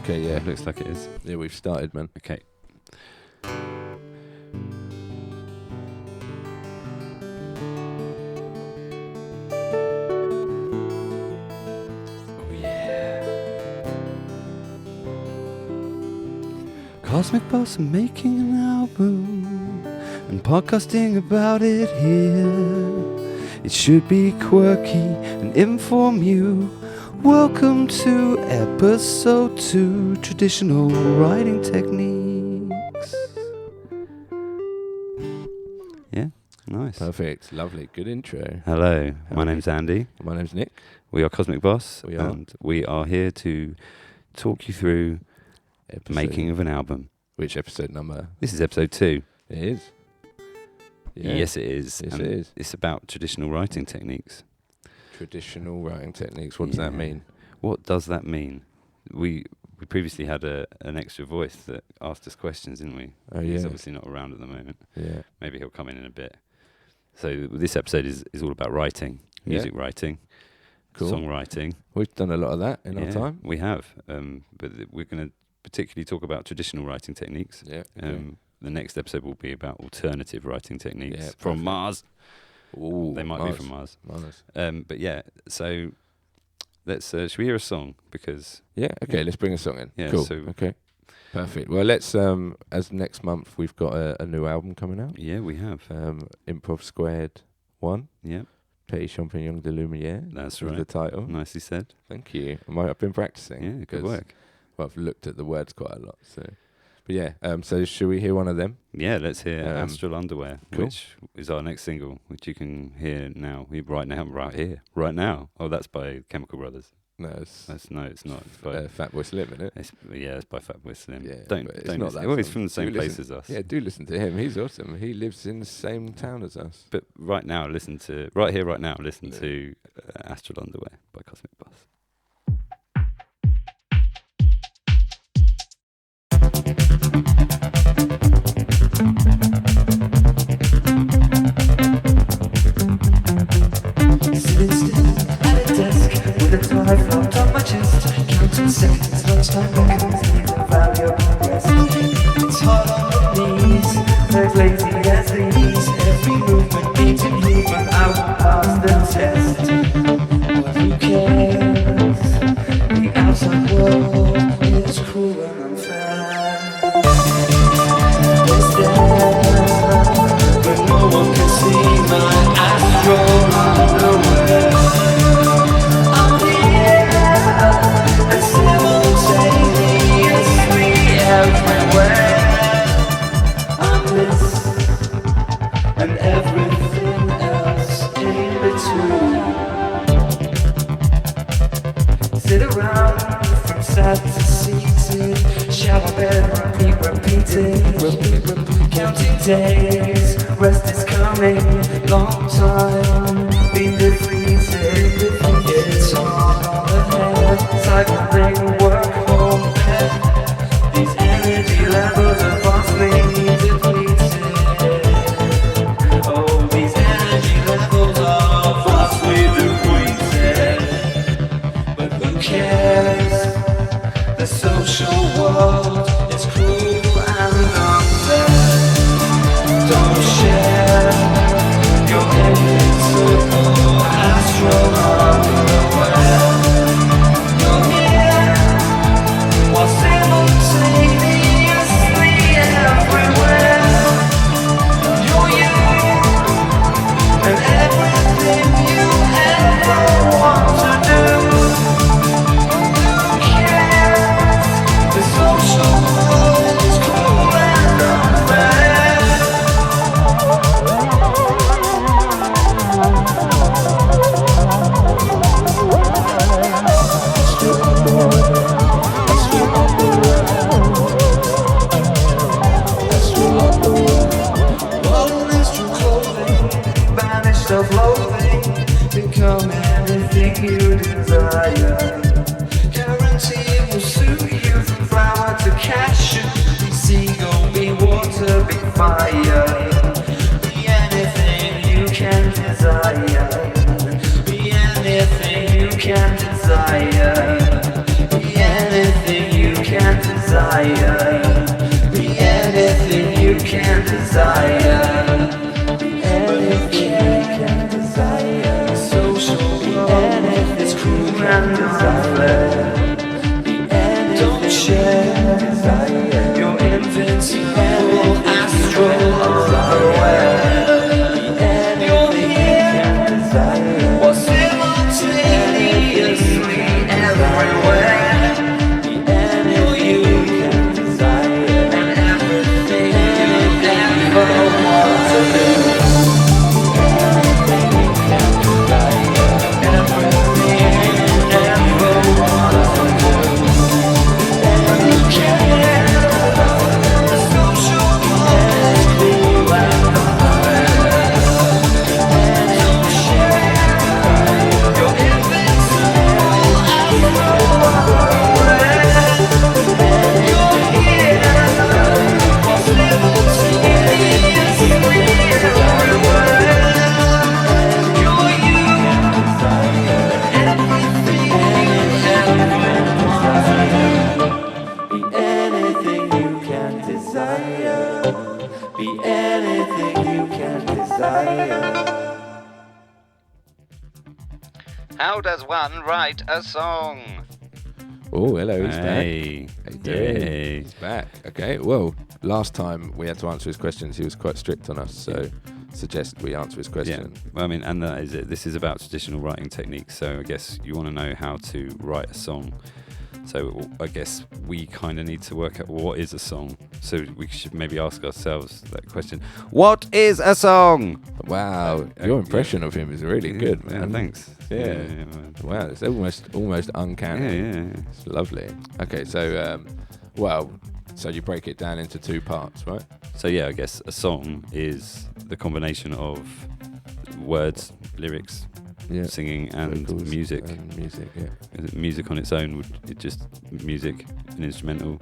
Okay, yeah. It looks like it is. Yeah, we've started, man. Okay. Oh, yeah. Cosmic Bos are making an album and podcasting about it here. It should be quirky and inform you. Welcome to episode 2, traditional writing techniques. Yeah, nice. Perfect. Lovely. Good intro. Hello, my name's Andy. My name's Nick. We are Cosmic Bos, We are. and we are here to talk you through the making of an album. Which episode number? This is episode 2. It is. Yeah. Yes, it is. Yes, And it is. It's about traditional writing techniques. Traditional writing techniques. What does that mean? What does that mean? We previously had an extra voice that asked us questions, didn't we? Oh, He's yeah. obviously not around at the moment. Yeah. Maybe he'll come in a bit. So this episode is all about writing, music writing, Cool. songwriting. We've done a lot of that in our time. We have. But we're going to particularly talk about traditional writing techniques. Yeah. The next episode will be about alternative writing techniques Yeah, from perfect. Mars. Ooh, They might be from Mars. Mars. But yeah, so let's should we hear a song? Because Yeah. Okay. Let's bring a song in. Yeah, Cool. so- Okay. Perfect. Well, let's. As next month we've got a new album coming out. yeah, we have. Improv Squared 1. Yeah, Petit Champignon de Lumière. that's is right. the title. Nicely said. Thank you. I've been practicing. Yeah, good 'cause, work. Well, I've looked at the words quite a lot. So, but yeah. So should we hear one of them? Yeah, let's hear Um, Astral Underwear, cool. which is our next single, which you can hear now. Right now. Oh, that's by Chemical Brothers. No, it's It's not. It's by Fatboy Slim, isn't it? it's by Fatboy Slim. Yeah, don't but it's don't. not Listen. that Well, he's song. from the same Do place listen- as us. Yeah, do listen to him. He's awesome. He lives in the same town as us. But right now, listen to Astral Underwear by Cosmic Bos. Sitting still at a desk with a tie flopped on my chest, counting seconds, lunchtime beckons, need a valuable rest. It's hard on the knees, legs lazy as these. Every movement needs improvement. I will pass the test. But who cares? The outside world is cruel and unfair. It's there, but no one can see my astral underwear. I'm here, and simultaneously everywhere. I'm this, and everything else in between. Sit around from side to seated, shower bed, repeating, counting days, rest is coming, long time, been defeated, it's on ahead, cycling, work, home, bed, these energy levels are vastly depleted, oh, these energy levels are vastly depleted, but who cares, the social world is cruel and unfair. Don't share your invisible astral underwear. You're here while simultaneously everywhere. You're you and everything you ever want to do. Who cares? The social world is cruel and unfair. Banished of loathing, become anything you desire. Guarantee it will suit you from flower to cashew. Be seagull, be water, be fire. Be anything you can desire. Be anything you can desire. Be anything you can is cruel and unfair. Don't share your invincible astral underwear. You're here, or simultaneously everywhere. You're you, and everything you ever want to do. How does one write a song? Oh, hello, he's back. Hey. How you doing? Hey. He's back. Okay, well, last time we had to answer his questions. He was quite strict on us, so suggest we answer his question. Yeah, well, I mean, and that is it. This is about traditional writing techniques, so I guess you want to know how to write a song. So I guess we kind of need to work out what is a song. So we should maybe ask ourselves that question. What is a song? Wow, your impression of him is really good, man. Yeah, thanks. Yeah. Wow, it's almost uncanny. Yeah. It's lovely. Okay, so, so you break it down into two parts, right? So yeah, I guess a song is the combination of words, lyrics, singing, and vocals music. And music, yeah. Music on its own would just music, an instrumental,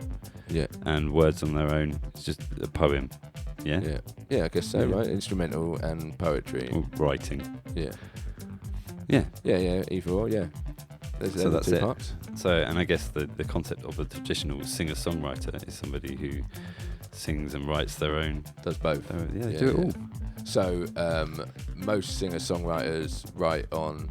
Yeah. and words on their own. It's just a poem. Yeah. Yeah, I guess so, Yeah. right? Instrumental and poetry. Or writing. Yeah. Yeah. Yeah, either or, yeah. So that's two it. parts. So, and I guess the concept of a traditional singer-songwriter is somebody who sings and writes their own. Does both. They do it all. So, most singer-songwriters write on,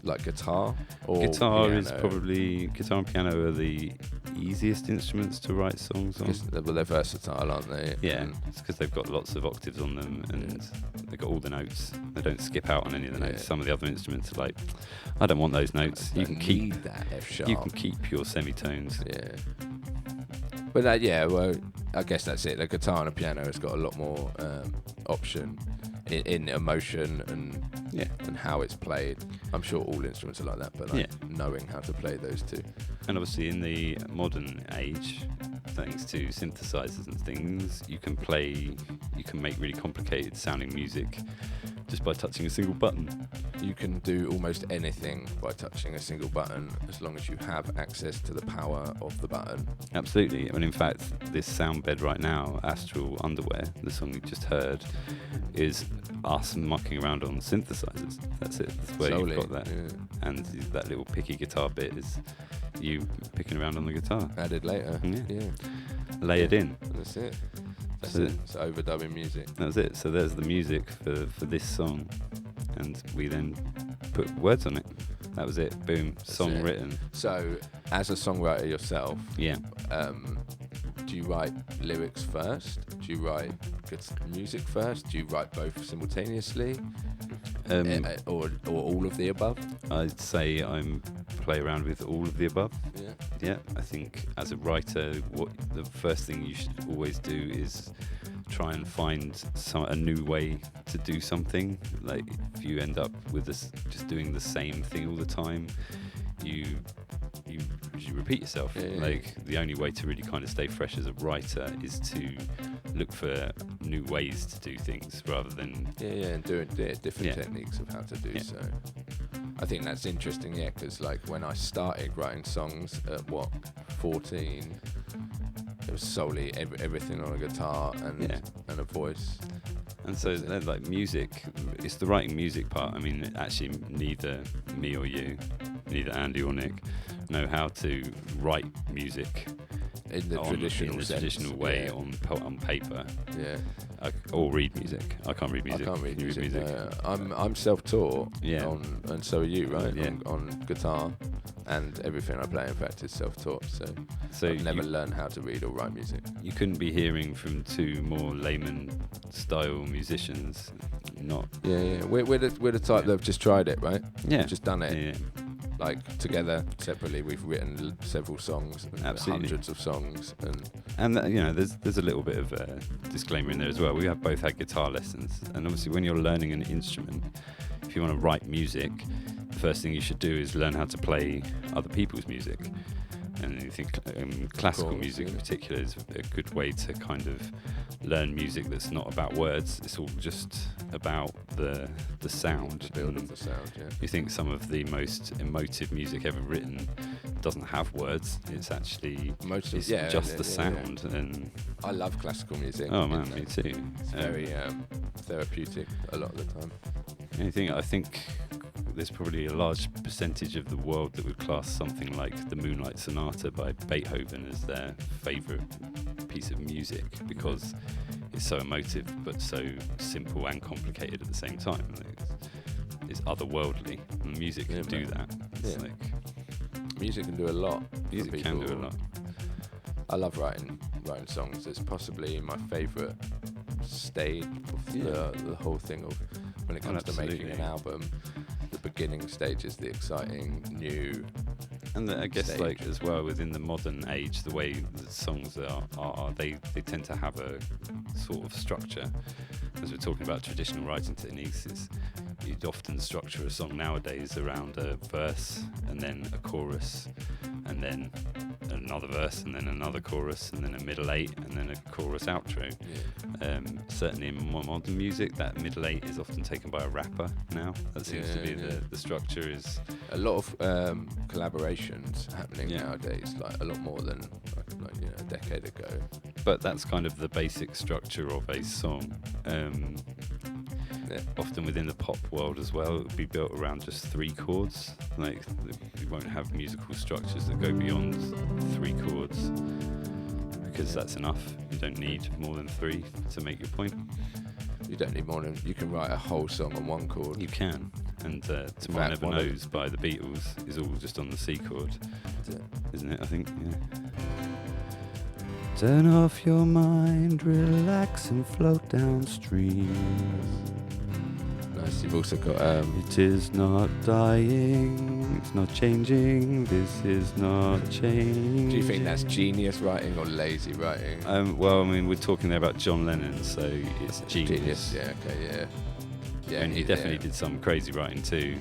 like, guitar or Guitar piano. is probably guitar and piano are the easiest instruments to write songs on. They're versatile, aren't they? Yeah, And it's because they've got lots of octaves on them and they've got all the notes. They don't skip out on any of the notes. Some of the other instruments are like, I don't want those notes. You can keep that F sharp. You can keep your semitones. Yeah. But I guess that's it. The guitar and the piano has got a lot more option in emotion and how it's played. I'm sure all instruments are like that, but knowing how to play those two. And obviously in the modern age, thanks to synthesizers and things, you can make really complicated sounding music just by touching a single button. You can do almost anything by touching a single button as long as you have access to the power of the button. Absolutely. I mean, in fact, this sound bed right now, Astral Underwear, the song you just heard, is us mucking around on synthesizers. That's it. That's where Solely, you've got that. yeah. And that little picky guitar bit is you picking around on the guitar. Added later. Yeah. Layered in. That's it. That's So- it. It's overdubbing music. That's it. So there's the music for this song. And we then put words on it. That was it. Boom. Song it. written. So, as a songwriter yourself, Yeah. do you write lyrics first? Do you write music first? Do you write both simultaneously? Or all of the above? I'd say I'm play around with all of the above. Yeah. Yeah, I think as a writer, what the first thing you should always do is try and find a new way to do something. Like if you end up with just doing the same thing all the time, you repeat yourself. Yeah. Like the only way to really kind of stay fresh as a writer is to look for new ways to do things rather than and doing different techniques of how to do so. I think that's interesting, because like when I started writing songs at 14, it was solely everything on a guitar and a voice. And so then, like music, it's the writing music part. I mean, actually neither me or you, neither Andy or Nick, know how to write music in the traditional sense. Traditional way on paper. Yeah. Or read music. I can't read music. I can't read You music. music. I'm self-taught. Yeah. And so are you, right? Yeah. On guitar, and everything I play, in fact, is self-taught. So I've never learned how to read or write music. You couldn't be hearing from two more layman-style musicians. Not. Yeah. We're the type that have just tried it, right? Yeah. We've just done it. Yeah. Like together, separately, we've written several songs, Absolutely. hundreds of songs, And there's a little bit of a disclaimer in there as well. We have both had guitar lessons, and obviously when you're learning an instrument, if you want to write music, the first thing you should do is learn how to play other people's music. And I think classical music in particular is a good way to kind of learn music that's not about words. It's all just about the sound. the build of the sound. Yeah. You think some of the most emotive music ever written doesn't have words. It's actually just the sound. Yeah. And I love classical music. Oh man, me too. It's very therapeutic a lot of the time. I think there's probably a large percentage of the world that would class something like the Moonlight Sonata by Beethoven as their favourite piece of music because it's so emotive but so simple and complicated at the same time. It's otherworldly, and music can do that. Music can do a lot. Music can do a lot. I love writing songs. It's possibly my favourite stage of the whole thing of when it comes to making an album. The beginning stage is the exciting new. And I guess stage. as well within the modern age, the way the songs are they tend to have a sort of structure. As we're talking about traditional writing techniques, you'd often structure a song nowadays around a verse and then a chorus and then another verse and then another chorus and then a middle eight and then a chorus outro. Yeah. Certainly in more modern music, that middle eight is often taken by a rapper now. That seems to be the structure is. A lot of collaborations happening nowadays, like a lot more than a decade ago. But that's kind of the basic structure of a song. Often within the pop world as well, it would be built around just 3 chords. Like you won't have musical structures that go beyond 3 chords because that's enough. You don't need more than 3 to make your point. You don't need more than you can write a whole song on 1 chord. You can. And Tomorrow Never Knows by the Beatles is all just on the C chord, isn't it? I think. Yeah. Turn off your mind, relax and float downstream. Nice. You've also got It is not dying, it's not changing, this is not changing. Do you think that's genius writing or lazy writing? Well, I mean, we're talking there about John Lennon, so it's genius. Yeah, okay, yeah. Yeah, and he definitely did some crazy writing too.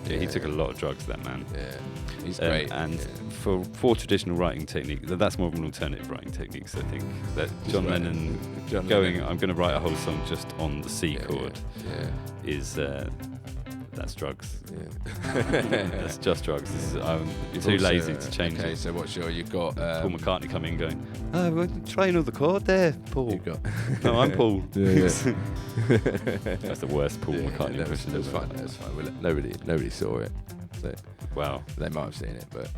Yeah, he took a lot of drugs, that man. Yeah, he's great. And for traditional writing technique, that's more of an alternative writing techniques. I think that John Lennon I'm going to write a whole song just on the C chord. Is that's drugs. Yeah. That's just drugs. I'm too lazy to change it. Okay, so you've got Paul McCartney coming going, try another chord there, Paul. no, I'm Paul. That's the worst Paul McCartney impression. That's fine. Well, nobody saw it. So well, they might have seen it, but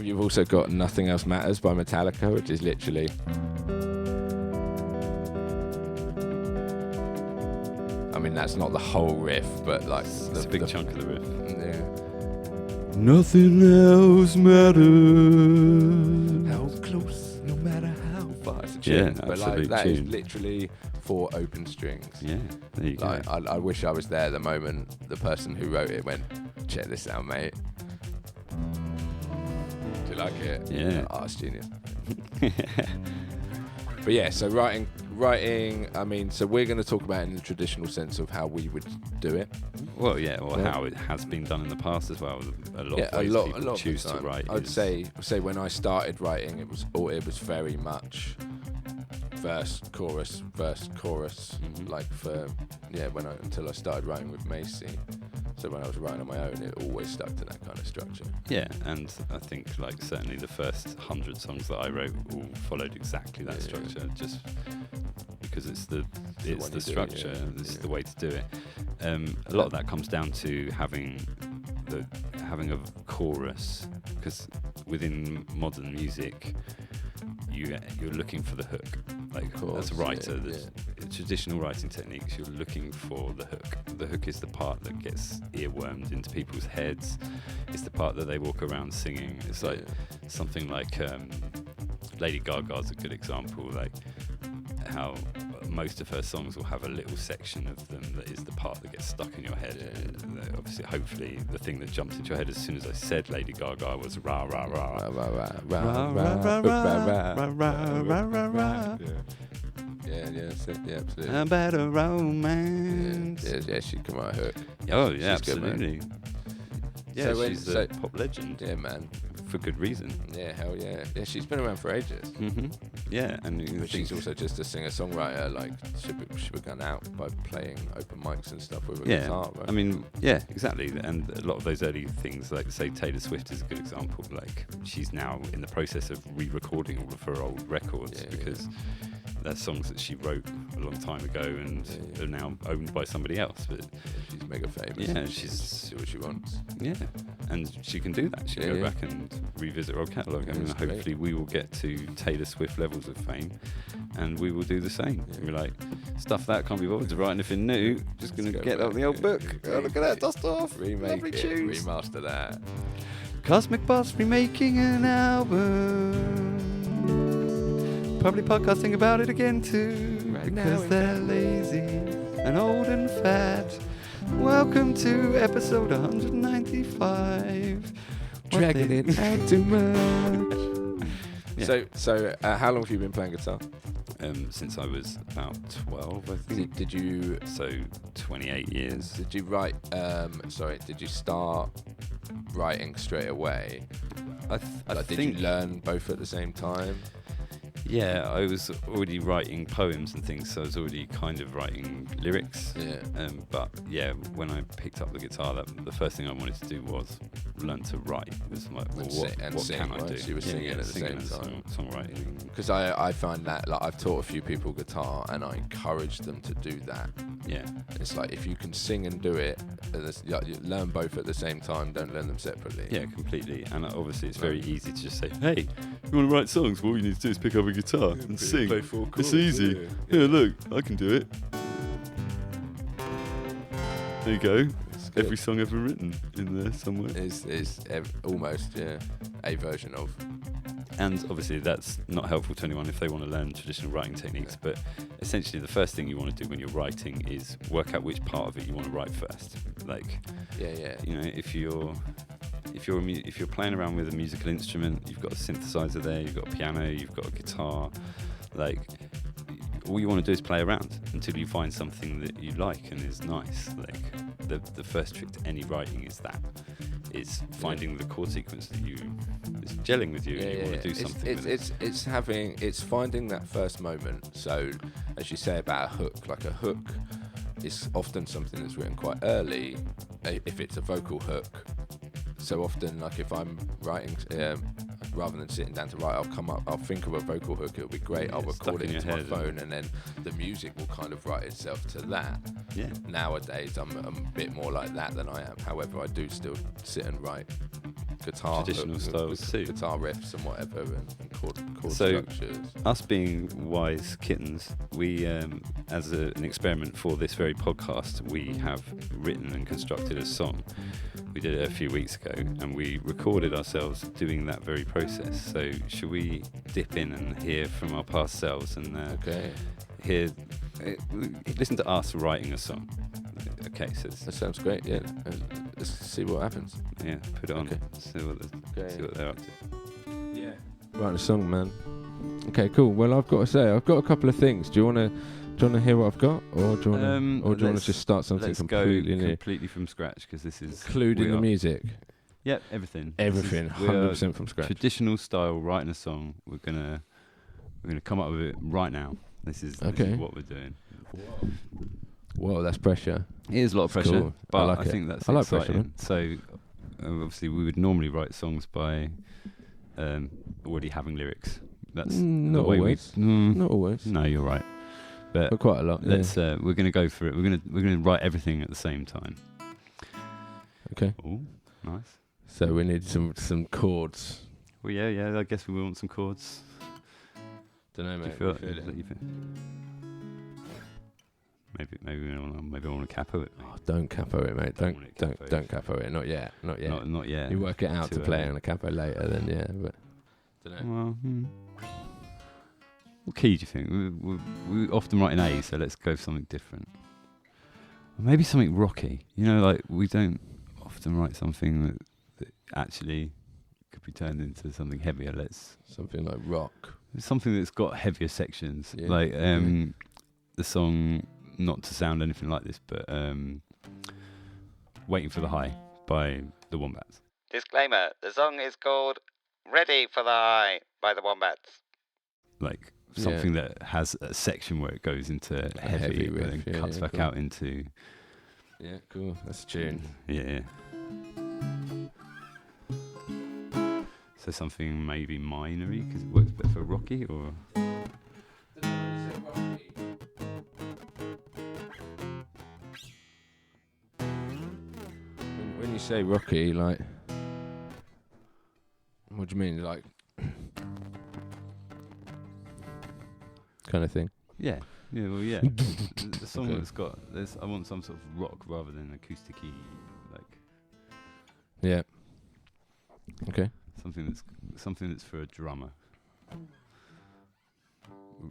you've also got Nothing Else Matters by Metallica, which is literally. I mean, that's not the whole riff, but like it's a big chunk of the riff. Yeah. Nothing else matters. How close, no matter how far. It's a tune, but like that is literally 4 open strings. Yeah, there you go. I wish I was there the moment the person who wrote it went, check this out, mate. Do you like it? Yeah. Oh, it's genius. But yeah, so writing. I mean, so we're going to talk about it in the traditional sense of how we would do it. Well, yeah, or how it has been done in the past as well. A lot of ways people choose to write. I'd say when I started writing, it was very much verse, chorus, like until I started writing with Macy. So when I was writing on my own, it always stuck to that kind of structure. Yeah, and I think like certainly the first 100 songs that I wrote all followed exactly that structure, just because it's the structure. This is the way to do it. A lot of that comes down to having a chorus, because within modern music, you're looking for the hook. Like, as a writer, traditional writing techniques, you're looking for the hook. The hook is the part that gets earwormed into people's heads. It's the part that they walk around singing. It's like something like Lady Gaga's a good example, like how most of her songs will have a little section of them that is the part that gets stuck in your head. Obviously, hopefully, the thing that jumped into your head as soon as I said Lady Gaga was rah rah rah rah rah rah rah rah rah rah rah. Yeah, absolutely. About a romance. Yeah, she can write a hook. Oh, yeah, she's absolutely. Good, yeah, so she's a pop legend. Yeah, man. For good reason. Yeah, hell yeah. Yeah, she's been around for ages. Mm-hmm. Yeah, and but she's also just a singer-songwriter. Like, she began out by playing open mics and stuff with a guitar. Right? I mean, yeah, exactly. And a lot of those early things, like say Taylor Swift is a good example. Like, she's now in the process of re-recording all of her old records because they're songs that she wrote a long time ago and are now owned by somebody else. But she's mega famous. Yeah, she's do what she wants. Yeah, and she can do that. She can go back and revisit her old catalogue. I mean, hopefully we will get to Taylor Swift levels of fame, and we will do the same. We're like, stuff that, can't be bothered to write anything new. Just gonna get out the old book. Oh, look at that, dust off. Remake lovely it, tunes. remaster that. Cosmic Bos remaking an album. Probably podcasting about it again too, because they're lazy and old and fat. Welcome to episode 195. Dragging it out too much. So how long have you been playing guitar? Since I was about 12, I think. Did you? So 28 years. Did you write? Did you start writing straight away? Did you learn both at the same time? Yeah, I was already writing poems and things, so I was already kind of writing lyrics. Yeah. But yeah, when I picked up the guitar, the first thing I wanted to do was learn to write. It was like, well, what can I do? So you were singing at the same time. Songwriting. Because I find that, like, I've taught a few people guitar, and I encourage them to do that. Yeah. It's like, if you can sing and do it, you learn both at the same time. Don't learn them separately. Yeah, completely. And obviously, it's very easy to just say, "Hey, you want to write songs? Well, all you need to do is pick up a guitar and sing. Play 4 chords, it's easy. Yeah, look, I can do it." There you go. Every song ever written in there somewhere. Is almost a version of. And obviously that's not helpful to anyone if they want to learn traditional writing techniques, but essentially the first thing you want to do when you're writing is work out which part of it you want to write first. Like, you know, if you're playing around with a musical instrument, you've got a synthesizer there, you've got a piano, you've got a guitar, like, all you want to do is play around until you find something that you like and is nice. Like, the first trick to any writing is finding the chord sequence that is gelling with you, and you want to do something with it. It's finding that first moment. So, as you say about a hook, like a hook is often something that's written quite early, if it's a vocal hook. So often, like, if I'm writing, rather than sitting down to write, I'll think of a vocal hook, it'll be great, I'll record it into my phone, and then the music will kind of write itself to that. Yeah. Nowadays, I'm a bit more like that than I am. However, I do still sit and write guitar traditional styles too, guitar riffs and whatever, and chord structures. Us being wise kittens, we, as an experiment for this very podcast, we have written and constructed a song. We did it a few weeks ago, and we recorded ourselves doing that very process. So should we dip in and hear from our past selves and listen to us writing a song? Okay, so that sounds great. Yeah, let's see what happens. Yeah, put it on. Okay. See what they're up to. Yeah, writing a song, man. Okay, cool. Well, I've got a couple of things. Do you want to hear what I've got, or do you want to just start something completely new? Completely from scratch, because this is including the music. Yep, everything. 100% from scratch. Traditional style, writing a song. We're gonna come up with it right now. This is what we're doing. Whoa, that's pressure. It is a lot of pressure, cool. but I think that's like exciting. Pressure, so obviously we would normally write songs by already having lyrics. That's not always. Not always. No, you're right. But quite a lot. Let's. We're going to go for it. We're going to write everything at the same time. Okay. Oh, nice. So we need some chords. Well, yeah. I guess we want some chords. Don't know, Do you mate. feel We feel it. you feel? Maybe I want to capo it. Mate. Oh, don't capo it, mate. Don't want it capoed. Don't capo it. Not yet. Not yet. Not yet. You work it out Too to play early. on a capo later, then yeah. But don't know. Well, what key do you think? We often write in A, so let's go for something different. Or maybe something rocky. You know, like we don't often write something that actually could be turned into something heavier. Something like rock. Something that's got heavier sections. Yeah. Like the song, not to sound anything like this, but Waiting for the High by the Wombats. Disclaimer, the song is called Ready for the High by the Wombats. Like something that has a section where it goes into heavy riff, and then cuts back cool. out into... Yeah, cool. That's a tune. Yeah. So something maybe minory, because it works better for rocky, or... When you say rocky, like, what do you mean, like, kind of thing? Yeah, well, yeah. The song Okay. that's got... I want some sort of rock rather than acoustic-y, like... Yeah. Okay. Something that's for a drummer.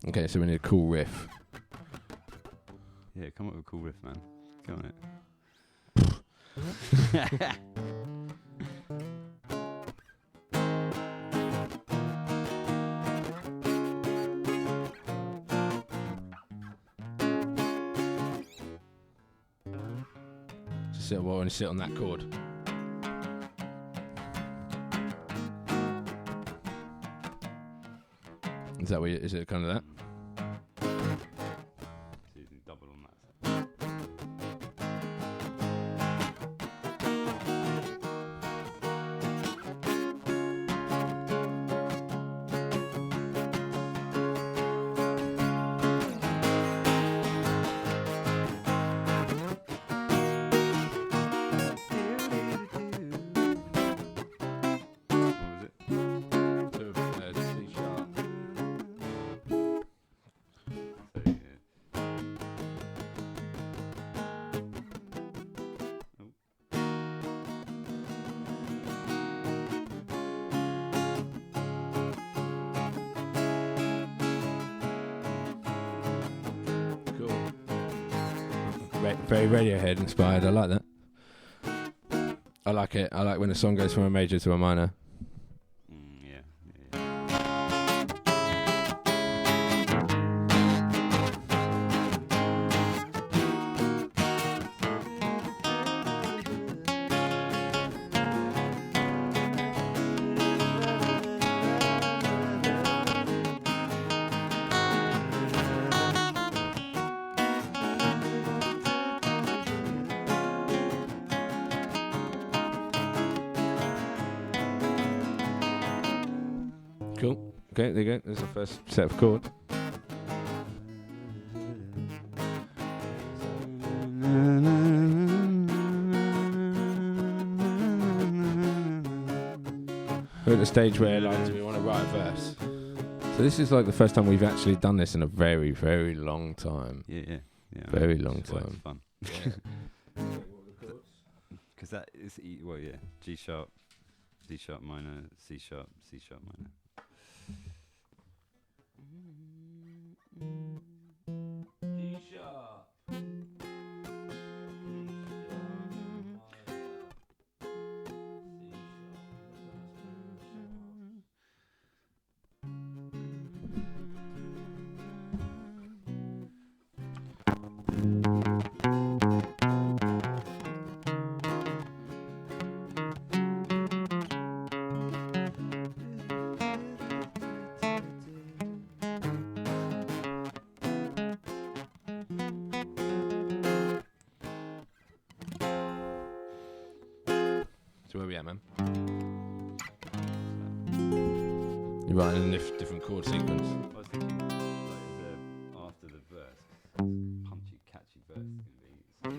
Okay, so we need a cool riff. Yeah, come up with a cool riff, man. Go on it. Just want to sit on that chord. Is that what is it kind of that? So you can double on that. Very Radiohead inspired. I like that. I like it. I like when a song goes from a major to a minor. Yeah. Cool. Okay, there you go. There's the first set of chords. We're at the stage where like we want to write a verse. So this is like the first time we've actually done this in a very, very long time. Yeah. Very long It's quite time. fun. Because that is G sharp, D sharp minor, C sharp minor. G sharp. So where we at, man? You're writing in a different chord sequence. I was thinking, after the verse, punchy, catchy verse is going to be.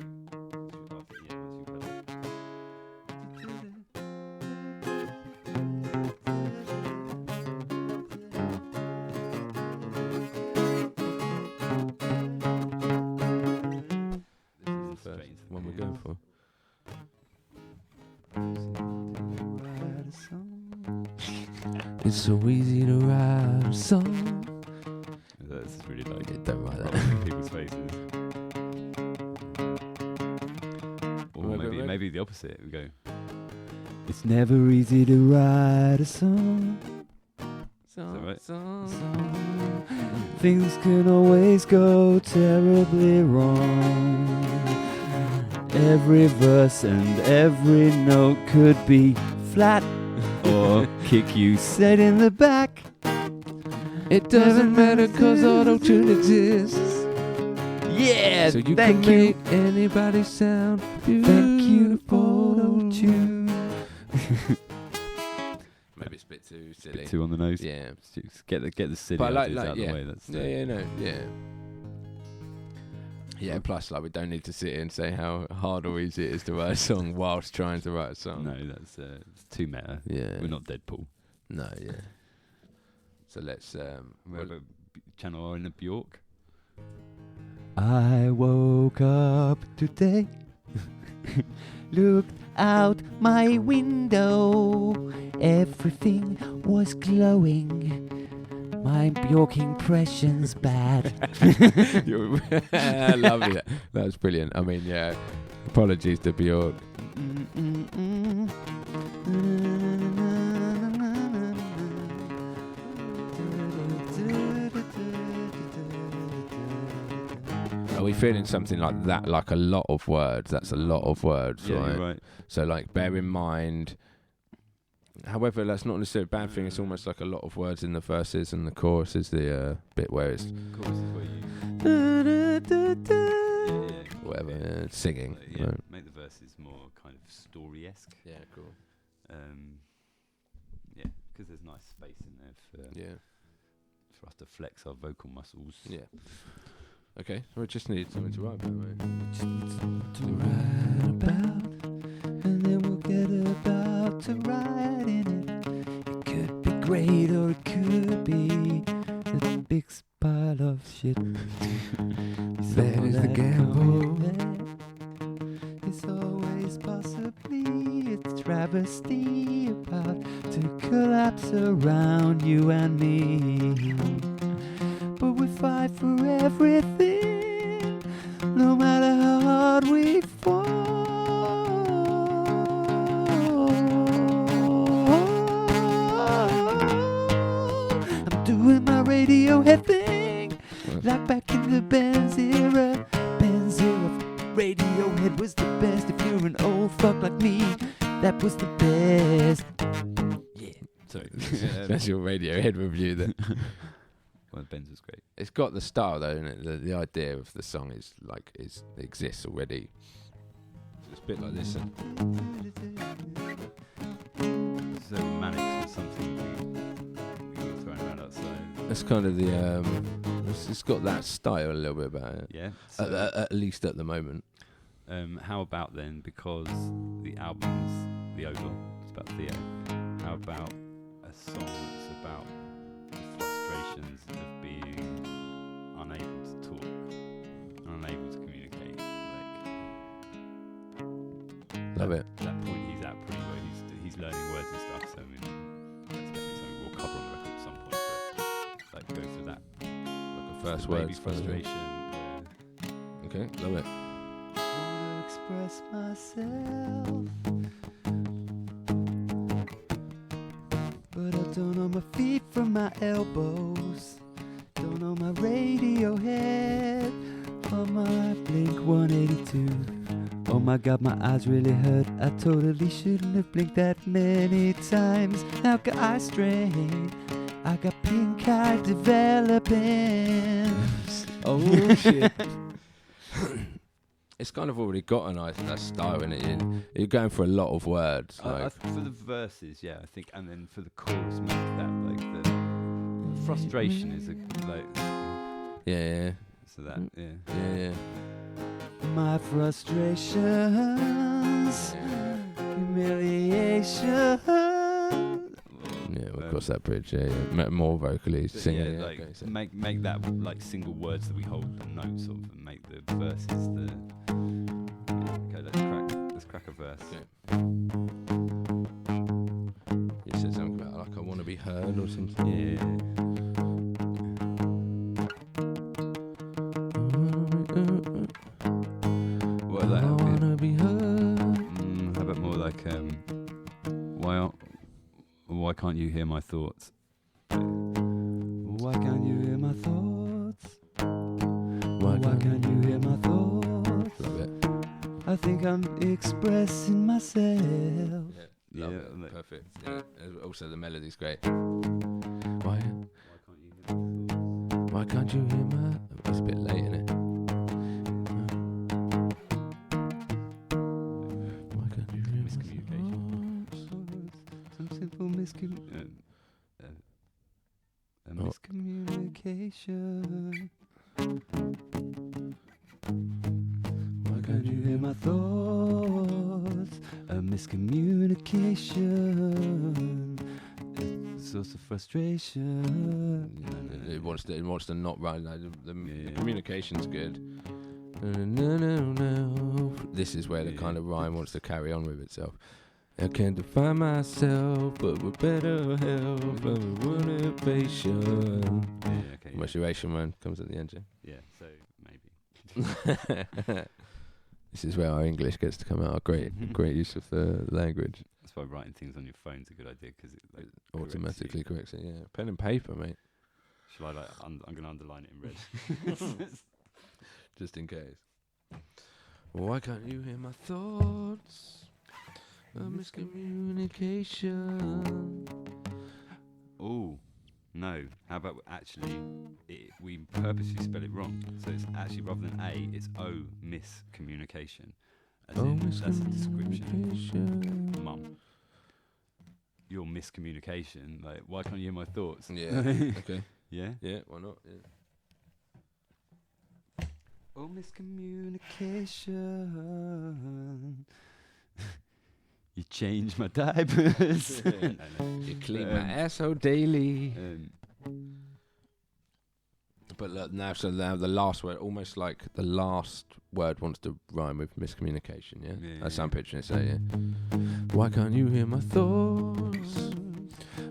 one we're going for. Write a song. It's so easy to write a song. That's really like It don't write that. in people's faces. Or Right. maybe the opposite. We go. It's never easy to write a song. Song, Song. song. Things can always go terribly wrong. Every verse and every note could be flat or kick you set in the back. It doesn't matter 'cause auto-tune exists. Yeah, So you thank can you. make anybody sound beautiful. Thank you, auto-tune. Maybe it's a bit too silly. Too on the nose. Yeah. Just get the silly But ideas like, out of yeah. the way. That's Yeah, plus, like, we don't need to sit here and say how hard or easy it is to write a song whilst trying to write a song. no, that's it's too meta. Yeah. We're not Deadpool. No, yeah. So let's, We have a channel in Bjork. I woke up today, looked out my window, everything was glowing. My Bjork impression's bad. lovely. That was brilliant. I mean, yeah. Apologies to Bjork. Are we feeling something like that? Like a lot of words. That's a lot of words, Yeah, right? you're right. So, like, bear in mind. However, that's not necessarily a bad thing. It's almost like a lot of words in the verses, and the chorus is the bit where it's Chorus is where you whatever, singing. yeah, Right. make the verses more kind of story-esque. Yeah, cool. Yeah, because there's nice space in there for us to flex our vocal muscles. Yeah. Okay, we just need something to write about, mate. To write about, and then we'll get about to write in it. It could be great or it could be a big pile of shit. That is the gamble. It's always possibly a travesty about to collapse around you and me. But we fight for everything, no matter how hard we fall. I'm doing my Radiohead thing, like back in the Benz era. Benz era, Radiohead was the best. If you're an old fuck like me, that was the best. Yeah. Sorry. That's your Radiohead review then. Well, Benz was great. It's got the style though, isn't it? The idea of the song is like exists already. It's a bit like this. So Manics was something we were throwing around outside. It's kind of the it's got that style a little bit about it. Yeah. So, At least at the moment. how about then, because the album's The Odor, it's about Theo, how about a song that's about the frustrations of being unable to talk, unable to communicate? Love it. That point he's at pretty where he's learning words and stuff, so I mean, that's definitely something we'll cover on the record at some point, but like go through that. Like a first Baby words. frustration. Okay, love it. Wanna express myself, but I don't know my feet from my elbows, don't know my Radiohead or my Blink 182. Oh my god, my eyes really hurt. I totally shouldn't have blinked that many times. Now got eye strain, I got pink eye developing. Oh shit. It's kind of already got a nice style in it. You're going for a lot of words. Like. For the verses, yeah, I think, and then for the chorus, make that like the frustration is like. Yeah. So that, yeah. Yeah. My frustrations, humiliation. Yeah, we'll cross that bridge. Yeah. More vocally singing. Yeah, like make that like single words that we hold the notes of, and make the verses the. Yeah, crack a verse. Okay. You said something about like I want to be heard or something. What like? I wanna be heard. How about more like why can't you hear my thoughts? Why can't you hear my thoughts? Why can't you hear my thoughts? Love it. I think I'm expressing myself. Yeah, love Yeah, it. like- Perfect. Yeah. Also, the melody's great. Why can't you hear my? It's a bit late, isn't it? Why can't you hear Miscommunication. Some simple miscommunication. Why can't you hear my thoughts? A miscommunication. A source of frustration. It wants to not write. Like, the Yeah. communication's good. This is where the kind of rhyme wants to carry on with itself. I can't define myself, but with better help and motivation. Yeah, okay. Motivation one comes at the end. Yeah, so maybe. This is where our English gets to come out. Great use of the language. That's why writing things on your phone's a good idea, because it like Automatically corrects it. Yeah, pen and paper, mate. Shall I like? I'm going to underline it in red. Just in case. Why can't you hear my thoughts? A miscommunication. Oh, no. How about actually, we purposely spell it wrong. So it's actually, rather than A, it's O, miscommunication. As in, that's a description of mum. Your miscommunication. Like, why can't you hear my thoughts? Yeah. Okay. Yeah? Yeah. Why not? Yeah. Oh, miscommunication. You change my diapers. You clean my asshole daily. Um, But look, now the last word, almost like the last word wants to rhyme with miscommunication. Yeah. Yeah, That's yeah. how I'm picturing it. So yeah. Why can't you hear my thoughts?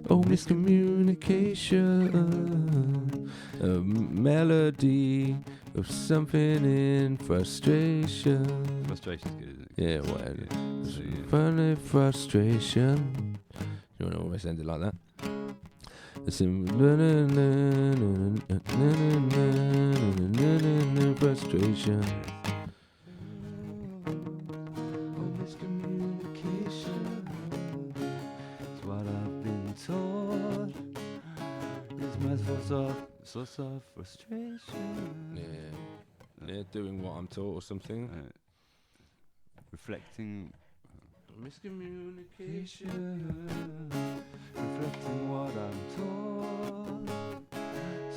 Oh, miscommunication. A melody of something in frustration. Frustration's good, isn't it? Yeah, whatever. So, yeah. Funny frustration. You want to always end it like that? It's in frustration. Oh, miscommunication is what I've been told. It's my source of frustration. Yeah, doing what I'm taught or something. Reflecting Miscommunication. reflecting what I'm told.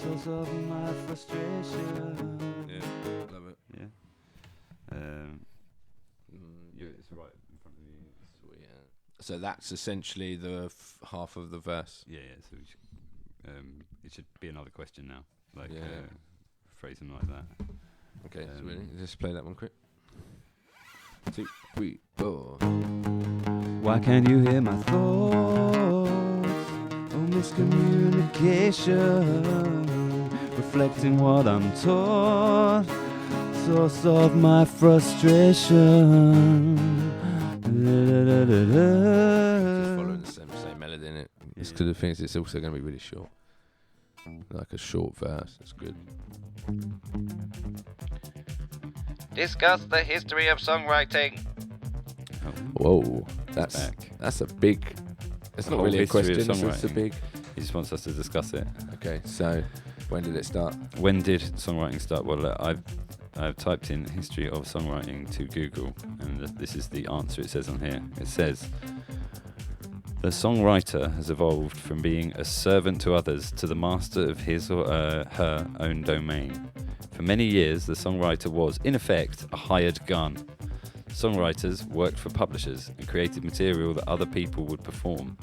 Source of my frustration. Yeah, love it. Yeah. It's right in front of you. Sweet, yeah. So that's essentially the half of the verse. Yeah. So we should, it should be another question now. Like Yeah. phrasing like that. Okay, so really, just play that one quick. 2, 3, 4. Why can't you hear my thoughts? Oh, miscommunication, reflecting what I'm taught. Source of my frustration. Just following the same melody in it. It's because the thing is, it's also going to be really short. Like a short verse. That's good. Discuss the history of songwriting. Whoa, that's a big. It's not whole really a history of question. It's a songwriting. big. He just wants us to discuss it. Okay, so when did it start? When did songwriting start? Well, I've typed in history of songwriting to Google, and this is the answer it says on here. It says, the songwriter has evolved from being a servant to others to the master of his or her own domain. For many years, the songwriter was, in effect, a hired gun. Songwriters worked for publishers and created material that other people would perform.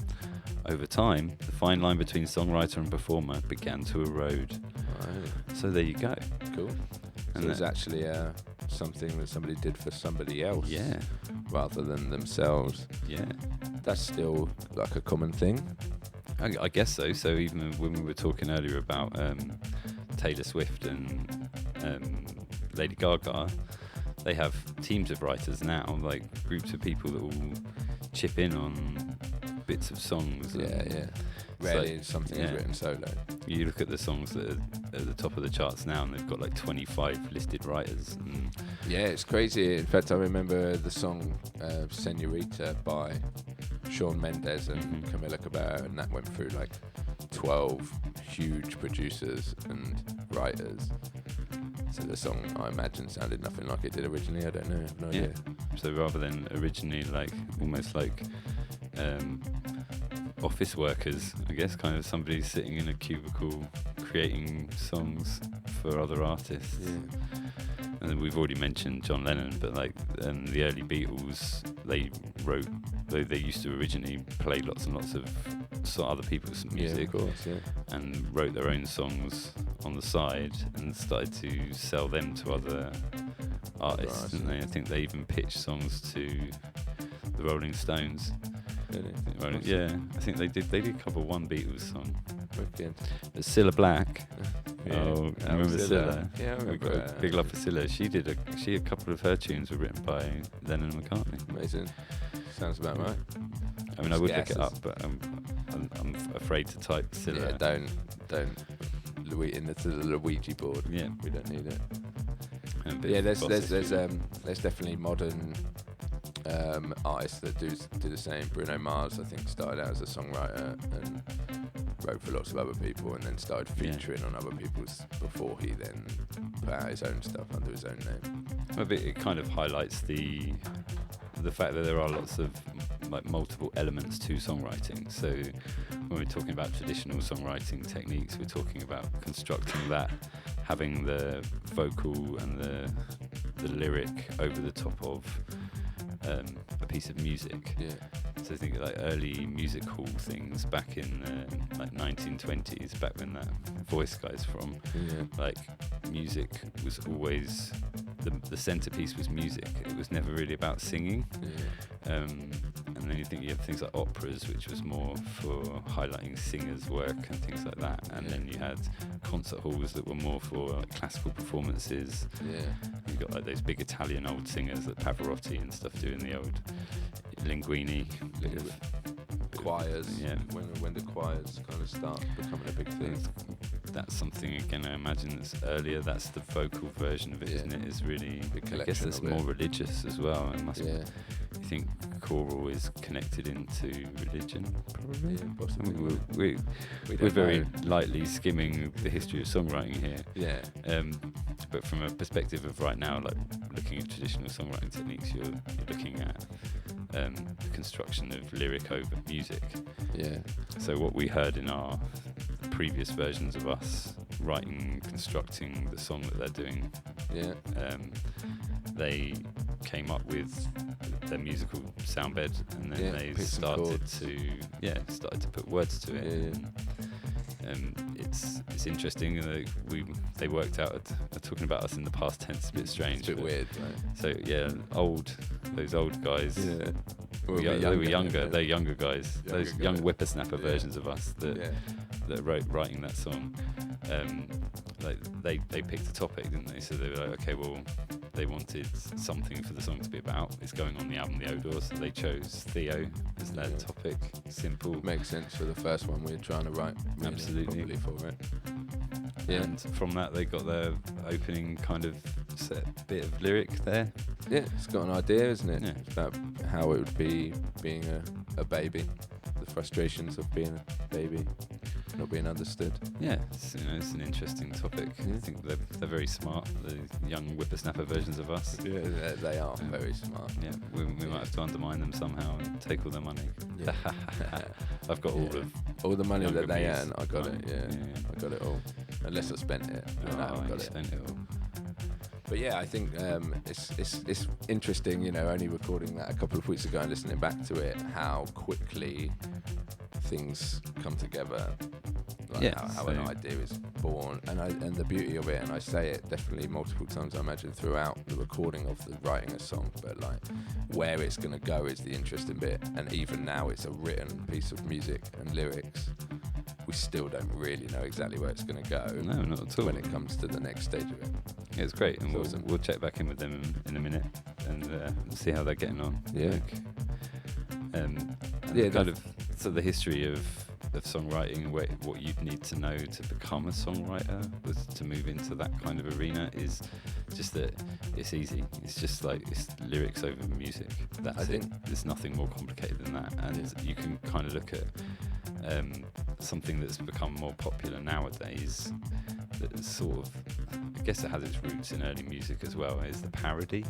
Over time, the fine line between songwriter and performer began to erode. Right. So there you go. Cool. And So it was actually something that somebody did for somebody else. Yeah. rather than themselves. Yeah. That's still like a common thing. I guess so. So even when we were talking earlier about Taylor Swift and Lady Gaga, they have teams of writers now, like groups of people that will chip in on bits of songs. Yeah. Rarely something is written solo. You look at the songs that are at the top of the charts now, and they've got like 25 listed writers. And yeah, it's crazy. In fact, I remember the song Senorita by Shawn Mendes and Camila Cabello, and that went through like 12 huge producers and writers. So the song, I imagine, sounded nothing like it did originally. I don't know. I have no idea. So rather than originally like almost like office workers, I guess, kind of somebody sitting in a cubicle creating songs for other artists. Yeah. And then we've already mentioned John Lennon, but like the early Beatles, they wrote, they used to originally play lots and lots of other people's music, of course, and wrote their own songs on the side and started to sell them to other artists, didn't they? I think they even pitched songs to the Rolling Stones. Really? I think they did cover one Beatles song. Wicked. But Cilla Black. Yeah. Oh, I remember Cilla. Yeah, I remember. We've got a big love for Cilla. A couple of her tunes were written by Lennon and McCartney. Amazing. Sounds about right. I mean, I would look it up, but I'm afraid to type Cilla. Yeah, don't into the Ouija board. Yeah, we don't need it. Yeah, there's definitely modern artists that do the same. Bruno Mars, I think, started out as a songwriter and wrote for lots of other people, and then started featuring on other people's before he then put out his own stuff under his own name. Well, it kind of highlights the fact that there are lots of like multiple elements to songwriting. So when we're talking about traditional songwriting techniques, we're talking about constructing that, having the vocal and the lyric over the top of a piece of music. Yeah. So I think like early music hall things back in like 1920s, back when that voice guy's from, like music was always the centerpiece was music. It was never really about singing. And then you have things like operas, which was more for highlighting singers' work and things like that. And then you had concert halls that were more for like classical performances. You got like those big Italian old singers like Pavarotti and stuff doing the old linguini. Choirs. Yeah. When the choirs kind of start becoming a big thing. That's something, again, I imagine that's earlier. That's the vocal version of it, isn't it? Is really, I guess it's more religious as well. It must be, you think choral is connected into religion, probably? Yeah, possibly. I mean, we're very lightly skimming the history of songwriting here. Yeah. But from a perspective of right now, like looking at traditional songwriting techniques, you're looking at the construction of lyric over music. Yeah. So what we heard in our previous versions of us writing, constructing the song that they're doing, they came up with their musical sound bed, and then they started to put words to it. And it's interesting. They worked out talking about us in the past tense. A bit strange. It's a bit weird, right? So those old guys. Yeah. They were younger. They're younger guys. Those young whippersnapper versions of us that writing that song. They picked a topic, didn't they? So they were like, okay, well, they wanted something for the song to be about. It's going on the album The Odor, so they chose Theo as their topic. Simple. Makes sense for the first one we're trying to write. Really Absolutely. For it. And from that, they got their opening kind of set bit of lyric there. Yeah, it's got an idea, isn't it? Yeah. It's about how it would be being a baby, the frustrations of being a baby, not being understood. Yeah, it's an interesting topic. I think they're very smart, the young whippersnapper versions of us. Yeah, they are very smart. Yeah, we might have to undermine them somehow and take all their money. Yeah. I've got all the money that they me's. earn. I got it. Yeah, I got it all. Unless I spent it. I've got it. Spent it all. But yeah, I think it's interesting, only recording that a couple of weeks ago and listening back to it, how quickly things come together. like how an idea is born, and the beauty of it, and I say it definitely multiple times, I imagine, throughout the recording of the writing a song, but like where it's going to go is the interesting bit, and even now it's a written piece of music and lyrics. We still don't really know exactly where it's going to go. No, not at all. When it comes to the next stage of it. Yeah, it's great, and It's we'll, awesome. we'll check back in with them in a minute and see how they're getting on. Yeah. And Yeah, kind of so the history of songwriting, what you'd need to know to become a songwriter, was to move into that kind of arena, is just that it's easy. It's just like it's lyrics over music. That's it. There's nothing more complicated than that, and you can kind of look at something that's become more popular nowadays. That sort of, I guess it has its roots in early music as well, is the parody.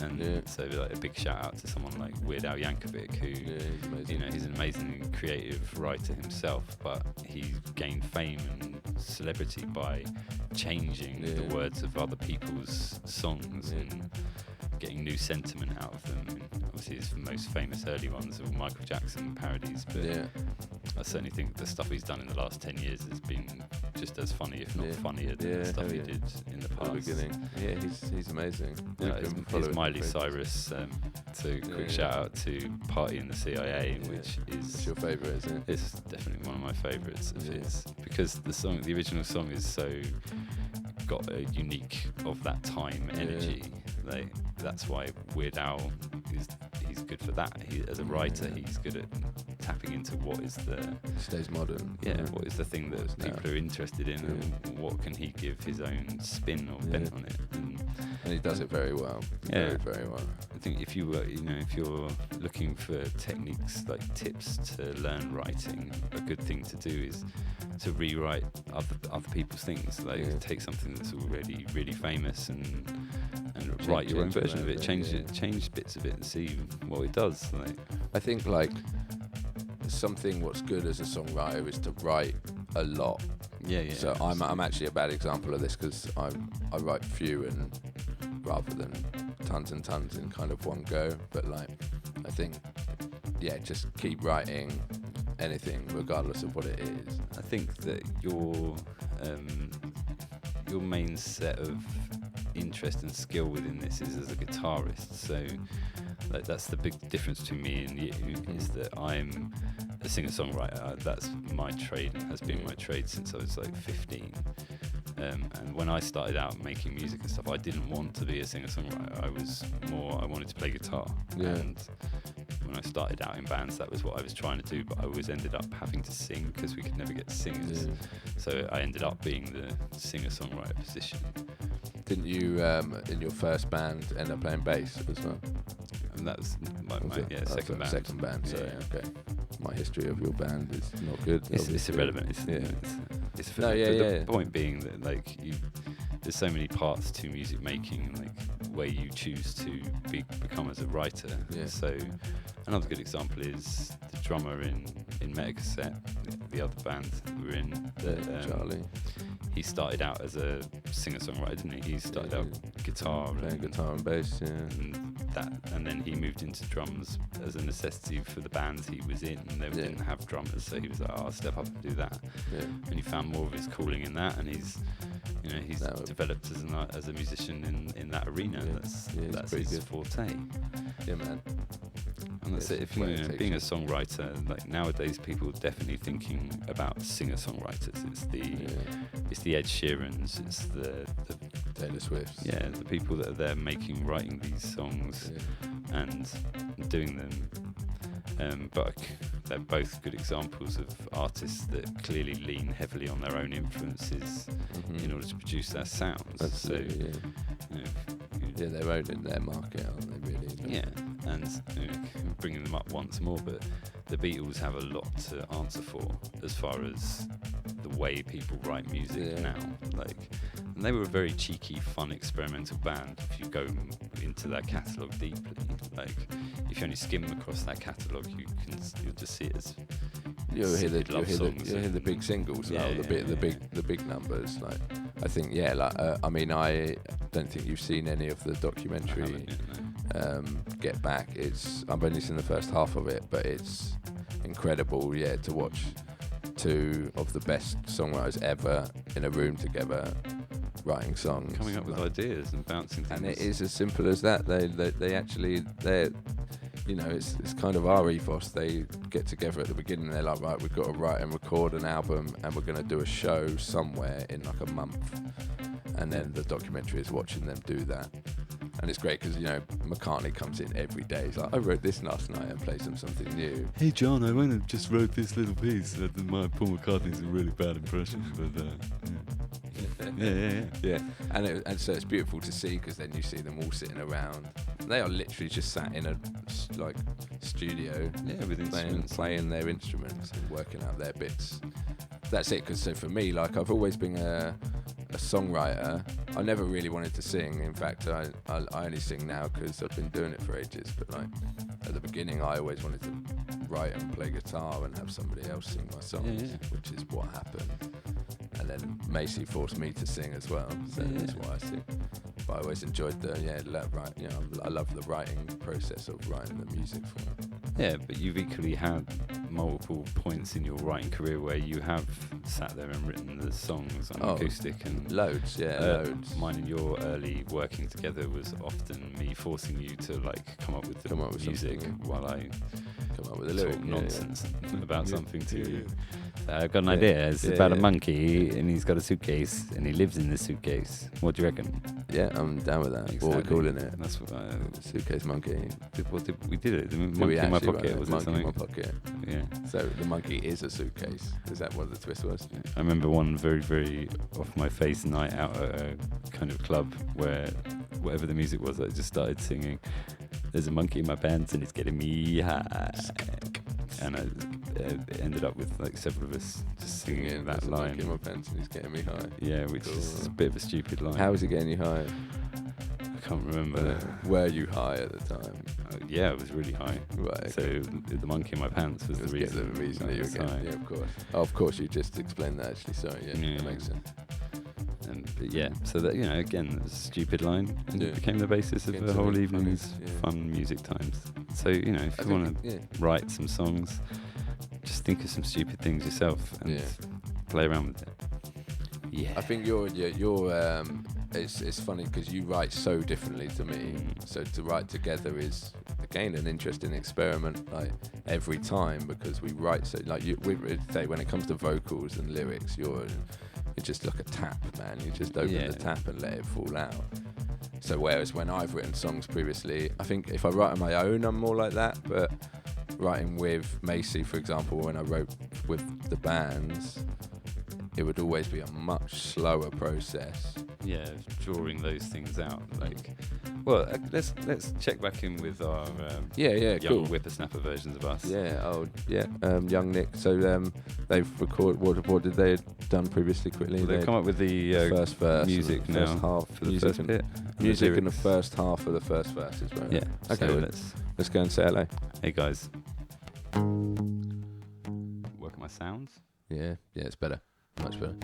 And so like a big shout out to someone like Weird Al Yankovic, who he's amazing. you know, he's an amazing creative writer himself, but he gained fame and celebrity by changing the words of other people's songs and getting new sentiment out of them. And obviously his most famous early ones are Michael Jackson parodies, but I certainly think the stuff he's done in the last 10 years has been just as funny, if not funnier, than the stuff he did in the past. At the beginning. Yeah, he's amazing. His Miley Cyrus, so quick shout out to Party in the CIA, which is... It's your favourite, isn't it? It's definitely one of my favourites of his, because the original song is so got a unique of that time energy. Like, that's why Weird Al he's good for that. As a writer, he's good at tapping into what is stays modern. What is the thing that people are interested in, and what can he give his own spin or bent on it. And he does it very well. Very, very well. I think if you're looking for techniques, like tips to learn writing, a good thing to do is to rewrite other people's things. Like take something that's already really famous and write your own version of it. Change bits of it and see what it does. Like, I think like what's good as a songwriter is to write a lot. So I'm actually a bad example of this, because I write few and rather than tons and tons in kind of one go. But like I think just keep writing anything regardless of what it is. I think that your main set of interest and skill within this is as a guitarist. So like that's the big difference between me and you, is that I'm a singer-songwriter. That's my trade and has been my trade since I was like 15. And when I started out making music and stuff, I didn't want to be a singer-songwriter. I wanted to play guitar. And when I started out in bands, that was what I was trying to do, but I always ended up having to sing because we could never get singers. So I ended up being the singer-songwriter position. Didn't you, in your first band, end up playing bass as well? And that was my second band. Second band, sorry, okay. My history of your band is not good. It's irrelevant. The point being that like there's so many parts to music making, like where you choose to become as a writer. So another good example is the drummer in Metacassette, the other band that we're in. Charlie. He started out as a singer-songwriter, didn't he? He started out playing guitar and bass, and then he moved into drums as a necessity for the bands he was in, and they didn't have drummers, so he was like, I'll step up and do that. And he found more of his calling in that, and he's developed as a musician in that arena. That's his forte. Yeah, man. And that's it. If being a songwriter, like nowadays, people are definitely thinking about singer-songwriters. It's the Ed Sheerans. It's the Taylor Swifts. Yeah, the people that are there writing these songs and doing them. But they're both good examples of artists that clearly lean heavily on their own influences in order to produce their sounds. They're owning their market, aren't they, really? Yeah, and bringing them up once more, but the Beatles have a lot to answer for as far as the way people write music now. And they were a very cheeky, fun, experimental band. If you go into their catalogue deeply, if you only skim across that catalogue, you'll just see it as you'll hear the big singles, the big numbers. I think, I don't think you've seen any of the documentary Get Back. I've only seen the first half of it, but it's incredible, to watch two of the best songwriters ever in a room together, writing songs, coming up with ideas and bouncing things. and it is as simple as that. They actually, you know, it's kind of our ethos. They get together at the beginning. They're like, right, we've got to write and record an album, and we're going to do a show somewhere in like a month. And then the documentary is watching them do that. And it's great because, you know, McCartney comes in every day. He's like, I wrote this last night, and plays them something new. Hey John, I went and just wrote this little piece. My Paul McCartney's a really bad impression, but yeah. And so it's beautiful to see, because then you see them all sitting around. They are literally just sat in a like studio, with playing their instruments and working out their bits. That's it. Because so for me, like, I've always been a songwriter. I never really wanted to sing. In fact, I only sing now because I've been doing it for ages. But like at the beginning, I always wanted to write and play guitar and have somebody else sing my songs, which is what happened. And then Macy forced me to sing as well, so that's why I sing. But I always enjoyed I love the writing process of writing the music for it. Yeah, but you've equally had multiple points in your writing career where you have sat there and written the songs on acoustic and loads. Mine and your early working together was often me forcing you to like come up with the music while I come up with a lyric nonsense about something to you. I've got an idea. It's about a monkey, and he's got a suitcase, and he lives in the suitcase. What do you reckon? Yeah, I'm down with that. Exactly. What we're calling it? That's what suitcase monkey. We did it. The monkey in my pocket. Was it monkey something? in my pocket. Yeah. So the monkey is a suitcase. Is that what the twist was? I remember one very, very off my face night out at a kind of club where whatever the music was, I just started singing. There's a monkey in my pants and it's getting me high. And it ended up with like several of us just singing that line. Monkey in my pants and he's getting me high. Yeah, which is a bit of a stupid line. How was he getting you high? I can't remember. Were you high at the time? Yeah, I was really high. Right. So the monkey in my pants was the reason. The reason that you were getting. Yeah, of course. Oh, of course, you just explained that actually. Sorry. Yeah, that makes sense. So that, you know, again, it was a stupid line, and it became the basis of the whole evening's fun music times. So, you know, if you want to write some songs, just think of some stupid things yourself and play around with it. Yeah. I think you're it's funny because you write so differently to me. So to write together is again an interesting experiment. Like every time, because we write so like we say when it comes to vocals and lyrics, you're just like a tap, man. You just open the tap and let it fall out. So whereas when I've written songs previously, I think if I write on my own, I'm more like that. But writing with Macy, for example, when I wrote with the bands, it would always be a much slower process. Yeah, drawing those things out. Like, well, let's check back in with our young cool whippersnapper versions of us. Young Nick. So they've recorded. What did they have done previously? Quickly, well, they've come up with the first verse, music now, first half for the first bit. Music in the first half of the first verse is right. Yeah. Okay. So let's go and say hello. Hey guys. Work at my sounds. Yeah, it's better. Much better.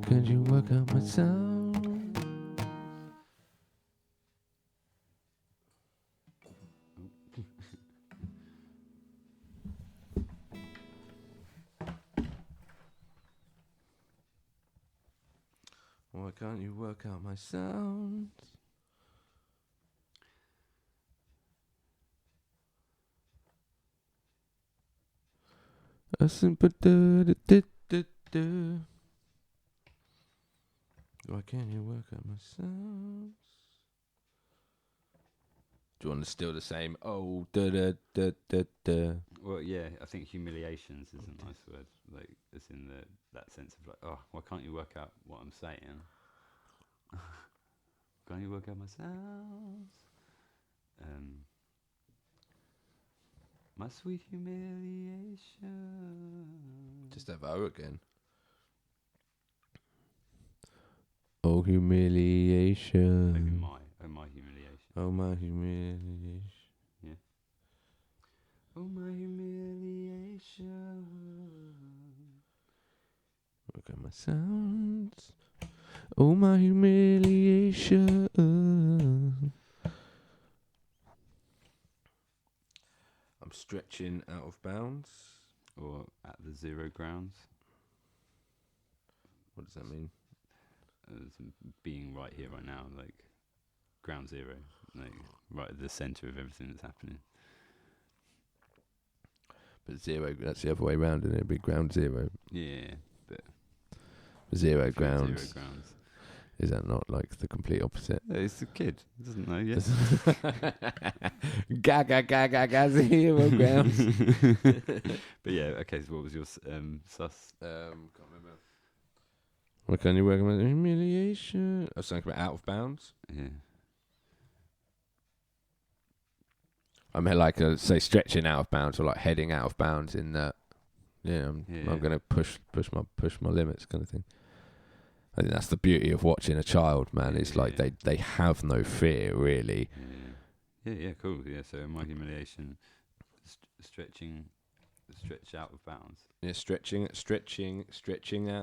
Could you work out my sound? Why can't you work out my sound? A simple why can't you work out my sounds? Do you want to still the same? Oh, Well, yeah, I think humiliations is a nice word. Like, it's in that sense of like, oh, why can't you work out what I'm saying? Can't you work out my sounds? My sweet humiliation. Just have O again. Oh, humiliation. Maybe my humiliation. Oh, my humiliation. Yeah. Oh, my humiliation. Work out my sounds. Oh, my humiliation. I'm stretching out of bounds. Or at the zero grounds. What does that mean? Being right here, right now, like ground zero, like right at the center of everything that's happening. But zero, that's the other way around, isn't it? It'd be ground zero. Yeah, but Zero grounds. Zero grounds. Is that not like the complete opposite? It's a kid. He doesn't know yet. Ga, zero grounds. But yeah, okay, so what was your sus? Can't remember. What can you work about? Humiliation. I was thinking about out of bounds. Yeah. I mean, like, say, stretching out of bounds, or like heading out of bounds in that. I'm going to push my limits, kind of thing. I think that's the beauty of watching a child, man. It's like they have no fear, really. Yeah, cool. Yeah, so my humiliation, stretch out of bounds. Yeah, stretching out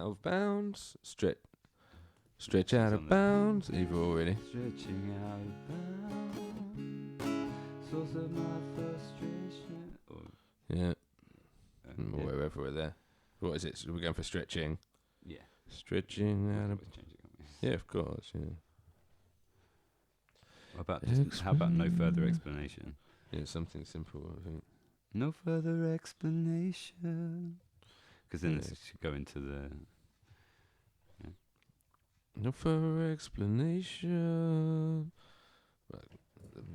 of bounds. Stretch out of bounds. Either or, really. Stretching out of bounds. Source of my frustration. Yeah. Wherever we're there. What is it? So we're going for stretching. Yeah. Stretching out of. Yeah, of course. Yeah. How about no further explanation? Yeah, something simple, I think. No further explanation. Because then it should go into the. Yeah. No further explanation. Right,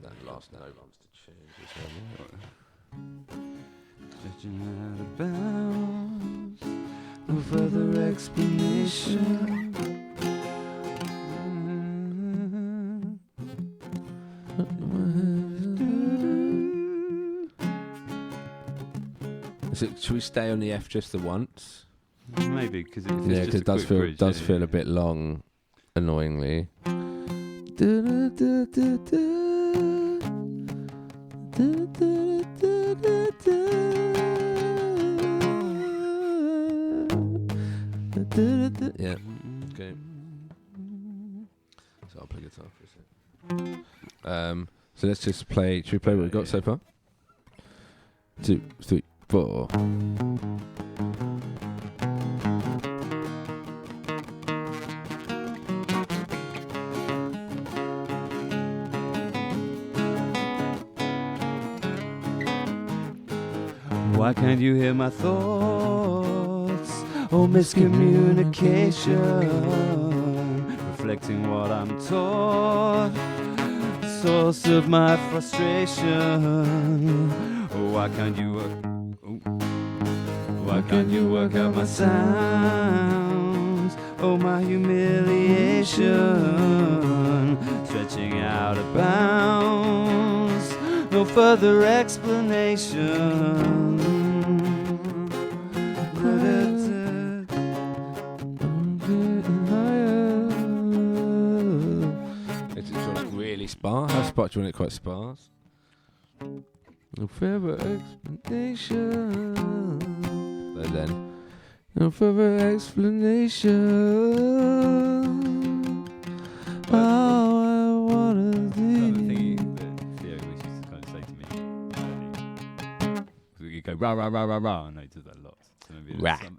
that last note wants to change as well. Stretching out of bounds. No further explanation. Should we stay on the F just the once? Maybe because it does feel a bit long, annoyingly. Yeah. Okay. So I'll play guitar for a second. So let's just play. Should we play what we've got so far? 2, 3, 4. Why can't you hear my thoughts? Oh, miscommunication, reflecting what I'm taught. Source of my frustration. Oh, why can't you work? Why can't you work out my sounds? Oh, my humiliation, stretching out of bounds. No further explanation. Is it sort of really sparse? How sparse do you want it? Quite sparse. No further explanation. So then, no further explanation. All I wanna do. You go rah rah rah rah rah. I know he does that a lot. So maybe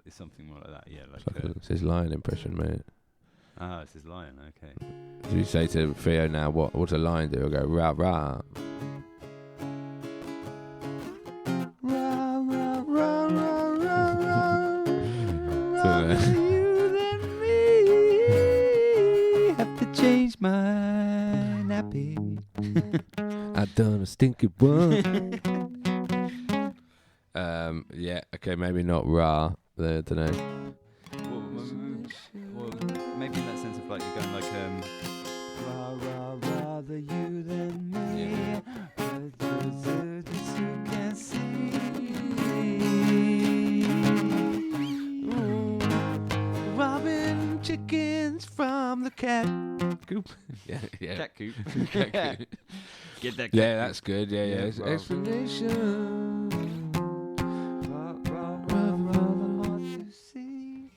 it's something more like that. Yeah, like it's his lion impression, mate. Ah, it's his lion. Okay. So you say to Theo now, what's a lion do? I'll go rah rah. Rah rah rah rah rah rah. You and me have to change my nappy. I done a stinky one. Yeah, okay, maybe not rah. I don't know. Well, maybe in that sense of like you're going like rah rah rather you than me. Yeah. You can see. Ooh, robbing chickens from the cat coop. Yeah. Cat coop. Cat coop. Get that. Yeah, that's good. Yeah. It's well, explanation.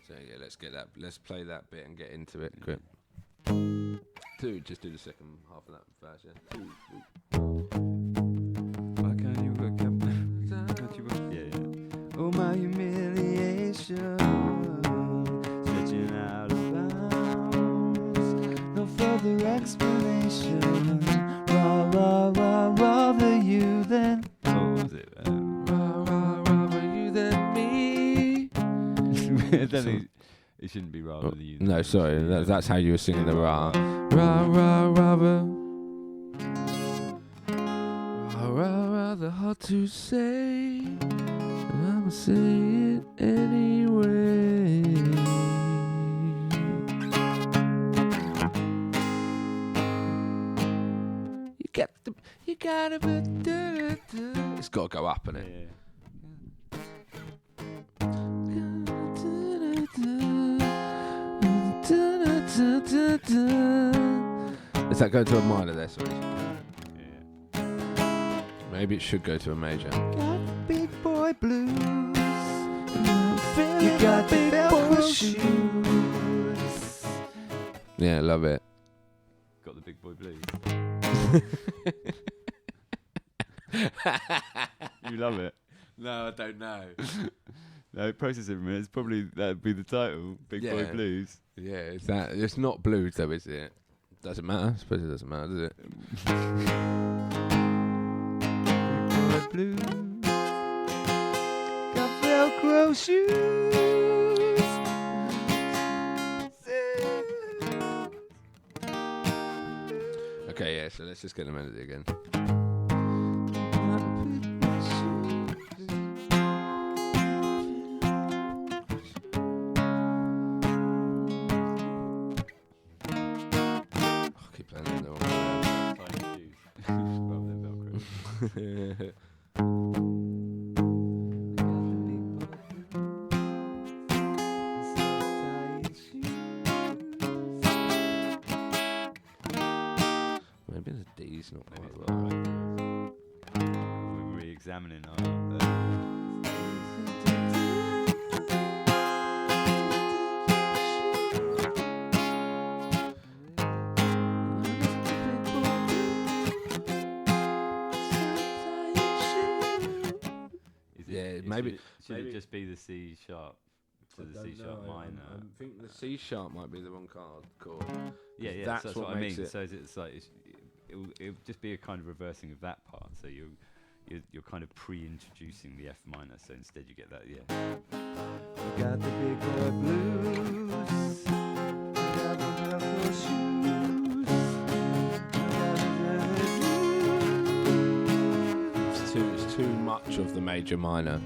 So yeah, let's get that. Let's play that bit and get into it. Quick. Just do the second half of that first. Yeah. 2, 3. Why can't you work up? Can't you work? Yeah. Oh, my humiliation, stretching out of explanation. Rather you than. What was it? Rather you than me. I don't think it shouldn't be rather than you. No, sorry, that's how you were singing the ra. Rather hard to say, and I'ma say it anyway. You gotta it's gotta go up, innit? Yeah. Does that go to a minor there, sorry? Yeah. Maybe it should go to a major. Got big boy blues. You got the Velcro shoes. Yeah, love it. Got the big boy blues. You love it. No, I don't know. No, process it for a minute. It's probably that'd be the title. Big Boy Yeah. Blues. Yeah, it's not blues though, is it? Doesn't matter. I suppose it doesn't matter, does it? Big boy blues. Got Velcro shoes. Okay, yeah. So let's just get the melody again. I keep playing that little. Tiny shoes. Rather than Velcro. Maybe the D's not Maybe quite it's not right. right. We're re-examining our. Maybe- Should maybe- it just be the C sharp to the C sharp minor? I think the C sharp might be the wrong chord. Yeah, that's that's what what I makes mean. it- So it's like it'll just be a kind of reversing of that part. So you're kind of pre-introducing the F minor. So instead you get that. Yeah. Got the big boy blues. Got the Velcro shoes. It's too much of the major minor.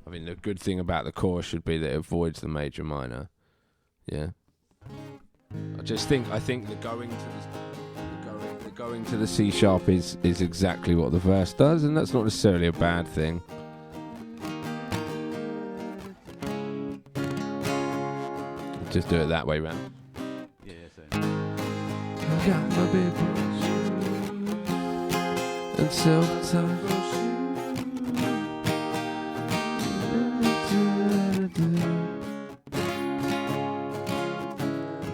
I mean, the good thing about the chorus should be that it avoids the major minor. Yeah. I think the going to the C sharp is exactly what the verse does, and that's not necessarily a bad thing. Just do it that way round. Yeah. So I got my big boy shoes and self-tied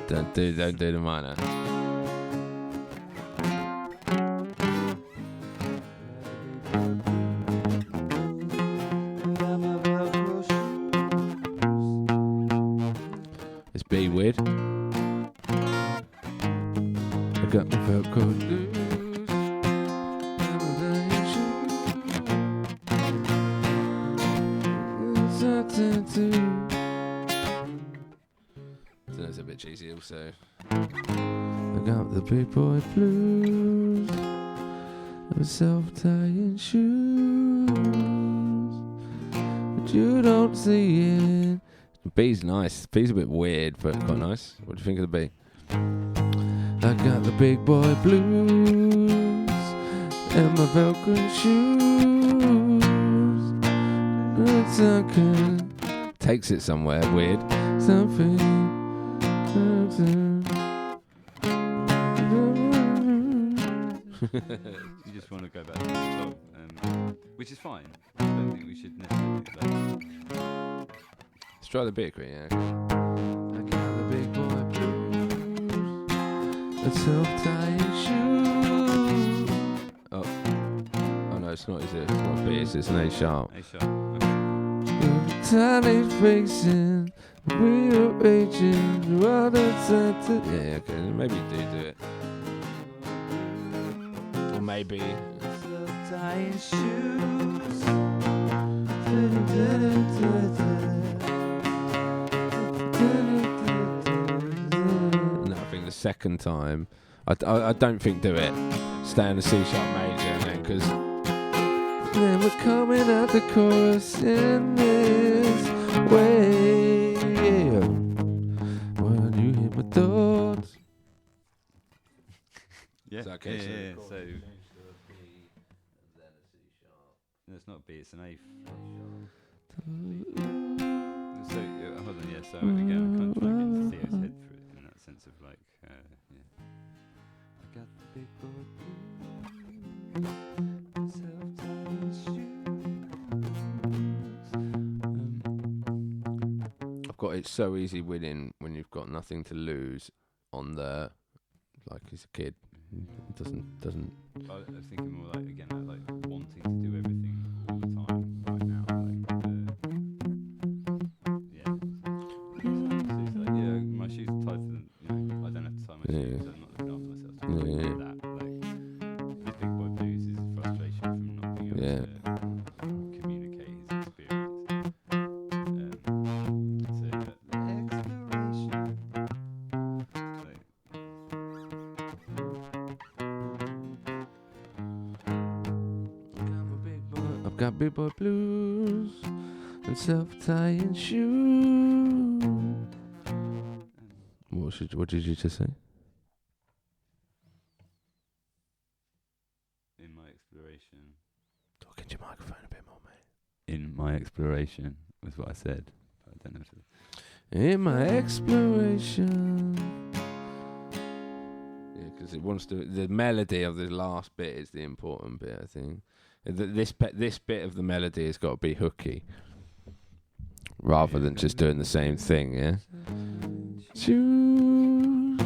Don't do the minor. It's B weird. I got my Velcro blues. So that's a bit cheesy also. I got the big boy blues. I'm self-tying shoes. But you don't see it. B's nice. B's a bit weird, but quite nice. What do you think of the B? I got the big boy blues and my Velcro shoes. It's okay. Takes it somewhere weird. Something. you just want to go back to the top, which is fine. I don't think we should necessarily do that. Let's try the bit, yeah. I got the big boy blues. Let's self-tying shoes. Oh no, it's not, is it? It's not B, it's an A sharp. A sharp. Okay. Tiny facing, rearranging, rather center. Yeah, okay, maybe do it. maybe. Self-tying shoes. No, I think the second time, I don't think do it. Stay on the C sharp major, and then because then we're coming at the chorus in this way. When you hear my thoughts. Yeah. Is that okay? Yeah. So- So no, it's not a B. It's an A. So hold on. Yeah. So again, I'm kind of trying to get into Theo's head for it in that sense of like, yeah. I got the big boy blues, self-tying shoes. I've got it's so easy winning when you've got nothing to lose on the like as a kid. It doesn't. I was thinking more like again like wanting to do everything all the time right now. Yeah. So it's like, yeah, my shoes are tied to them. I don't have to tie my shoes. So I'm not looking after myself. So I'm Yeah. that. Like this big boy blues is frustration from not being able to communicate his experience. So Exploration. I've got big boy blues and self-tying shoes. What did you just say? in my exploration. Talk into your microphone a bit more, mate. In my exploration was what I said. I don't know if it In my exploration. Yeah, because it wants to. The melody of the last bit is the important bit, I think. This bit of the melody has got to be hooky, rather than just doing the same thing. Yeah. Choose.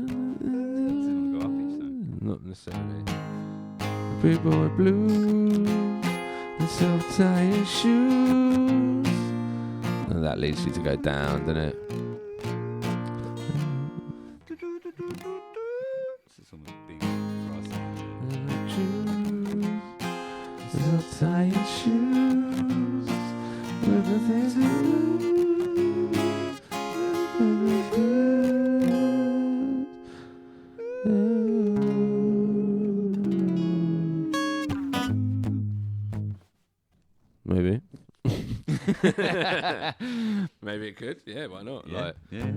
go up each time. Not necessarily. Big boy blues and self-tying shoes. And that leads you to go down, doesn't it? It's almost being brass. Self-tying shoes with the things to Maybe. Maybe it could. Yeah, why not? Yeah. Like, Yeah.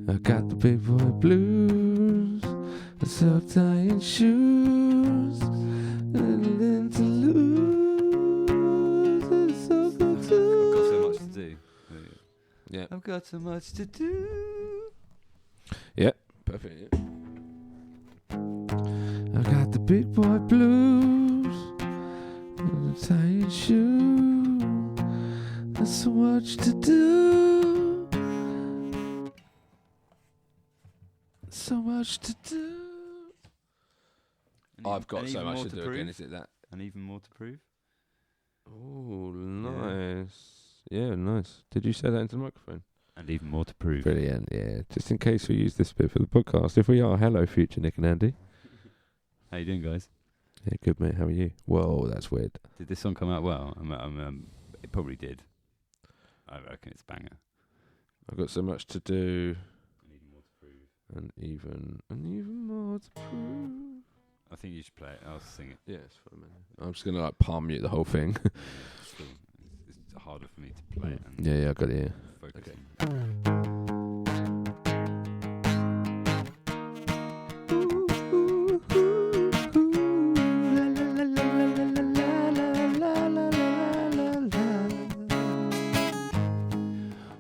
I got the big boy blues, the self-tying shoes, and an interlude. It's so good I've got so much to do. Yeah, I've got so much to do. perfect. Yeah. I got the big boy blues, and the tying shoes. There's so much to do. So much to do. I've got so much to do prove? again. Is it that? And even more to prove. Oh, nice. Yeah, nice. Did you say that into the microphone? And even more to prove. Brilliant, yeah. Just in case we use this bit for the podcast. If we are, hello, future Nick and Andy. How you doing, guys? Yeah, good, mate. How are you? Whoa, that's weird. Did this song come out well? It probably did. I reckon it's a banger. I've got so much to do, And even more to prove. and even more to prove. I think you should play it. I'll sing it. Yeah, it's for a minute. I'm just gonna like palm mute the whole thing. It's harder for me to play it and yeah, I got it. Yeah. focus. Okay.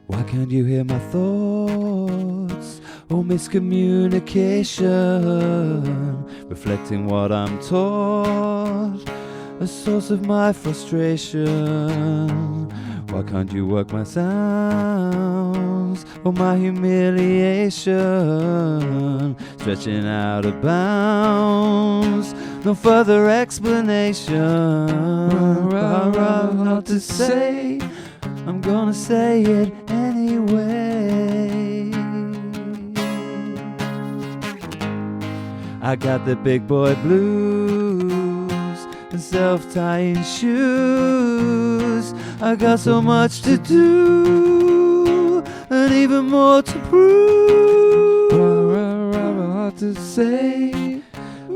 Why can't you hear my thoughts? Oh, miscommunication, reflecting what I'm taught, a source of my frustration. Why can't you work my sounds? Oh, my humiliation, stretching out of bounds. No further explanation. Not to say, I'm gonna say it anyway. I got the big boy blues and self-tying shoes. I got so much to do and even more to prove. Hard to say,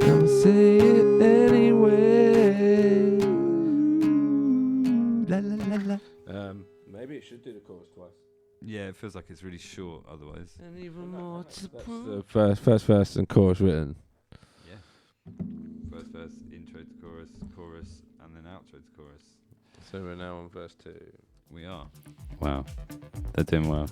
I'll say it anyway. La la la la. Maybe it should do the chorus twice. Yeah, it feels like it's really short otherwise. And even more to That's prove. the first verse and chorus written. Yeah. First verse, intro to chorus, chorus, and then outro to chorus. So we're now on verse 2. We are. Wow. They're doing well.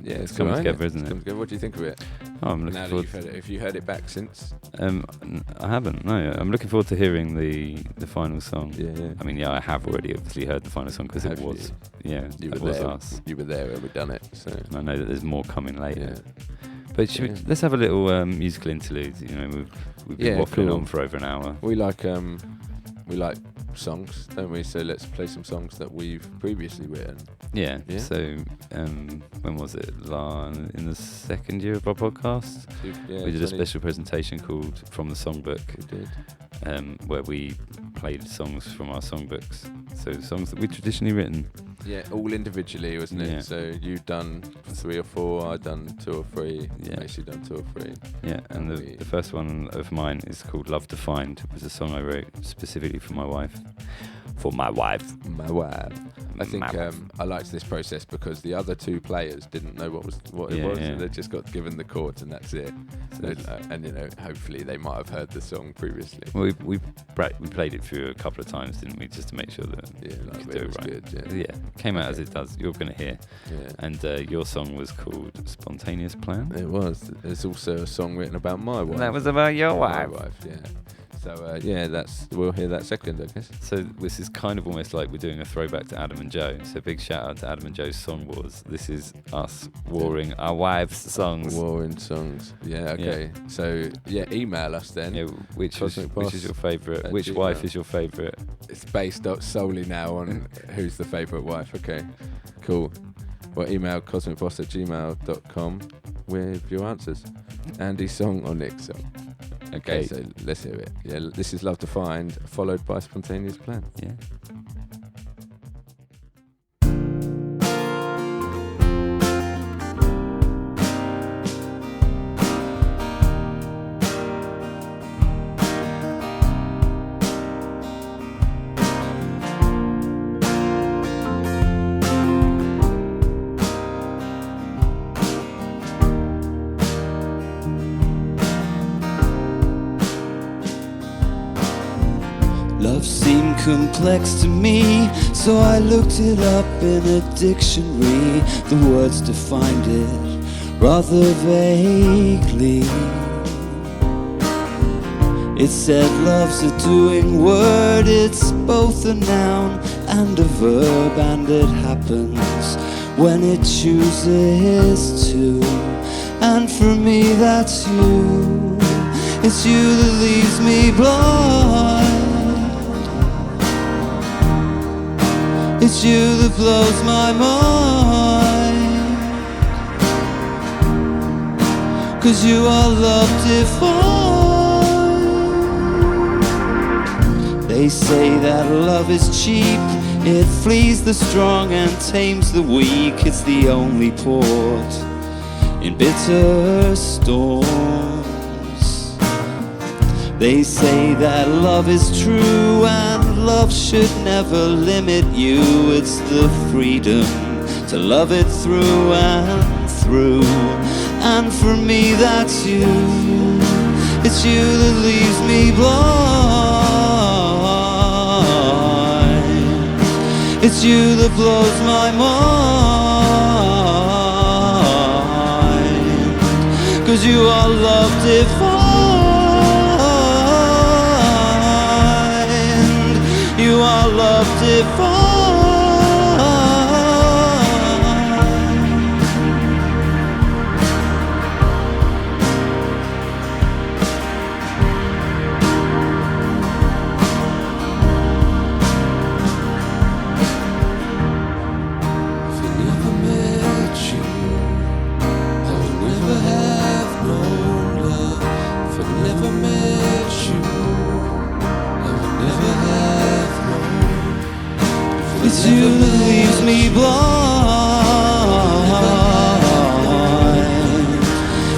Yeah, It's coming together, isn't it? Coming together. What do you think of it? Oh, I'm looking Now that forward. you've heard it, if you heard it back since. I haven't. No, I'm looking forward to hearing the final song. Yeah. I mean, yeah, I have already obviously heard the final song because it Have was, you? yeah, You it were was there. us. You were there when we done it. So And I know that there's more coming later. yeah. But let's have a little musical interlude. You know, we've been waffling cool. on for over an hour. We like songs, don't we? So let's play some songs that we've previously written. Yeah. Yeah. So when was it? In the second year of our podcast, Yeah, we did a special presentation called From the Songbook, We did. where we played songs from our songbooks. So songs that we'd traditionally written. Yeah, all individually, wasn't it? Yeah. So you'd done 3 or 4, I'd done 2 or 3, Yeah. Macy done 2 or 3. Yeah, and the first one of mine is called Love Defined. It was a song I wrote specifically for my wife. For my wife. My wife. I think My wife. I liked this process because the other 2 players didn't know what it Yeah, was, yeah. and they just got given the chords and that's it. So, and hopefully they might have heard the song previously. Well, we played it through a couple of times, didn't we, just to make sure that Yeah, we like could it do was it right. good. Yeah. Yeah, came out as it does. You're going to hear. Yeah. And your song was called Spontaneous Plan. It was. There's also a song written about my wife. That was about your My wife. wife, yeah. So we'll hear that second, I guess. So this is kind of almost like we're doing a throwback to Adam and Joe. So big shout out to Adam and Joe's Song Wars. This is us warring our wives' songs. Warring songs. Yeah, okay. So email us then. Yeah, which is Cosmic your favourite? Bos Which at wife Gmail. is your favourite? It's based solely now on who's the favourite wife. Okay, cool. Well, email cosmicbos@gmail.com with your answers. Andy's song or Nick's song. Okay, so let's hear it. Yeah, this is Love Defined, followed by Spontaneous Plan. Yeah. Love seemed complex to me, so I looked it up in a dictionary. The words defined it rather vaguely. It said love's a doing word, it's both a noun and a verb, and it happens when it chooses to. And for me that's you, it's you that leaves me blind. It's you that blows my mind, 'cause you are love defined. They say that love is cheap, it flees the strong and tames the weak. It's the only port in bitter storms. They say that love is true and love should never limit you. It's the freedom to love it through and through. And for me that's you, it's you that leaves me blind. It's you that blows my mind, 'cause you are love divine. You are love divine. If I never met you, I would never have known love. If I never met It's you that leaves me blind.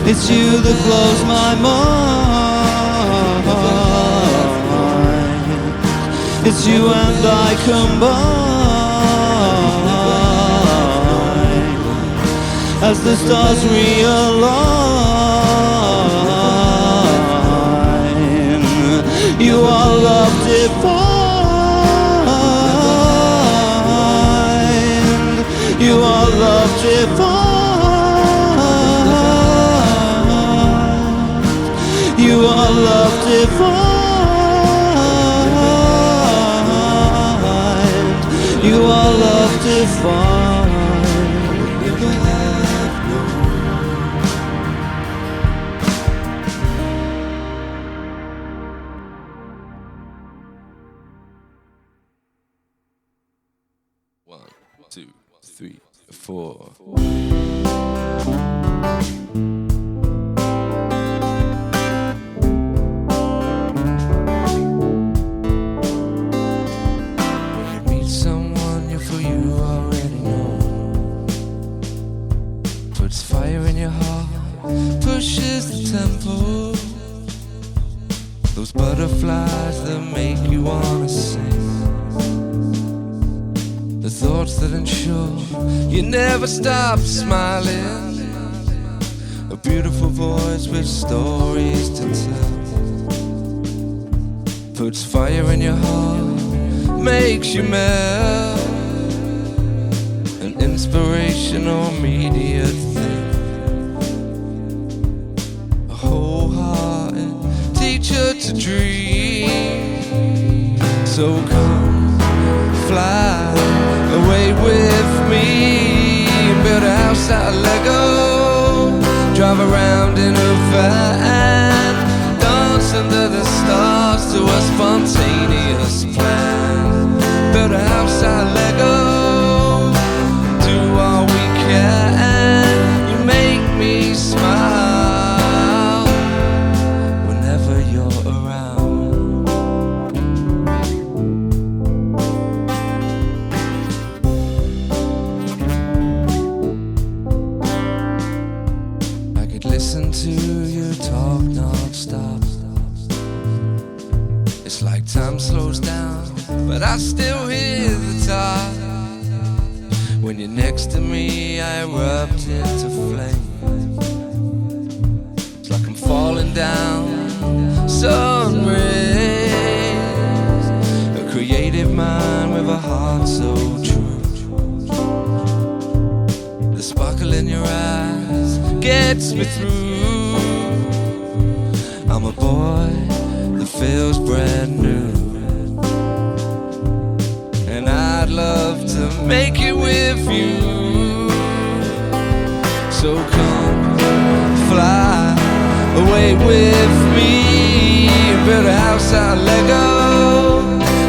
It's you that blows my mind. It's you and I combine as the stars realign. You are love divine. You are love divine. You are love divine. You are love divine. One, two, three, four. When you meet someone you feel you already know, puts fire in your heart, pushes the tempo. Those butterflies that make you wanna sing, the thoughts that ensure you never stop smiling. A beautiful voice with stories to tell, puts fire in your heart, makes you melt. An inspirational media thing, a wholehearted teacher to dream. So come fly away with me, build a house out of Lego, drive around in a van, dance under the stars to a spontaneous plan. Build a house out of Lego, do all we can. You make me smile whenever you're around. Listen to you talk non-stop. It's like time slows down, but I still hear the talk. When you're next to me, I erupt into flame. It's like I'm falling down sun rays. A creative mind with a heart so true. The sparkle in your eyes gets me through. I'm a boy that feels brand new, and I'd love to make it with you. So come fly away with me, build a house out of Lego,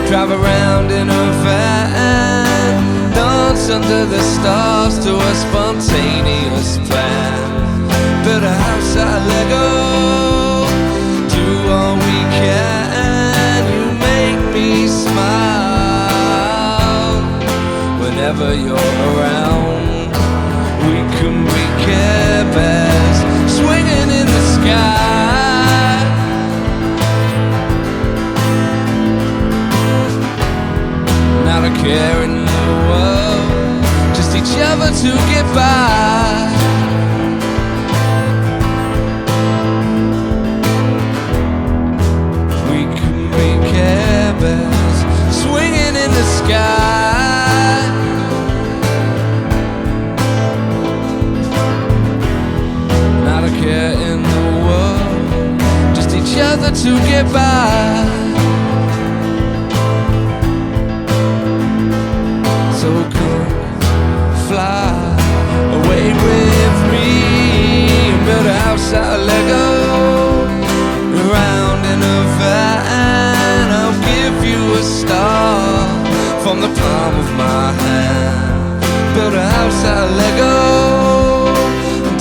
drive around in a van, dance under the stars to a spontaneous plan. Build a house out of Lego, do all we can. You make me smile whenever you're around. We can be Care Bears swinging in the sky. Not a care in the world, just each other to get by. Swinging in the sky. Not a care in the world, just each other to get by. So come fly away with me, build a house out of Lego, around in a van. I'll give you a star from the palm of my hand. Build a house out of Lego,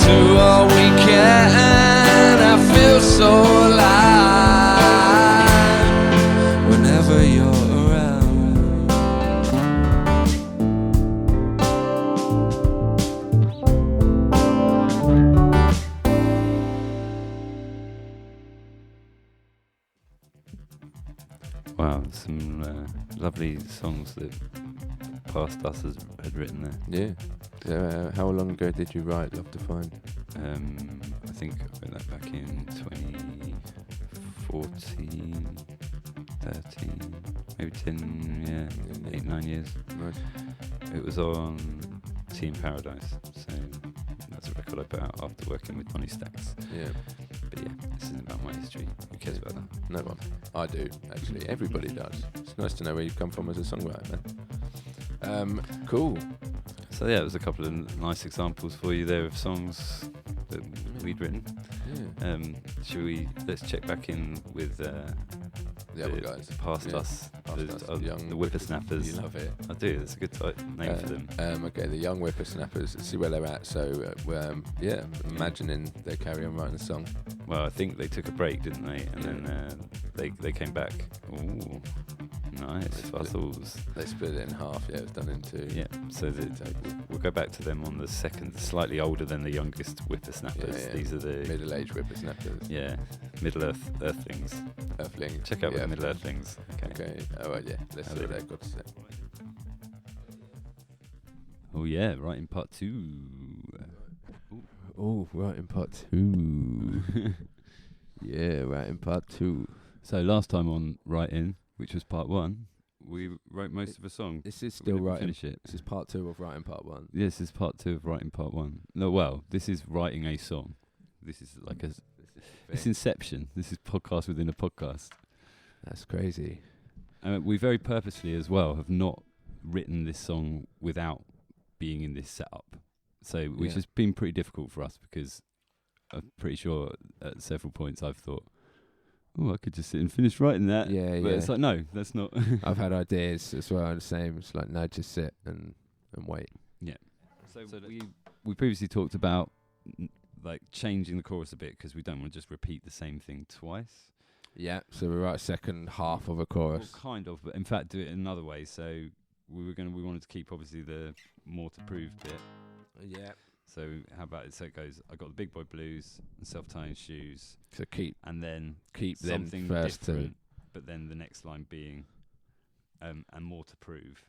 do all we can. I feel so alive whenever you're around. some lovely songs that past us had written there. Yeah. So, how long ago did you write Love to Find? I think I wrote that back in 2014, 13, maybe 10, 8, 9 years. Nice. It was on Tea in Paradise, so that's a record I put out after working with Bonnie Stacks. Yeah. But yeah, this isn't about my history. Who cares about that? No one. I do, actually. Everybody does. It's nice to know where you've come from as a songwriter, man. Cool. So yeah, it was a couple of nice examples for you there of songs that we'd written. Yeah. Let's check back in with The other guys. Past Yeah. us, Past us, the young whippersnappers. You love it. I do. That's a good name for them. Okay, the young whippersnappers. See where they're at. So, imagining they carry on writing a song. Well, I think they took a break, didn't they? And then they came back. Ooh, nice fuzzles. They split it in half. Yeah, it was done into. Yeah. So we'll go back to them on the second, slightly older than the youngest whippersnappers. Yeah. These are the middle-aged whippersnappers. Yeah, Middle Earthlings. Earthling. Check out the Middle Earthlings. Okay. Oh, right, yeah. Let's see what they've got to say. Oh yeah, right in part 2. Oh, right in part 2. Yeah, right in part 2. So last time on Writing, which was part 1, we wrote most of a song. This is still writing. Finish it. This is part 2 of writing part 1. Yes, this is part 2 of writing part 1. No, well, this is writing a song. This is like it's Inception. This is podcast within a podcast. That's crazy. We very purposely as well have not written this song without being in this setup. So, which has been pretty difficult for us because I'm pretty sure at several points I've thought, oh, I could just sit and finish writing that. Yeah, but it's like, no, that's not. I've had ideas as well. The same. It's like, no, just sit and wait. Yeah. So we previously talked about like changing the chorus a bit because we don't want to just repeat the same thing twice. Yeah. So we write a second half of a chorus. Well, kind of, but in fact, do it another way. So we wanted to keep obviously the more to prove bit. Yeah. So how about it? So it goes, I got the big boy blues and self-tying shoes. So keep them something first different, but then the next line being, and more to prove.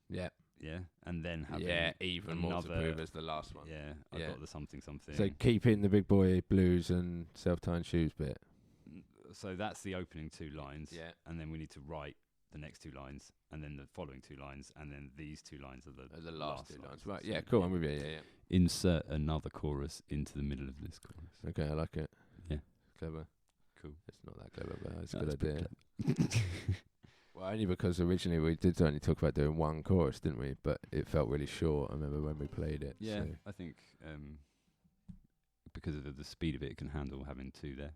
Yeah. Yeah, and then having even more to prove as the last one. Yeah, I got the something. So keeping the big boy blues and self-tying shoes bit. So that's the opening 2 lines. Yeah. And then we need to write the next 2 lines, and then the following 2 lines, and then these 2 lines are the last 2 lines. Right, yeah, cool, I'm with you, yeah. Insert another chorus into the middle of this chorus. Okay, I like it. Yeah. Clever. Cool. It's not that clever, but it's a good idea. Well, only because originally we did only talk about doing one chorus, didn't we? But it felt really short, I remember when we played it. Yeah, so. I think because of the speed of it can handle having 2 there.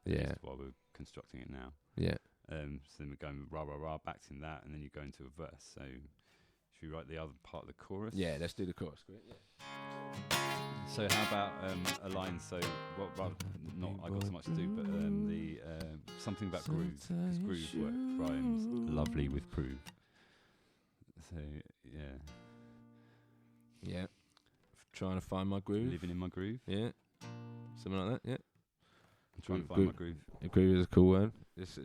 Yeah. While we're constructing it now. Yeah. So then we're going rah rah rah back in that, and then you go into a verse. So should we write the other part of the chorus? Yeah, let's do the chorus. Great. Yeah. So how about a line? So not I got so much to do, but the something about groove, because groove rhymes lovely with prove. So yeah, trying to find my groove. Living in my groove. Yeah, something like that. Yeah. I'm trying to find my groove. Groove is a cool word. It's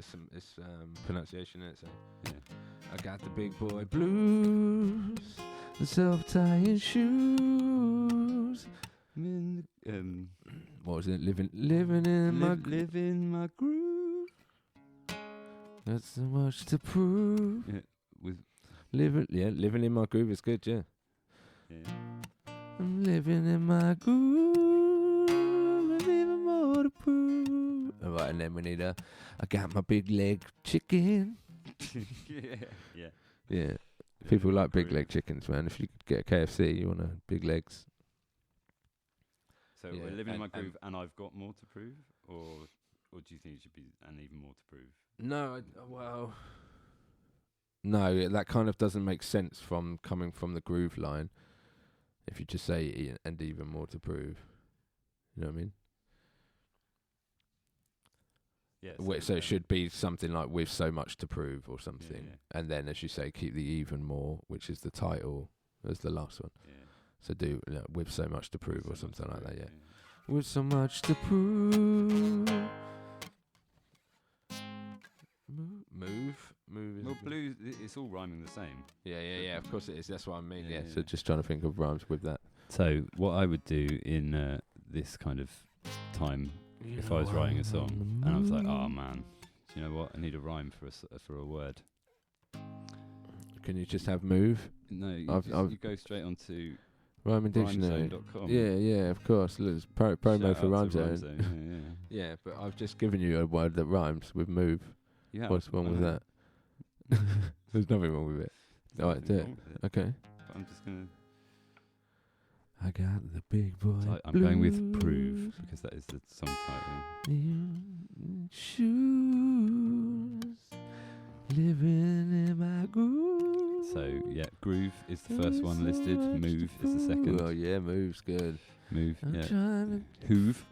pronunciation in it. So yeah. I got the big boy blues, the self-tying shoes. What was it? Living in my groove. That's so much to prove. Yeah, with living in my groove is good. Yeah. Yeah. I'm living in my groove, and even more to prove. All right, and then we need I got my big leg chicken. Yeah. People like big leg chickens, man. If you get a KFC, you want big legs. So we're living in my groove, and I've got more to prove, or do you think it should be and even more to prove? No, no, that kind of doesn't make sense coming from the groove line. If you just say and even more to prove, you know what I mean? Yeah. So it should be something like with so much to prove or something, and then as you say, keep the even more, which is the title, as the last one. Yeah. So do with so much to prove or something like that. Yeah. With so much to prove. Move is Well, blues, it's all rhyming the same. Yeah. Of course it is. That's what I mean. Yeah, Yeah. yeah. So just trying to think of rhymes with that. So what I would do in this kind of time, if I was writing a song, and I was like, oh man, do you know what? I need a rhyme for a word. Can you just have move? No, you go straight onto Rhyming dictionary. rhymezone.com. Yeah, of course. There's promo Shout for out to Rhymezone. Yeah. Yeah, but I've just given you a word that rhymes with move. You have. What's wrong with that? There's nothing wrong with it. All right, do it. Okay. But I'm just gonna. I got the big boy. So I'm going with Prove because that is the song title. Shoes, living in my groove. So yeah, Groove is the first one listed. Move is the second. Well, yeah, move's good. Move. I'm Yeah. trying Hoove.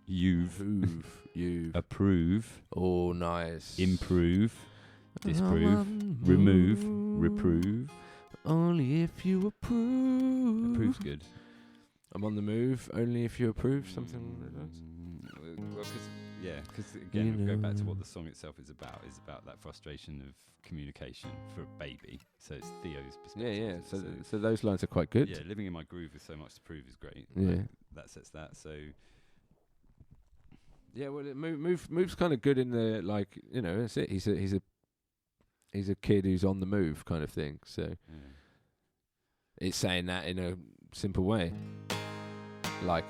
You've. you. Approve. Oh, nice. Improve. Disprove. Remove. Reprove. Only if you approve. Approve's good. I'm on the move. Only if you approve. Something like that. Well, because again, we go back to what the song itself is about. Is about that frustration of communication for a baby. So it's Theo's perspective. Yeah. So those lines are quite good. Yeah, living in my groove with so much to prove is great. Yeah. Like, that sets that. So Yeah, well, move's kind of good in the, like, you know, that's it. He's a kid who's on the move kind of thing. So yeah. it's saying that in a simple way. Like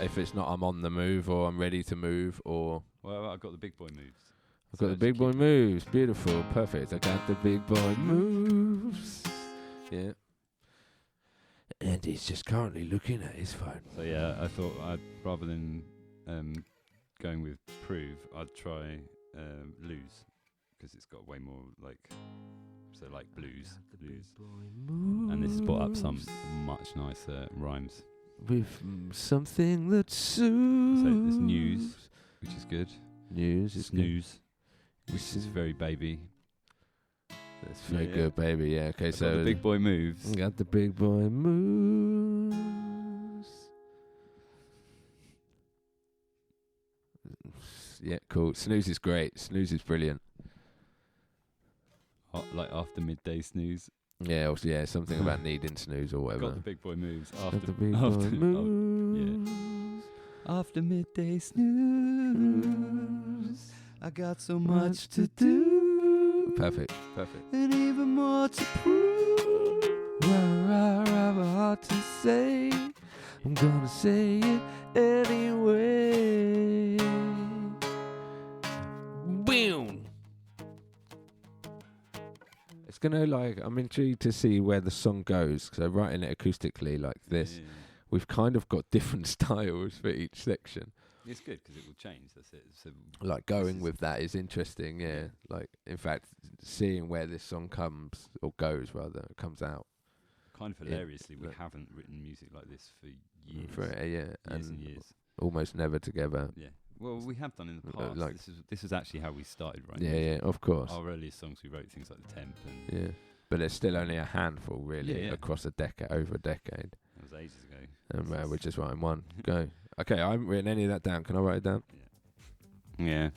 if it's not I'm on the move or I'm ready to move or Well, I've got the big boy moves. I've got the big boy moves. Beautiful, perfect. I got the big boy moves. Yeah. And he's just currently looking at his phone. So yeah, I thought rather than going with Prove, I'd try Lose because it's got way more like blues, and this has brought up some much nicer rhymes. With something that soothes. So there's News, which is good. News is Snooze, which is very baby. That's very good, baby. Yeah. Okay, I've so got the big boy moves. Got the big boy moves. Yeah, cool. Snooze is great. Snooze is brilliant. Like after midday snooze. Yeah, also, yeah, something about needing snooze or whatever. Got the big boy moves. Got the big boy moves. After midday snooze, I got so much to do. Perfect. And even more to prove. I have a heart to say. I'm gonna say it anyway. Boom. It's gonna I'm intrigued to see where the song goes because I'm writing it acoustically like this. Yeah. We've kind of got different styles for each section. It's good because it will change. That's it. So Like going with that is interesting. Yeah. Like in fact, seeing where this song comes or goes rather comes out. kind of hilariously, we haven't written music like this for years. Years and years. Almost never together. Yeah. Well, we have done in the past. This is actually how we started writing. Yeah, of course. Our earliest songs, we wrote things like The Temp. And But there's still only a handful, really, across over a decade. That was ages ago. And we're just writing one. Go. Okay, I haven't written any of that down. Can I write it down? Yeah.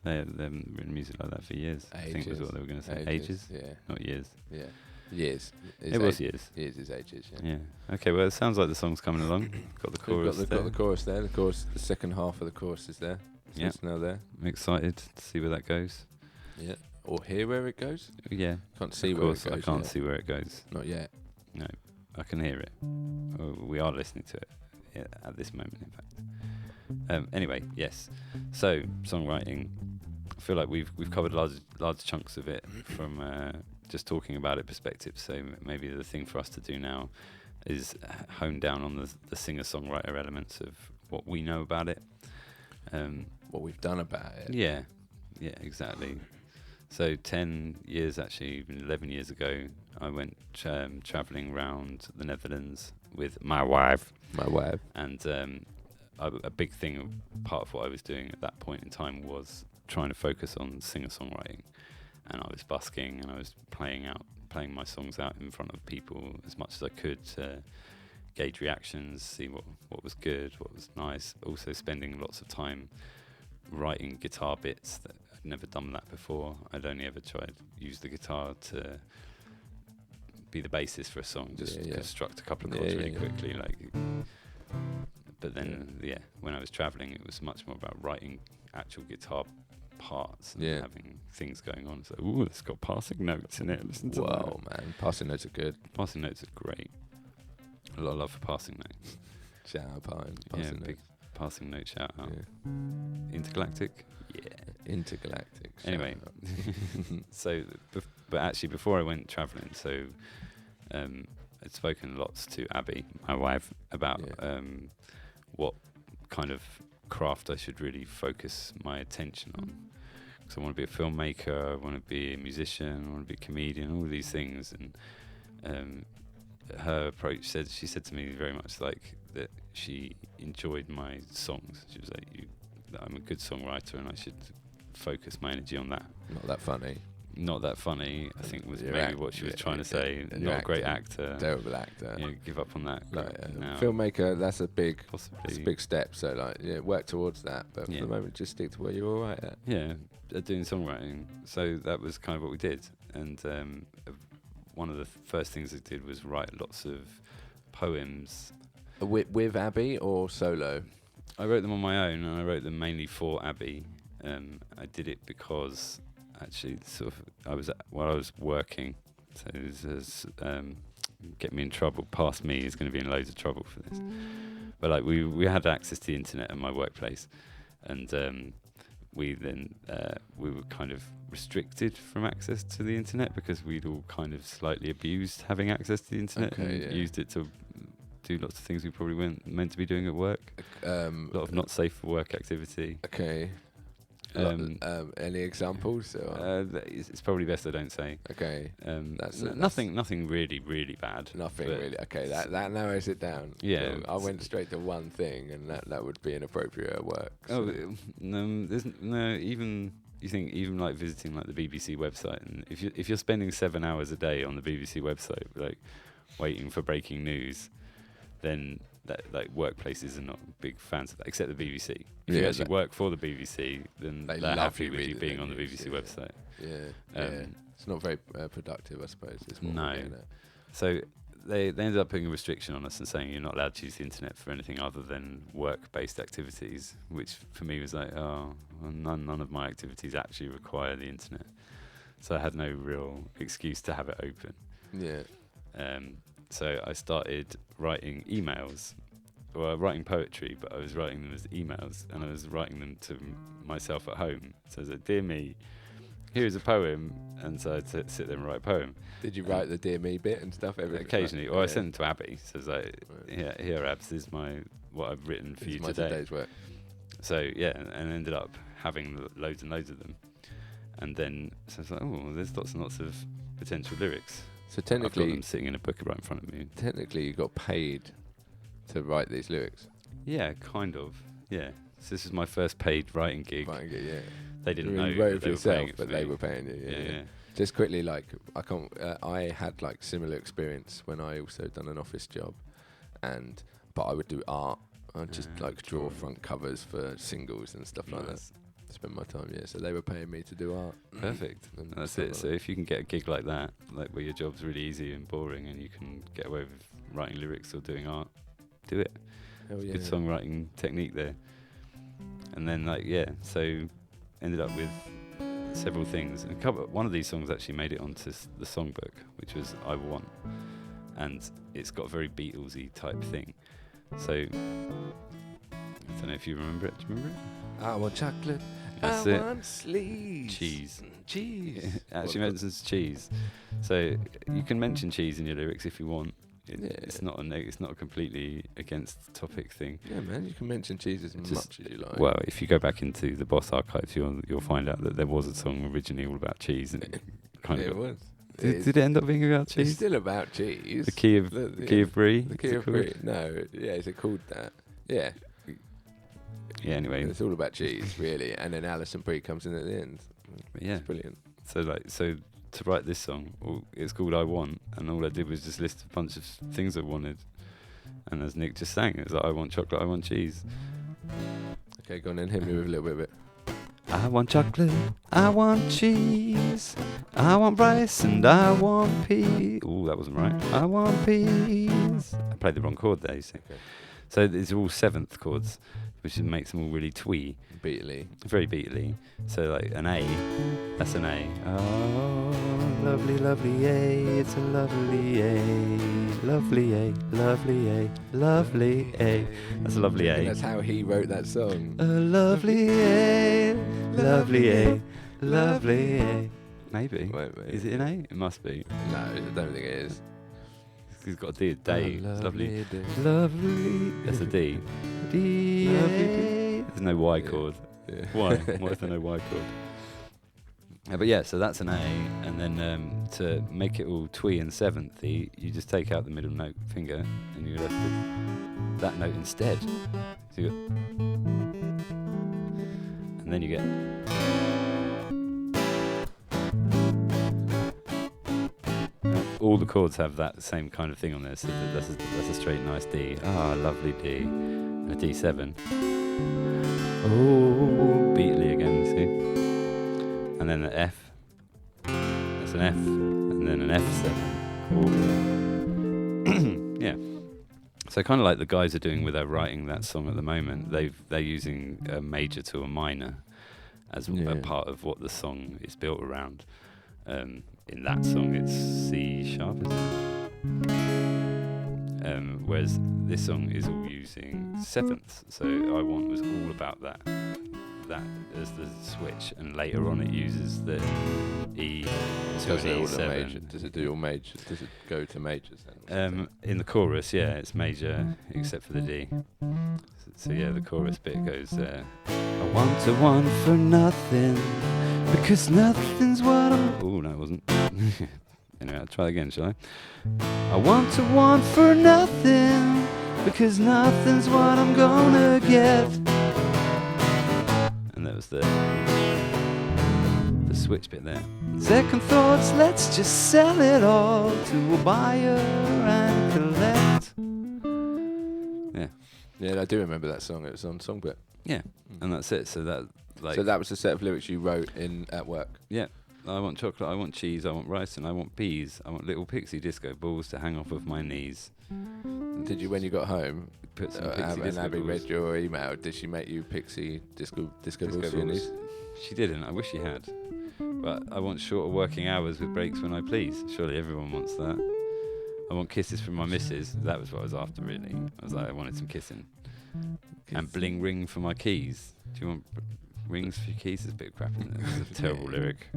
They haven't written music like that for years. Ages. I think was what they were going to say. Ages? Yeah. Not years. Yeah. Years. It was years. Years is ages, yeah. Okay, well, it sounds like the song's coming along. Got the chorus got the chorus there. The second half of the chorus is there. So it's now there. I'm excited to see where that goes. Yeah. Or hear where it goes? Yeah. Can't see of where course, it goes. I can't see where it goes. Not yet. No. I can hear it. Oh, we are listening to it at this moment, in fact. Anyway, yes. So, songwriting. I feel like we've covered large chunks of it from just talking about it perspective. So maybe the thing for us to do now is hone down on the singer-songwriter elements of what we know about it. What we've done about it. Yeah, exactly. So 10 years, actually, even 11 years ago, I went travelling around the Netherlands with my wife. And a big thing, part of what I was doing at that point in time was trying to focus on singer-songwriting. And I was busking and I was playing my songs out in front of people as much as I could to gauge reactions, see what was good, what was nice. Also spending lots of time writing guitar bits that never done that before. I'd only ever tried use the guitar to be the basis for a song, just construct a couple of chords really quickly, like. But then, when I was traveling, it was much more about writing actual guitar parts and having things going on. So, it's got passing notes in it. Listen to that. Wow, man, passing notes are good. Passing notes are great. A lot of love for passing notes. Shout out, passing notes. Big passing note shout out. Intergalactic? Yeah. Intergalactic. Anyway, so, but actually before I went travelling, so I'd spoken lots to Abby, my wife, about what kind of craft I should really focus my attention on. Because I want to be a filmmaker, I want to be a musician, I want to be a comedian, all these things. And her approach she said to me very much like that she enjoyed my songs. She was like, that I'm a good songwriter and I should focus my energy on that. Not that funny. Not that funny, I think was maybe what she was trying to say. Not a great actor. Terrible actor. Give up on that. Filmmaker, that's a big, possibly. That's a big step. So work towards that. But for the moment, just stick to where you're all right at. Yeah, doing songwriting. So that was kind of what we did. And one of the first things I did was write lots of poems. With Abby or solo? I wrote them on my own, and I wrote them mainly for Abby. I did it because actually, while I was working, so this is get me in trouble. Past me is going to be in loads of trouble for this. But like we had access to the internet at my workplace, and we were kind of restricted from access to the internet because we'd all kind of slightly abused having access to the internet and used it to do lots of things we probably weren't meant to be doing at work. A lot of not safe for work activity. Okay. Any examples? It's probably best I don't say. Okay. That's nothing really, really bad. Nothing really. Okay, that narrows it down. Yeah. So I went straight to one thing, and that would be inappropriate at work. So. There's even you think even like visiting like the BBC website, and if you're spending 7 hours a day on the BBC website, like waiting for breaking news, then that like workplaces are not big fans of that, except the BBC. If you actually work for the BBC, then they're happy with you being on the BBC website. It's not very productive, I suppose. No. So they ended up putting a restriction on us and saying you're not allowed to use the internet for anything other than work-based activities, which for me was like, none of my activities actually require the internet. So I had no real excuse to have it open. Yeah. So I started writing emails, writing poetry, but I was writing them as emails, and I was writing them to myself at home. So I was like, "Dear me, here's a poem," and so I'd sit there and write a poem. Did you write the "Dear Me" bit and stuff? Occasionally, or I sent them to Abby. So I was like, "Here, Abs, this is what I've written for you today." Today's work. So and ended up having loads and loads of them, and then so I was like, there's lots and lots of potential lyrics. So technically, I've got them sitting in a book right in front of me. Technically, you got paid to write these lyrics. Yeah, kind of. Yeah. So this is my first paid writing gig. They didn't know. You wrote it for they yourself, were paying it but for they me. were paying you. Yeah. Just quickly, I had like similar experience when I also done an office job, but I would do art. I'd just draw front covers for singles and stuff like that. Spend my time, so they were paying me to do art. Perfect. And that's it. So if you can get a gig like that, like where your job's really easy and boring and you can get away with writing lyrics or doing art, do it. Good songwriting technique there. And then so ended up with several things. And one of these songs actually made it onto the songbook, which was I Want. And it's got a very Beatlesy type thing. So I don't know if you remember it. Do you remember it? I want chocolate. That's I want sleeves. Cheese. Cheese. Actually mentions cheese. So you can mention cheese in your lyrics if you want. It's not a completely against topic thing. Yeah, man, you can mention cheese as much as you like. Well, if you go back into the Bos archives, you'll find out that there was a song originally all about cheese, and it kind of was. Did it end up being about cheese? It's still about cheese. The key of Brie. The key of Brie. No, is it called that? Yeah. Yeah. Anyway, it's all about cheese, really, and then Alison Brie comes in at the end. Yeah, it's brilliant. So to write this song, it's called I Want, and all I did was just list a bunch of things I wanted, and as Nick just sang, it was like I want chocolate, I want cheese. Okay, go on then, hit me with a little bit of it. I want chocolate, I want cheese, I want rice and I want peas. Ooh, that wasn't right. I want peas. I played the wrong chord there, you see. Okay. So these are all seventh chords, which makes them all really twee. Beatly. Very beatly. So like an A, that's an A. Oh, lovely, lovely A, it's a lovely A, lovely A, lovely A, lovely A. That's a lovely And A. that's how he wrote that song. A lovely A, lovely A, lovely A. Maybe. Wait. Is it an A? It must be. No, I don't think it is. He's got a D. Day. A It's lovely. day. Lovely. That's a D. D. A. There's no Y chord. Yeah. Why? Why is there no Y chord? But yeah, so that's an A, and then to make it all twee and seventh-y, you just take out the middle note finger, and you're left with that note instead. So you got, and then you get. All the chords have that same kind of thing on there, so that's a straight, nice D. Ah, lovely D. And a D7. Oh, beatly again, you see. And then an F. That's an F. And then an F7. Yeah. So kind of like the guys are doing with their writing that song at the moment. They're using a major to a minor as a part of what the song is built around. In that song, it's C sharp, isn't it? Whereas this song is all using sevenths. So I Want was all about that as the switch, and later on it uses the E to Does an it all the E7. major? Does it do all majors? Does it go to majors then? In the chorus, yeah, it's major except for the D. So yeah, the chorus bit goes. I want to want for nothing, because nothing's what I'm. Oh no, it wasn't. Anyway, I'll try again, shall I? I want to want for nothing, because nothing's what I'm gonna get. And that was the switch bit there. Second thoughts, let's just sell it all to a buyer and collect. Yeah, I do remember that song. It was on Songbook. Yeah, and that's it. So that So that was the set of lyrics you wrote at work. Yeah. I want chocolate, I want cheese, I want rice, and I want peas. I want little pixie disco balls to hang off of my knees. Did you, when you got home, Put some pixie and disco Abby balls. read your email, did she make you pixie disco balls for your knees? She didn't. I wish she had. But I want shorter working hours with breaks when I please. Surely everyone wants that. I want kisses from my missus. That was what I was after, really. I was like, I wanted some kissing. And bling ring for my keys. Do you want rings for your keys? Is a bit of crap, isn't it? That's a terrible lyric.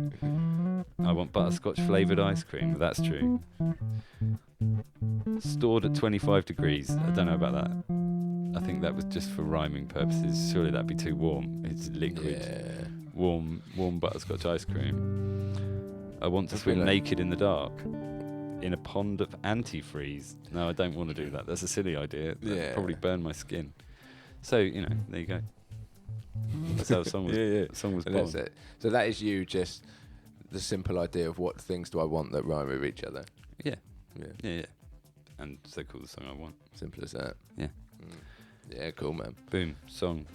I want butterscotch flavoured ice cream. That's true. Stored at 25 degrees. I don't know about that. I think that was just for rhyming purposes. Surely that'd be too warm. It's liquid. Yeah. Warm butterscotch ice cream. I want to swim naked in the dark in a pond of antifreeze. No, I don't want to do that. That's a silly idea. That'd probably burn my skin. So, there you go. That's how the song was. The song was born. That's it. So that is you, just the simple idea of what things do I want that rhyme with each other. Yeah. Yeah. And so called the song I want. Simple as that. Yeah. Yeah, cool, man. Boom. Song.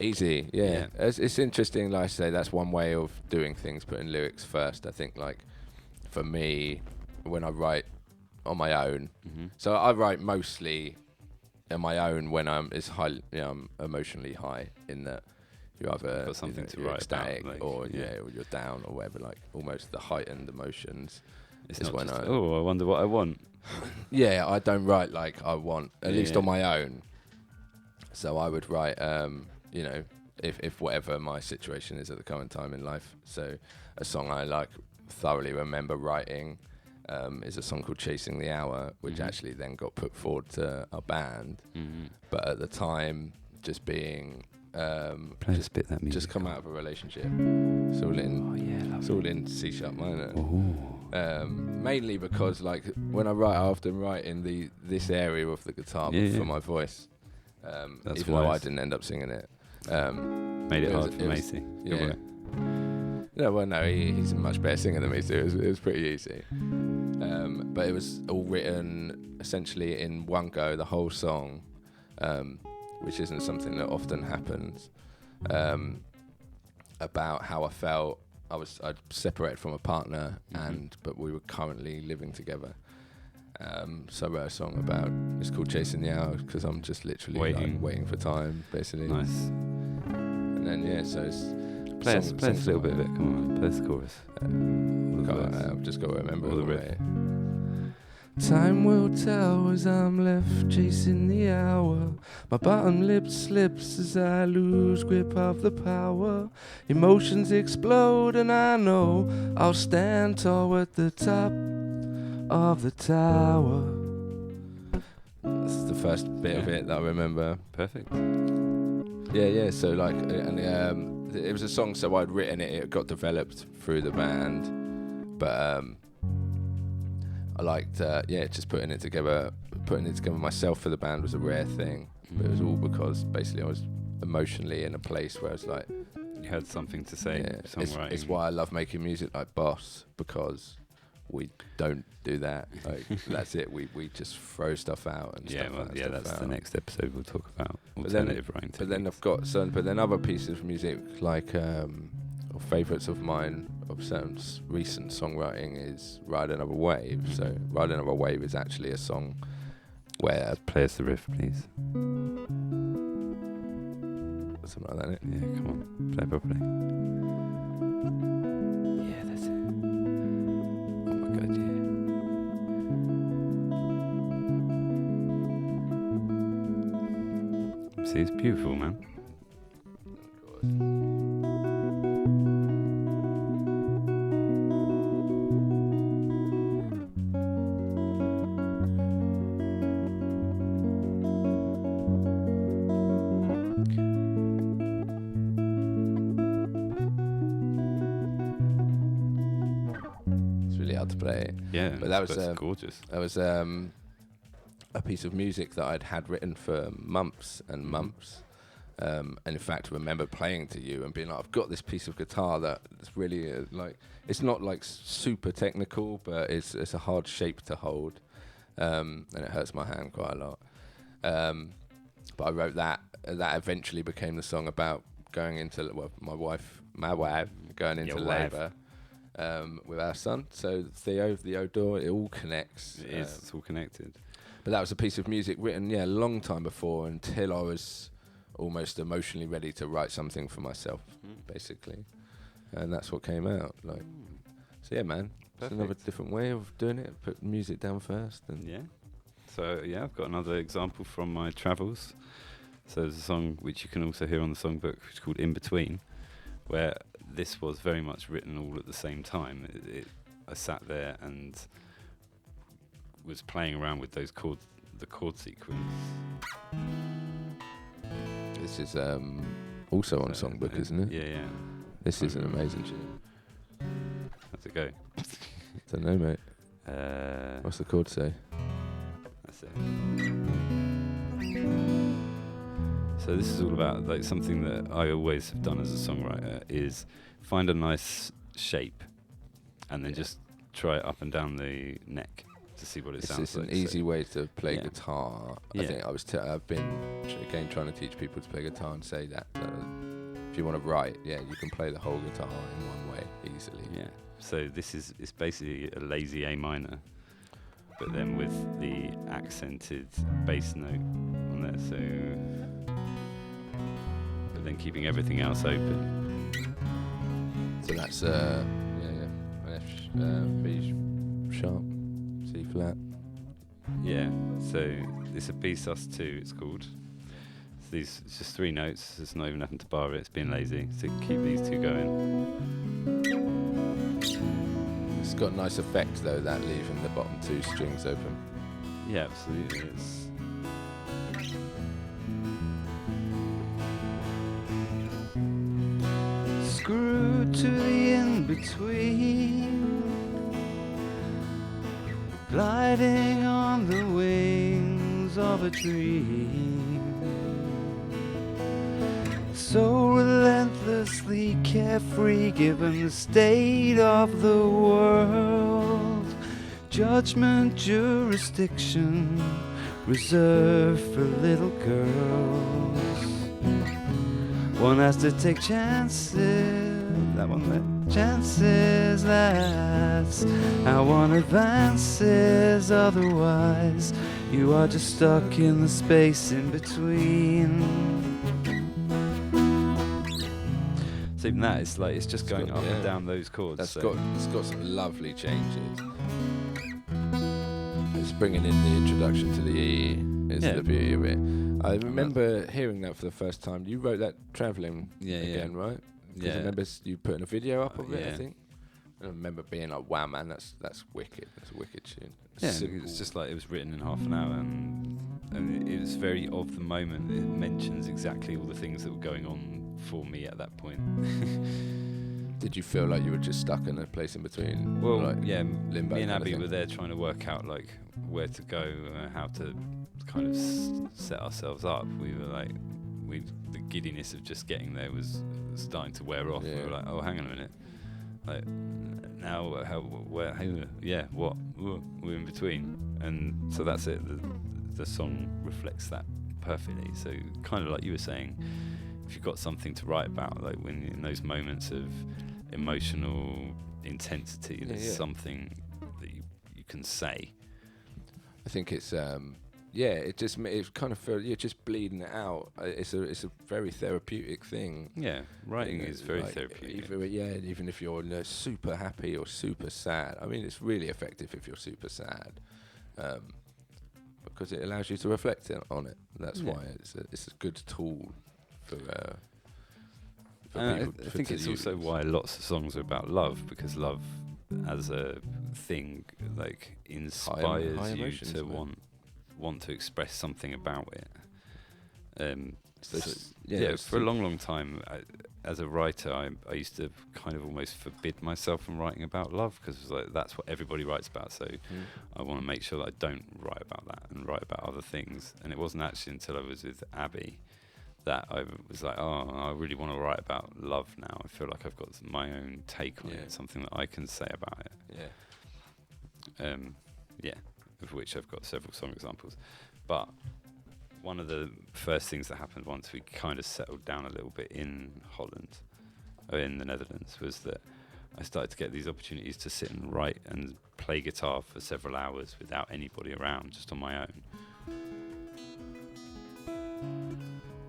Easy, yeah. It's interesting, like I say, that's one way of doing things, putting lyrics first. I think, like, for me, when I write on my own, so I write mostly on my own when I'm emotionally high, in that you're either got something to you're write ecstatic about, like, or you're down or whatever, like almost the heightened emotions. It's is not when just, I wonder what I want. Yeah, I don't write like I want, at least on my own. So I would write, if whatever my situation is at the current time in life. So a song I like thoroughly remember writing is a song called Chasing the Hour, which actually then got put forward to a band. But at the time, just being just come out of a relationship. It's all in C sharp minor. Mainly because, like, when I write, I often write in this area of the guitar for my voice. Even though I didn't end up singing it. Made it hard for Macy. Yeah. No, he's a much better singer than me, so it was pretty easy. But it was all written essentially in one go, the whole song, which isn't something that often happens. about how I felt. I'd separated from a partner, but we were currently living together. So I wrote a song about, it's called Chasing the Hour, because I'm just literally waiting for time, basically. Nice. And then, so it's... Play us a little bit of it, come on, play us the chorus. I've just got to remember all the riff. way. Time will tell as I'm left chasing the hour. My bottom lip slips as I lose grip of the power. Emotions explode and I know I'll stand tall at the top of the tower. That's the first bit of it that I remember. Perfect. Yeah. So like, and it was a song. So I'd written it. It got developed through the band, but I liked, just putting it together myself for the band was a rare thing. But it was all because basically I was emotionally in a place where I was like, you had something to say. Songwriting. It's why I love making music like Bos, because we don't do that. Like that's it. We just throw stuff out and stuff out. Yeah, that's the next episode we'll talk about. Alternative writing. But then I've got other pieces of music like or favourites of mine of certain recent songwriting is Ride Another Wave. So Ride Another Wave is actually a song where... Play us the riff, please. Something like that, innit? Yeah, come on. Play properly. Yeah, that's it. Oh my god, yeah. See, it's beautiful, man. To play. Yeah, but that was gorgeous. That was a piece of music that I'd had written for months and months, and in fact remember playing to you and being like, I've got this piece of guitar that's really like, it's not like super technical, but it's a hard shape to hold, and it hurts my hand quite a lot. But I wrote that eventually became the song about going into my wife going into labour. With our son, so Theo, the Odor, it all connects. It's all connected. But that was a piece of music written, a long time before, until I was almost emotionally ready to write something for myself, basically, and that's what came out. Like, so yeah, man, it's another different way of doing it. Put music down first, and So I've got another example from my travels. So there's a song which you can also hear on the songbook, which is called In Between, where this was very much written all at the same time. I sat there and was playing around with the chord sequence. This is also on songbook, isn't it? Yeah. This is an amazing tune. How's it go? Don't know, mate. What's the chord say? That's it. So this is all about like something that I always have done as a songwriter is find a nice shape and then just try it up and down the neck to see what it sounds like. It's an easy way to play guitar. I think I've been again trying to teach people to play guitar and say that if you want to write, you can play the whole guitar in one way easily. Yeah. So it's basically a lazy A minor, but then with the accented bass note on there. So. Then keeping everything else open. So that's an F, B sharp, C flat. Yeah. So it's a B sus2. It's called. So it's just 3 notes. It's not even having to bar it. It's being lazy. So keep these 2 going. It's got a nice effect though, that leaving the bottom 2 strings open. Yeah, absolutely. It's screwed to the in-between, gliding on the wings of a dream, so relentlessly carefree given the state of the world, judgment, jurisdiction reserved for little girls. One has to take chances That one there. Chances, that's how one advances. Otherwise, you are just stuck in the space in between. So even that, it's like it's just going up and down those chords. It's got some lovely changes. It's bringing in the introduction to the E. Is the beauty of it. I remember hearing that for the first time. You wrote that travelling again, right? Yeah. I remember you putting a video up of it, I think. I remember being like, wow, man, that's wicked. That's a wicked tune. It's just like it was written in half an hour, and it was very of the moment. It mentions exactly all the things that were going on for me at that point. Did you feel like you were just stuck in a place in between? Well, like limbo. Me and Abby were there trying to work out like where to go, how to kind of set ourselves up. We were like, the giddiness of just getting there was starting to wear off. We were like, oh, hang on a minute, like now, what? We're in between, and so that's it. The song reflects that perfectly. So kind of like you were saying, if you've got something to write about, like when in those moments of emotional intensity, there's something that you can say. I think it's it kind of feels you're just bleeding it out. It's a very therapeutic thing. Yeah, writing is very therapeutic. Even if you're super happy or super sad. I mean, it's really effective if you're super sad, because it allows you to reflect on it. That's why it's a good tool for people. I think it's also why lots of songs are about love, because love as a thing like inspires high you to want to express something about it. For a long time, as a writer, I used to kind of almost forbid myself from writing about love, because like that's what everybody writes about. So I want to make sure that I don't write about that and write about other things. And it wasn't actually until I was with Abby that I was like, oh, I really want to write about love now. I feel like I've got my own take on it, something that I can say about it. Of which I've got several song examples. But one of the first things that happened once we kind of settled down a little bit in Holland, or in the Netherlands, was that I started to get these opportunities to sit and write and play guitar for several hours without anybody around, just on my own.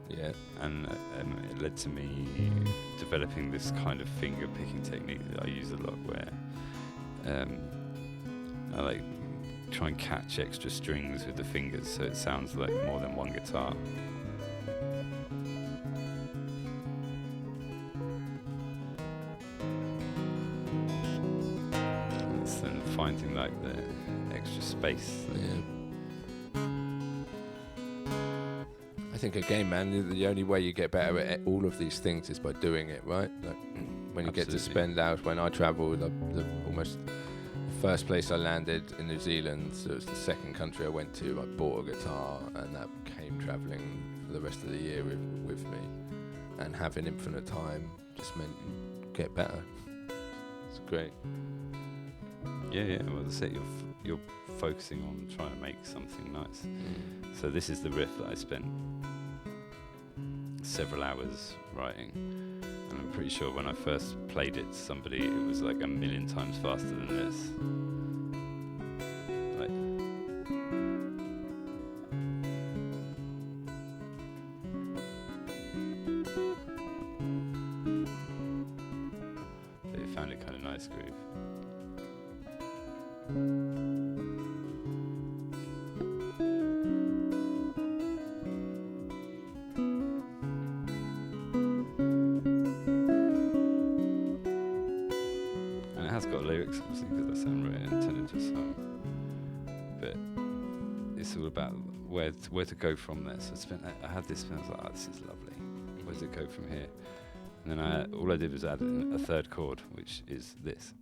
Yeah, and it led to me developing this kind of finger picking technique that I use a lot, where I like try and catch extra strings with the fingers, so it sounds like more than one guitar. And then finding like the extra space. I think again, man, the only way you get better at all of these things is by doing it, right? Like when you get to spend hours. When I travelled, almost the first place I landed in New Zealand, so it was the second country I went to. I bought a guitar, and that came travelling for the rest of the year with me. And having infinite time just meant you get better. It's great. Yeah. Well, that's it. You're focusing on trying to make something nice. So this is the riff that I spent several hours writing, and I'm pretty sure when I first played it to somebody, it was like 1,000,000 times faster than this. But it found it kind of nice groove. Lyrics, obviously, because I sound really intended to song, but it's all about where to go from there. So I had this, and I was like, oh, this is lovely. Where does it go from here? And then all I did was add a third chord, which is this.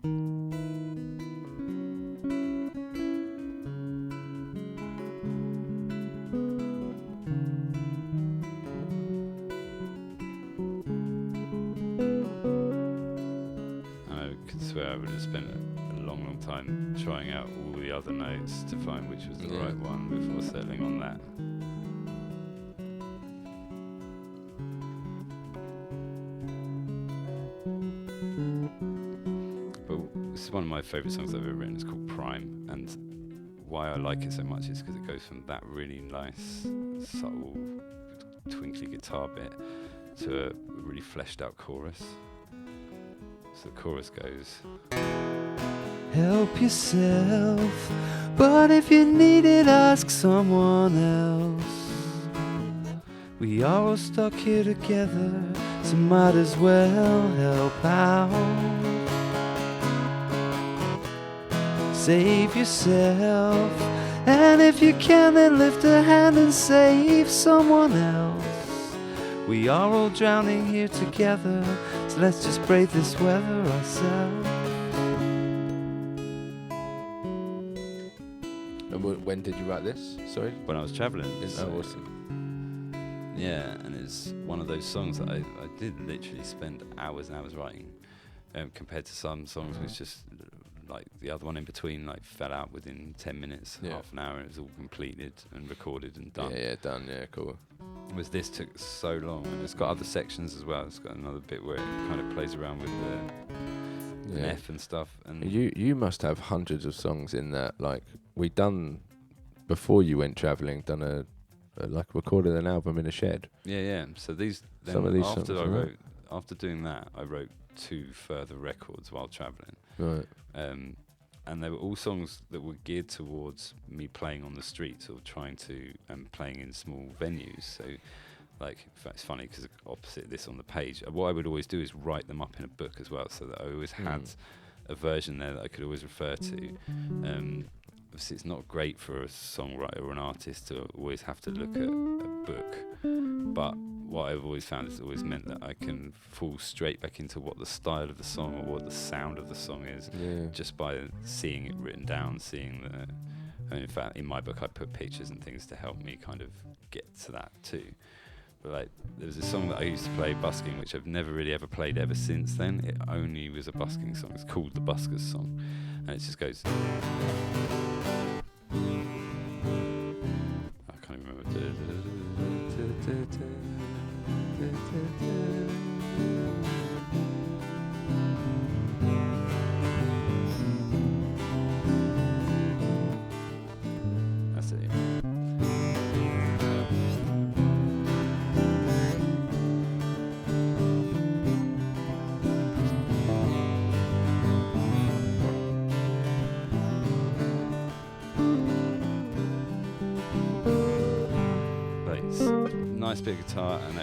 I would have spent a long time trying out all the other notes to find which was the right one before settling on that. one of my favourite songs I've ever written. It's called Prime, and why I like it so much is because it goes from that really nice, subtle, twinkly guitar bit to a really fleshed out chorus. So the chorus goes, help yourself, but if you need it, ask someone else. We are all stuck here together, so might as well help out. Save yourself, and if you can, then lift a hand and save someone else. We are all drowning here together, so let's just brave this weather ourselves. And when did you write this? Sorry? when I was travelling. Oh, awesome. Yeah, and it's one of those songs that I did literally spend hours and hours writing, compared to some songs which just, like the other one in between, like fell out within 10 minutes, half an hour, and it was all completed and recorded and done. Yeah, done, yeah, cool. Whereas this took so long, and it's got other sections as well. It's got another bit where it kind of plays around with the F and stuff. And you must have hundreds of songs in that. Like, we done, before you went travelling, done a recorded an album in a shed. Yeah. So these, then Some of these after songs, after doing that, I wrote 2 further records while travelling. Right. And they were all songs that were geared towards me playing on the streets or trying to playing in small venues. So, like, in fact, it's funny because opposite this on the page, what I would always do is write them up in a book as well, so that I always had a version there that I could always refer to. Obviously, it's not great for a songwriter or an artist to always have to look at a book, but what I've always found is it always meant that I can fall straight back into what the style of the song or what the sound of the song is, just by seeing it written down, seeing the... And in fact, in my book, I put pictures and things to help me kind of get to that too. But like, there was a song that I used to play busking, which I've never really ever played ever since then. It only was a busking song. It's called the Buskers song, and it just goes... I can't even remember. That's it. Nice bit of guitar, and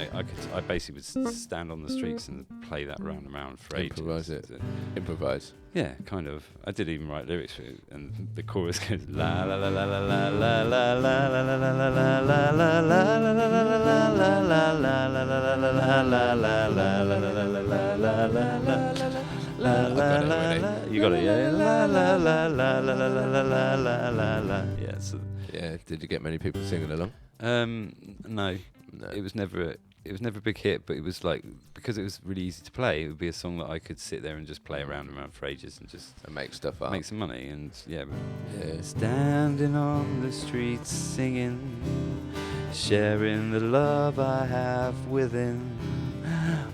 I basically would stand on the streets and play that round and round for ages. Improvise it. Improvise. Yeah, kind of. I did even write lyrics for it, and the chorus goes la la la la la la la la la la la la la la la la. You got it, yeah. La la la la la la la la la la. Yeah. Yeah. Did you get many people singing along? No. It was never a big hit, but it was like, because it was really easy to play, it would be a song that I could sit there and just play around and around for ages and just make stuff up, make some money, and Standing on the streets singing, sharing the love I have within.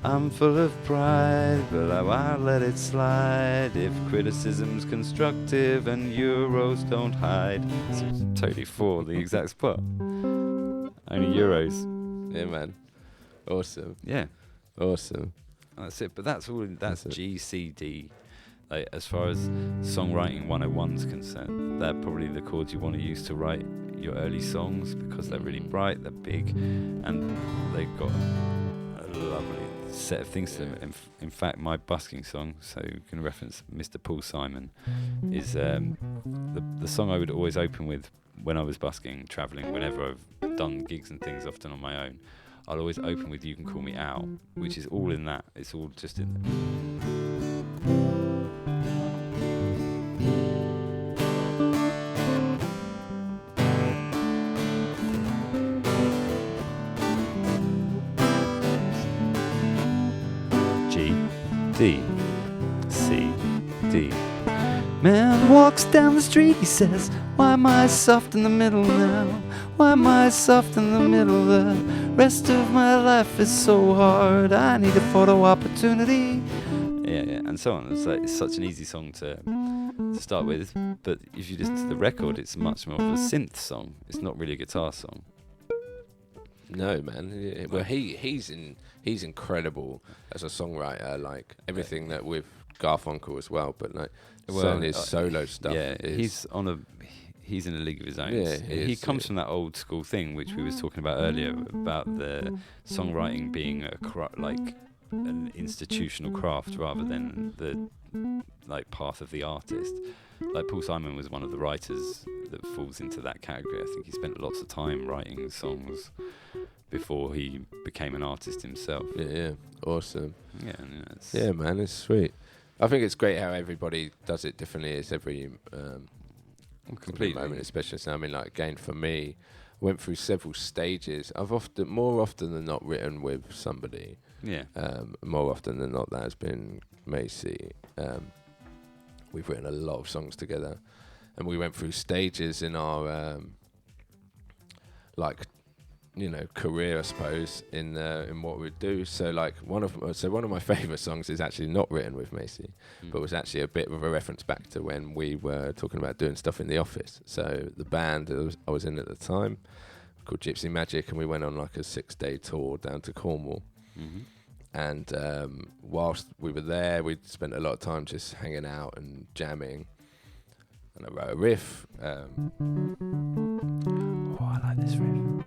I'm full of pride, but I won't let it slide if criticism's constructive and euros don't hide. So totally for the exact spot. Only euros. Yeah, man. Awesome. Yeah. Awesome. That's it. But that's all. That's G, C, D. Like, as far as songwriting 101's concerned, they're probably the chords you want to use to write your early songs, because they're really bright, they're big, and they've got a lovely set of things to them. In fact, my busking song, so you can reference Mr. Paul Simon, is the song I would always open with when I was busking, travelling, whenever I've done gigs and things, often on my own. I'll always open with You Can Call Me Al, which is all in that. It's all just in G, D, C, D. Man walks down the street, he says, why am I soft in the middle now? Why am I soft in the middle? The rest of my life is so hard, I need a photo opportunity. Yeah, and so on. It's such an easy song to to start with. But if you listen to the record, it's much more of a synth song. It's not really a guitar song. No, man. Well, he's incredible as a songwriter. Like everything that with Garfunkel as well, but like certainly his solo stuff. Yeah, he's in a league of his own. Yeah, he comes from that old school thing which we was talking about earlier about the songwriting being an institutional craft rather than the path of the artist. Like Paul Simon was one of the writers that falls into that category. I think he spent lots of time writing songs before he became an artist himself. Yeah, awesome. Yeah, man, it's sweet. I think it's great how everybody does it differently. It's every completely moment, especially. So I mean, like again, for me, I went through several stages. I've more often than not written with somebody. Yeah. More often than not, that has been Macy. We've written a lot of songs together, and we went through stages in our career, I suppose, in what we'd do. So like one of my favourite songs is actually not written with Macy, but was actually a bit of a reference back to when we were talking about doing stuff in the office. So the band I was in at the time, called Gypsy Magic, and we went on like a 6-day tour down to Cornwall. Mm-hmm. And whilst we were there, we'd spent a lot of time just hanging out and jamming. And I wrote a riff. I like this riff.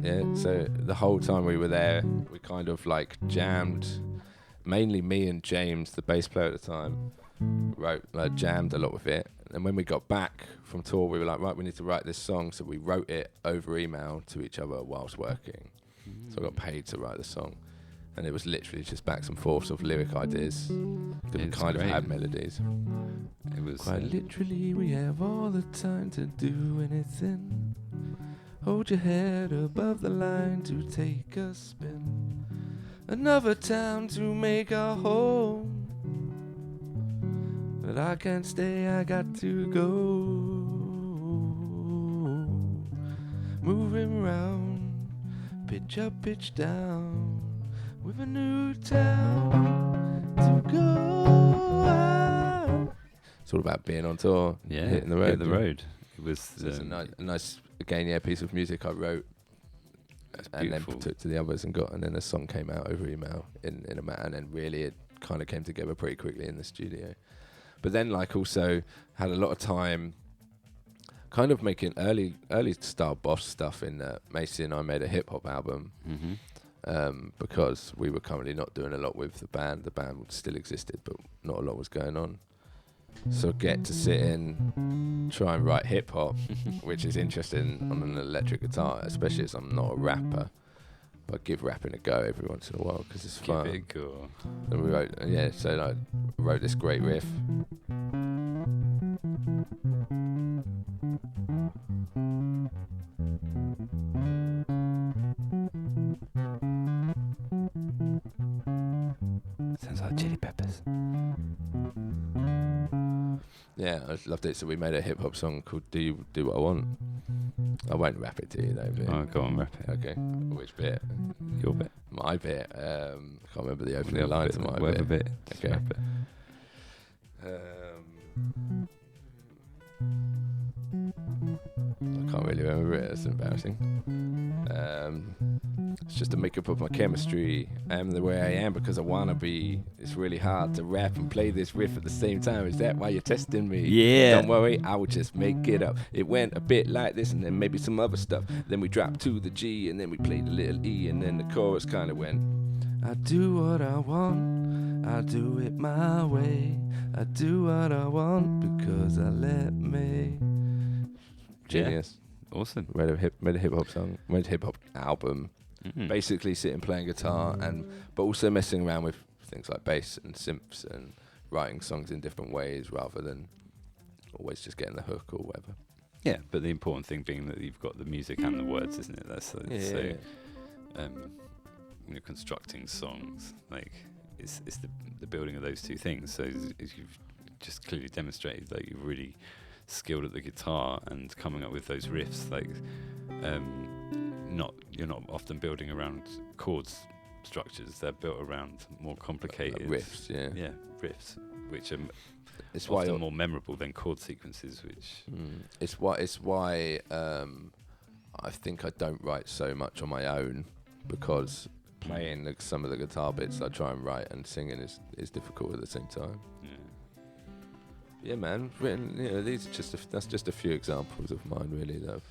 Yeah, so the whole time we were there, we kind of like jammed. Mainly me and James, the bass player at the time, jammed a lot with it. And when we got back from tour, we were like, right, we need to write this song. So we wrote it over email to each other whilst working. So I got paid to write the song. And it was literally just backs and forths of lyric ideas. Because we kind of had melodies. It was quite literally, we have all the time to do anything. Hold your head above the line to take a spin. Another town to make a home. But I can't stay, I got to go. Moving round, pitch up, pitch down. With a new town to go. It's all about being on tour, hitting the road. Hit the road. It was a nice again, piece of music I wrote, and then took to the others and then a song came out over email in a matter, and then really it kind of came together pretty quickly in the studio. But then also had a lot of time, kind of making early style Bos stuff. In Macy and I made a hip hop album. Mm-hmm. Because we were currently not doing a lot with the band. The band still existed, but not a lot was going on. So get to sit in, try and write hip hop, which is interesting on an electric guitar, especially as I'm not a rapper. But give rapping a go every once in a while because it's fun. Give it a go. And we wrote, I wrote this great riff. Sounds like Chili Peppers. Yeah, I loved it. So we made a hip hop song called "Do You Do What I Want." I won't rap it to you though. Oh, go on, rap it. Okay. Which bit? Your bit. My bit. I can't remember the opening line to my Whatever bit. bit. Okay. Rap it. I can't really remember it. That's embarrassing. It's just a makeup of my chemistry. I am the way I am because I wanna be. It's really hard to rap and play this riff at the same time. Is that why you're testing me? Yeah. Don't worry, I will just make it up. It went a bit like this and then maybe some other stuff. Then we dropped to the G and then we played a little E and then the chorus kind of went. I do what I want. I do it my way. I do what I want because I let me. Genius. Awesome. Made a hip hop song. Made a hip hop album. Mm-hmm. Basically sitting playing guitar but also messing around with things like bass and synths and writing songs in different ways rather than always just getting the hook or whatever. Yeah, but the important thing being that you've got the music and the words, isn't it? That's when you're constructing songs, like it's the building of those two things. So as you've just clearly demonstrated that you're really skilled at the guitar and coming up with those riffs, like you're not often building around chords structures. They're built around more complicated riffs. Yeah, riffs. which are it's often more memorable than chord sequences, which... It's why I think I don't write so much on my own, because playing some of the guitar bits I try and write, and singing is difficult at the same time. Yeah, man. Written, these are that's just a few examples of mine, really, that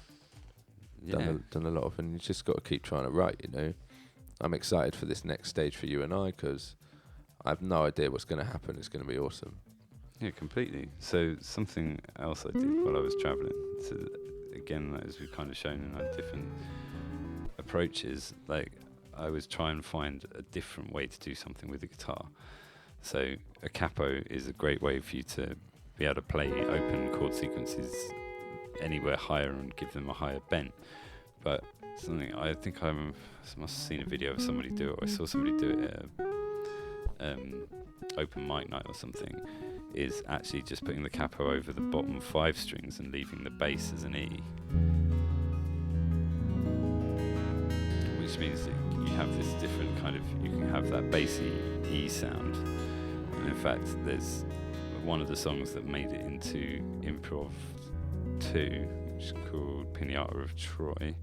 I've done a lot of, and you just got to keep trying to write, I'm excited for this next stage for you and I, because I have no idea what's going to happen. It's going to be awesome. Yeah, completely. So something else I did while I was travelling, so again, as we've kind of shown in our different approaches, like I was trying to find a different way to do something with the guitar. So a capo is a great way for you to be able to play open chord sequences anywhere higher and give them a higher bent. But something I think I must have seen a video of somebody do it, or I saw somebody do it at open mic night or something, is actually just putting the capo over the bottom 5 strings and leaving the bass as an E. Which means that you have this different kind of, you can have that bassy E sound. And in fact, there's one of the songs that made it into Improv 2, which is called Pinata of Troy.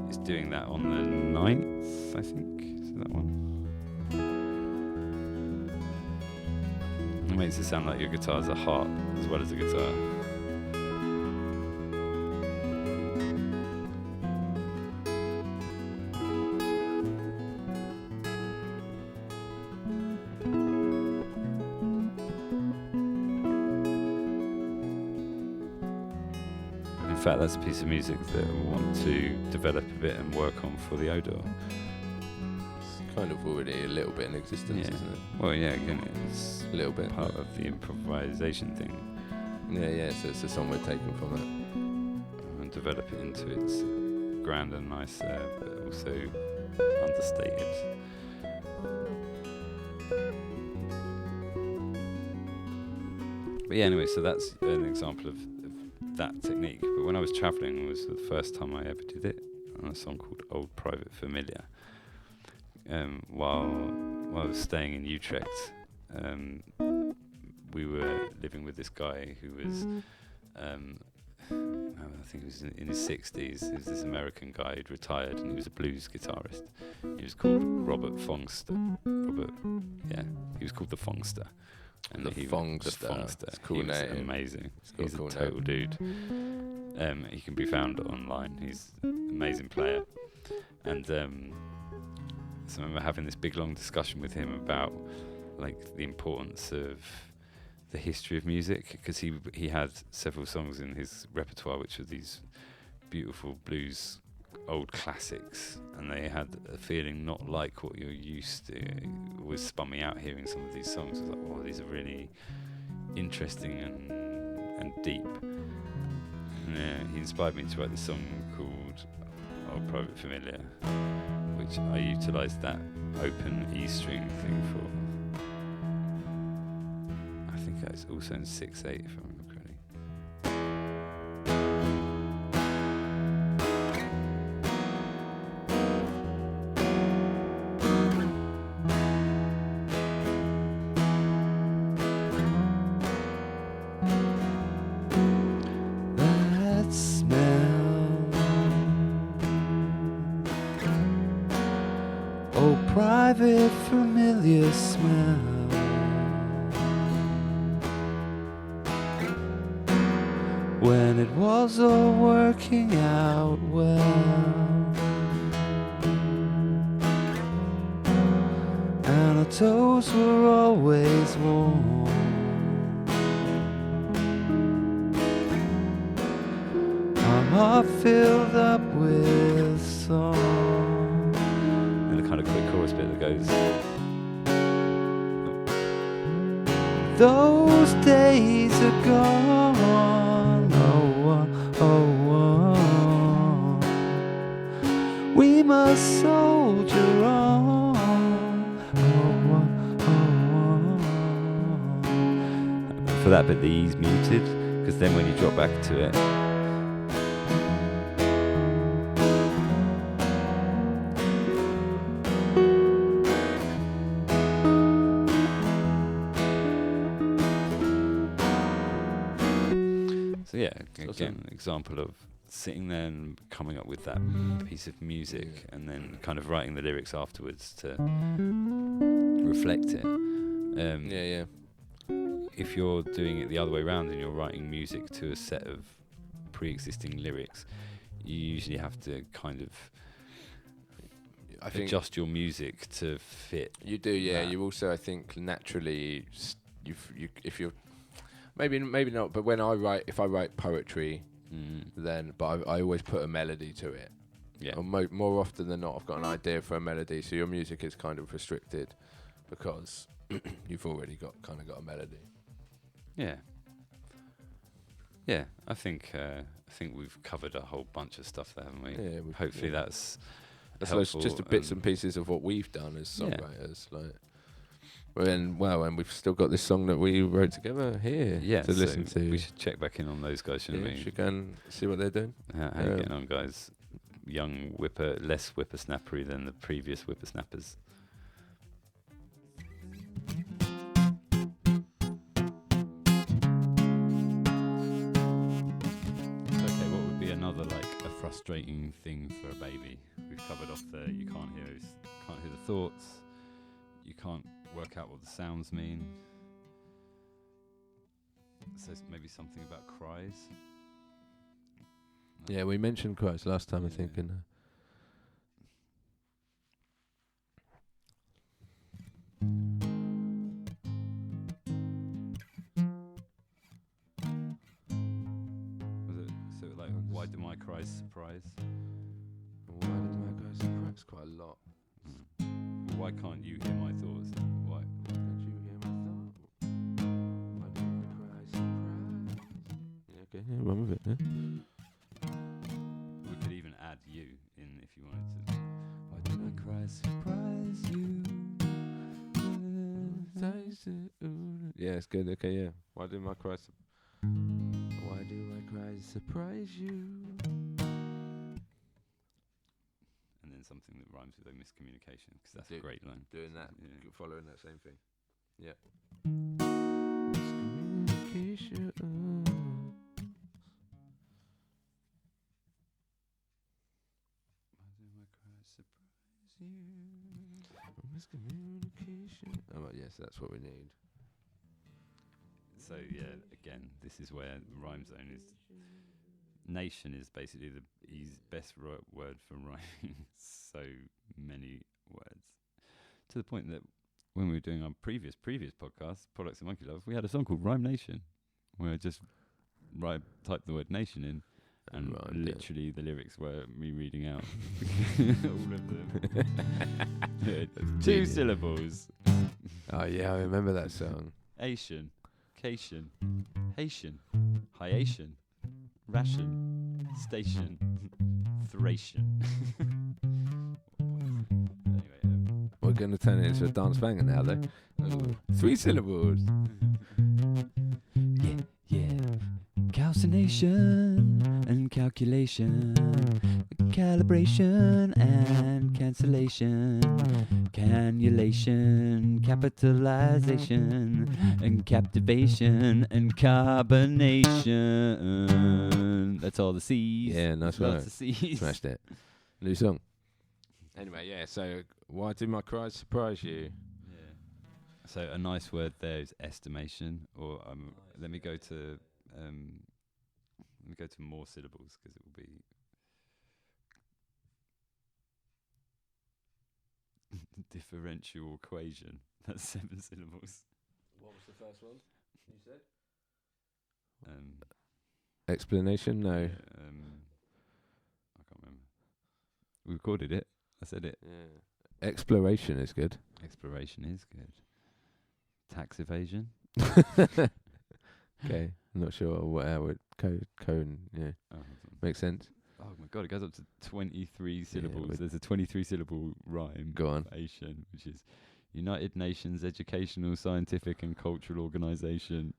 It's doing that on the 9th, I think. Is that one? It makes it sound like your guitar's a heart as well as a guitar. In fact, that's a piece of music that I want to develop a bit and work on for the Odor. It's kind of already a little bit in existence, isn't it? Well, yeah, again, it's A little bit. part of the improvisation thing. Yeah, so it's a song we're taking from it. And develop it into its grand and nice, but also understated. But yeah, anyway, so that's an example of that technique. But when I was travelling, it was the first time I ever did it on a song called Old Private Familiar. While I was staying in Utrecht, we were living with this guy who was, I think he was in his 60s. He was this American guy who'd retired, and he was a blues guitarist. He was called Robert Fongster. He was called the Fongster. And The Fongster. It's a cool He was name. amazing. He's He's a a cool total dude. He can be found online. He's an amazing player. And so I remember having this big long discussion with him about like the importance of the history of music, because he had several songs in his repertoire which were these beautiful blues old classics, and they had a feeling not like what you're used to. It always spun me out hearing some of these songs. I was like, oh, these are really interesting and deep. And he inspired me to write this song called Old Private Familiar, which I utilised that open E string thing for. I think it's also in 6/8 if I remember correctly. That smell, oh private familiar smell, when it was all working out well, and our toes were always warm. Our heart filled up with song. And the kind of quick chorus bit that goes, Those days are gone. We must soldier on. for that bit the E's muted, because then when you drop back to it, again, an example of sitting there and coming up with that piece of music and then kind of writing the lyrics afterwards to reflect it. If you're doing it the other way around and you're writing music to a set of pre-existing lyrics, you usually have to kind of adjust your music to fit. You do, yeah. You also, I think, naturally, if you're maybe not, but if I write poetry, then I always put a melody to it. Yeah. Or more often than not, I've got an idea for a melody, so your music is kind of restricted because you've already got a melody. Yeah. Yeah, I think we've covered a whole bunch of stuff there, haven't we? Yeah. Hopefully that's helpful, just the bits and pieces of what we've done as songwriters. And we've still got this song that we wrote together here to listen to. We should check back in on those guys, shouldn't we? Should go and see what they're doing. How you getting on, guys? Young less whippersnappery than the previous whippersnappers. Another a frustrating thing for a baby. We've covered off you can't hear the thoughts, you can't work out what the sounds mean. So maybe something about cries. Yeah, we mentioned cries last time, I think. Why do my cries surprise? Why do my cries surprise? Quite a lot. Why can't you hear my thoughts? Why can't you hear my thoughts? Why do my cries surprise? Yeah, okay, run with it. Yeah. We could even add you in if you wanted to. Why do my cries surprise you? Yeah, it's good. Okay, yeah. Why do my cries surprise you? And then something that rhymes with a miscommunication, because that's a great line. Doing that, following that same thing. Yeah. Miscommunication. Why do my cries surprise you? Miscommunication. Oh, well, yes, that's what we need. So again, this is where rhyme zone is. Nation is basically the best word for rhyming so many words, to the point that when we were doing our previous podcast, Products of Monkey Love, we had a song called Rhyme Nation, where I just typed the word nation in, and literally the lyrics were me reading out all of them. 2 syllables. Oh yeah, I remember that song. Asian, Cation, Haitian, Hiation, Ration, Station, Thracian. Anyway, we're going to turn it into a dance banger now, though. 3 syllables. Yeah. Calcination and calculation, calibration and cancellation, cannulation, capitalization, and captivation and carbonation. That's all the C's. Yeah, nice work. Lots of C's. Smashed it. New song. Anyway, yeah, so why do my cries surprise you? Yeah. So a nice word there is estimation, or let me go to more syllables, because it will be differential equation. That's 7 syllables. What was the first one you said? Explanation? No. I can't remember. We recorded it. I said it. Yeah. Exploration is good. Exploration is good. Tax evasion. Okay. I'm not sure what would cone. Yeah. Makes sense. Oh my god, it goes up to 23 syllables. There's a 23 syllable rhyme. Go on. Asian, which is United Nations Educational, Scientific and Cultural Organization.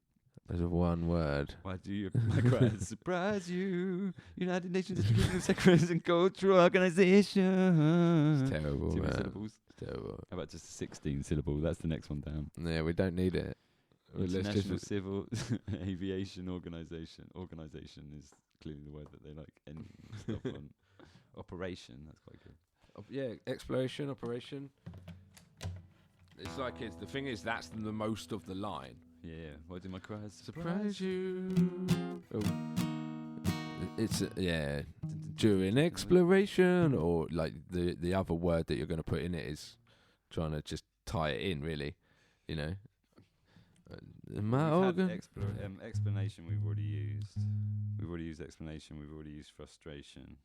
There's a one word. Why do you my cries surprise you? United Nations Educational, Scientific and Cultural Organization. It's terrible, 2 man. syllables. It's terrible. How about just a 16 syllable? That's the next one down. Yeah, we don't need it. Well, let's International just- Civil Aviation Organization. Organization is clearly the word that they like ending stuff on. Operation, that's quite good. Yeah, exploration, operation. It's like the thing is that's the most of the line. Yeah, why do my cries Surprise you. Oh. It's during exploration, or like the other word that you're going to put in it is trying to just tie it in, really. You know. Explanation we've already used. We've already used explanation. We've already used frustration,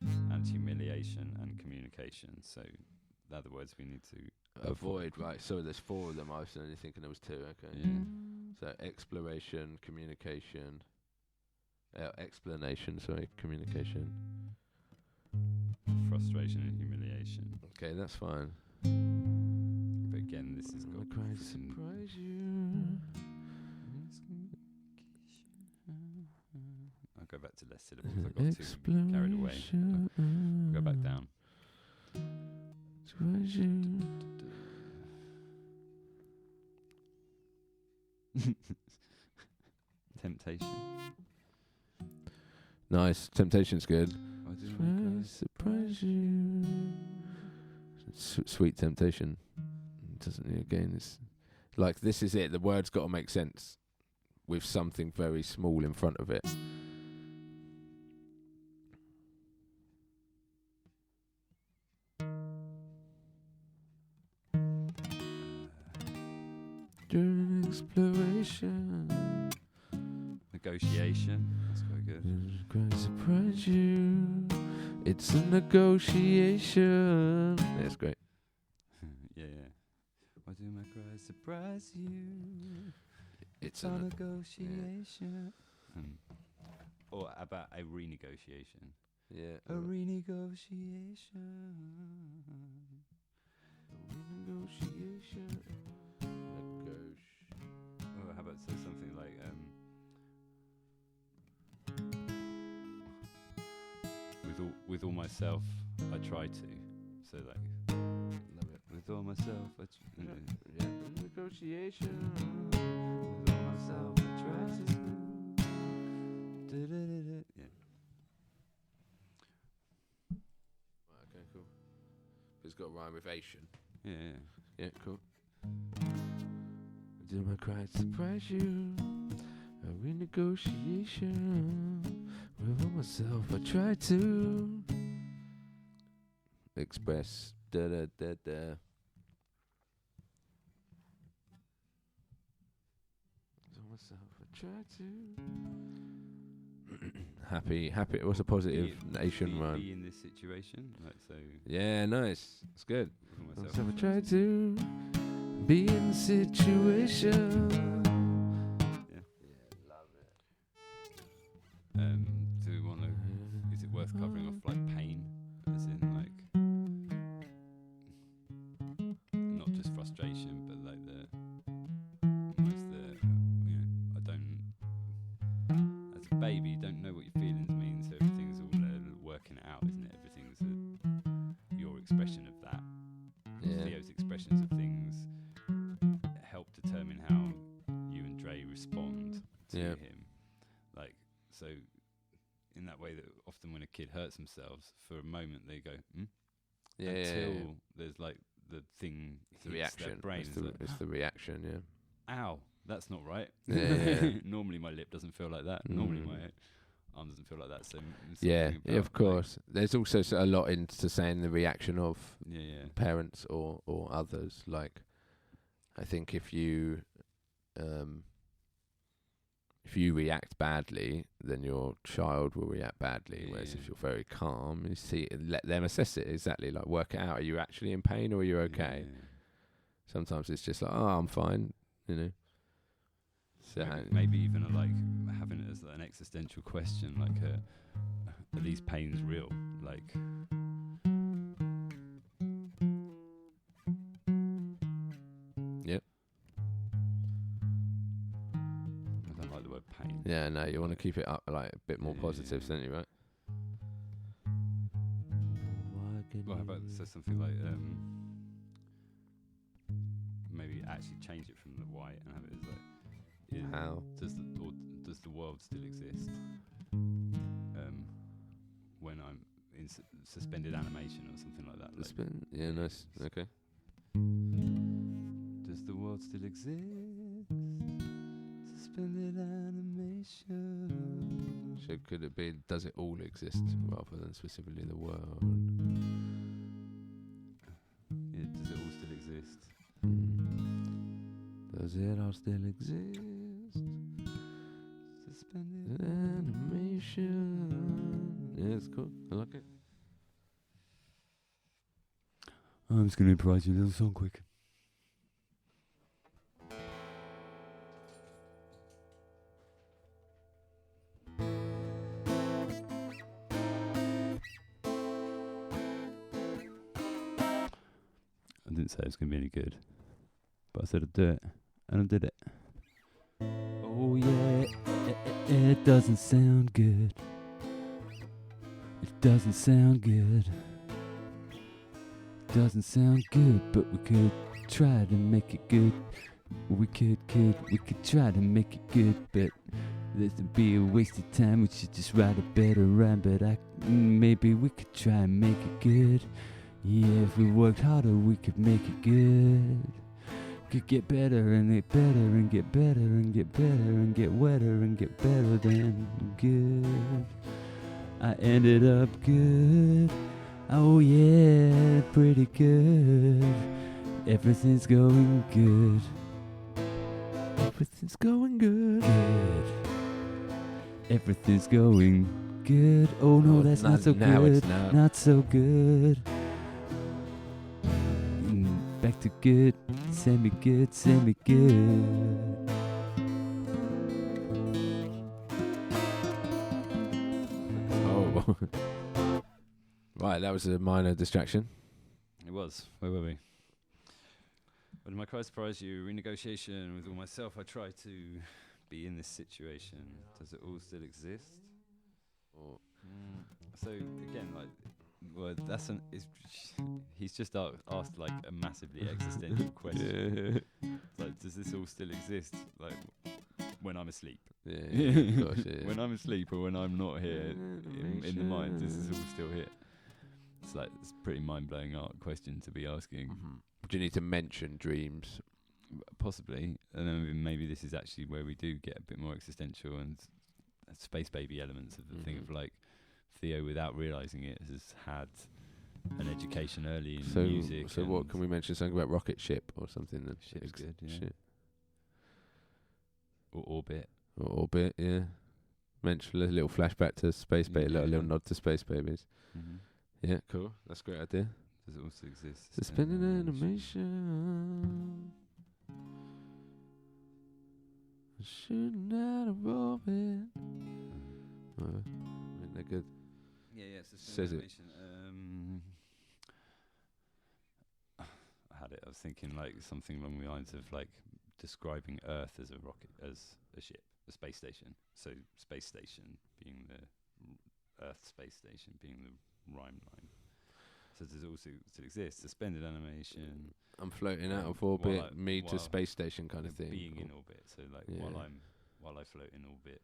and humiliation, and communication. So, they're the words we need to avoid. Right. So there's 4 of them. I was only thinking there was 2. Okay. Yeah. So exploration, communication, explanation. Sorry, communication. Frustration and humiliation. Okay, that's fine. But again, this has got to surprise you. I'll go back to less syllables. I got too carried away. Go back down. Surprise you. Temptation. Nice. Temptation's good. Why do my cries Surprise you. Sweet temptation. Doesn't it again? It's like this is it. The word's got to make sense with something very small in front of it. During exploration. Negotiation. That's quite good. Quite surprise you. It's a negotiation. That's great. Yeah. Why do my cries surprise you? It's a a negotiation. Or about a renegotiation. Yeah. A renegotiation. Renegotiation. Or how about say something like with all myself I try to. So like Love it. with all myself I Negotiation. With all myself, I try to. Yeah. Right, okay, cool. It's got a rhyme with Asian. Yeah. Yeah, cool. Did my cry surprise you? A renegotiation. With all myself, I try to express da da da da. With all myself, I try to. happy. What's a positive Asian be rhyme? in this situation, like so. Yeah, nice. It's good. With all So I myself, try to be in the situation. Yeah. Love it. Do we want to? Is it worth covering off like pain, as in like not just frustration, but like almost I don't. As a baby, you don't know what your feelings mean, so everything's all working it out, isn't it? Everything's your expression of that. Yeah. Theo's expressions of things help determine how you and Dre respond to him. Like, so in that way that often when a kid hurts themselves, for a moment they go, until there's like the thing It's the hits their reaction. brain. It's the reaction, yeah. Ow, that's not right. Yeah. Normally my lip doesn't feel like that. Mm. Normally my arm doesn't feel like that. So Yeah, of course. There's also a lot into saying the reaction of parents or others. Like, I think if you react badly, then your child will react badly. Whereas if you're very calm, you see, let them assess it exactly. Like, work it out. Are you actually in pain or are you okay? Yeah. Sometimes it's just like, oh, I'm fine. You know. So Maybe even like having it as an existential question, like are these pains real? Like, yep. I don't like the word pain. Yeah, no, you want to keep it up like a bit more positive, don't you, right? Well, how about something like maybe actually change it from the white and have it as like How? Does the world still exist? When I'm in suspended animation or something like that. Yeah, nice. Okay. Does the world still exist? Suspended animation. So could it be, does it all exist rather than specifically the world? Yeah, does it all still exist? Does it all still exist? Suspended animation. Yeah, it's cool. I like it. I'm just going to improvise you a little song quick. I didn't say it was going to be any good, but I said I'd do it, and I did it. Oh yeah, it doesn't sound good. It doesn't sound good. Doesn't sound good, but we could try to make it good. We could try to make it good, but this would be a waste of time. We should just write a better rhyme, but maybe we could try and make it good. Yeah, if we worked harder, we could make it good. Could get better and get better and get better and get better and get wetter and get better than good. I ended up good. Oh yeah, pretty good. Everything's going good. Everything's going good. Everything's going good. Oh no, that's not so now good. it's not. Not so good. Back to good. Semi-good, semi-good. Oh. Right, that was a minor distraction. It was. Where were we? When my cry surprised you, renegotiation with all myself, I try to be in this situation. Does it all still exist? Or So again, like, well, he's just asked like a massively existential question. It's like, does this all still exist? Like, when I'm asleep. yeah, gosh, yeah. When I'm asleep or when I'm not here in the mind, does this all still here? It's like, it's a pretty mind-blowing question to be asking. Mm-hmm. Do you need to mention dreams? Possibly, and then maybe this is actually where we do get a bit more existential and space baby elements of the thing of like Theo, without realising it, has had an education early in music. So what can we mention? Something about rocket ship or something? That Ship's good, yeah. Ship. Or Orbit. Or Orbit, yeah. Mention a little flashback to Space Baby, a little nod to Space Babies. Mm-hmm. Yeah, cool. That's a great idea. Does it also exist? Suspended animation. Shooting out of orbit. I mean, they're good. Yeah, Says it. animation. I had it. I was thinking like something along the lines of like describing Earth as a rocket, as a ship, a space station. So space station being the Earth space station being the rhyme line. So does it also still exist? Suspended animation. I'm floating out of orbit, to space station kind of thing. Being in orbit. So like while I float in orbit.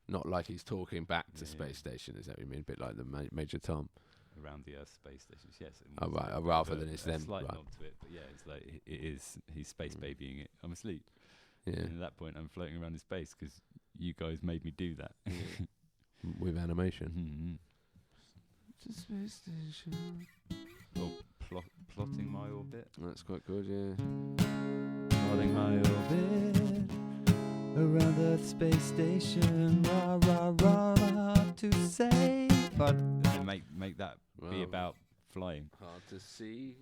Not like he's talking back to space station, is that what you mean? A bit like the Major Tom. Around the Earth space stations, yes. Oh, right. Rather than it's them. Slight Right. nod to it, but yeah, it's like he's space babying it. I'm asleep. Yeah. And at that point, I'm floating around in space because you guys made me do that. With animation. Mm-hmm. To space station. Or plotting my orbit. That's quite good, yeah. Plotting my orbit Around Earth space station, rah rah rah rah to say. but make that be about flying. Hard to see.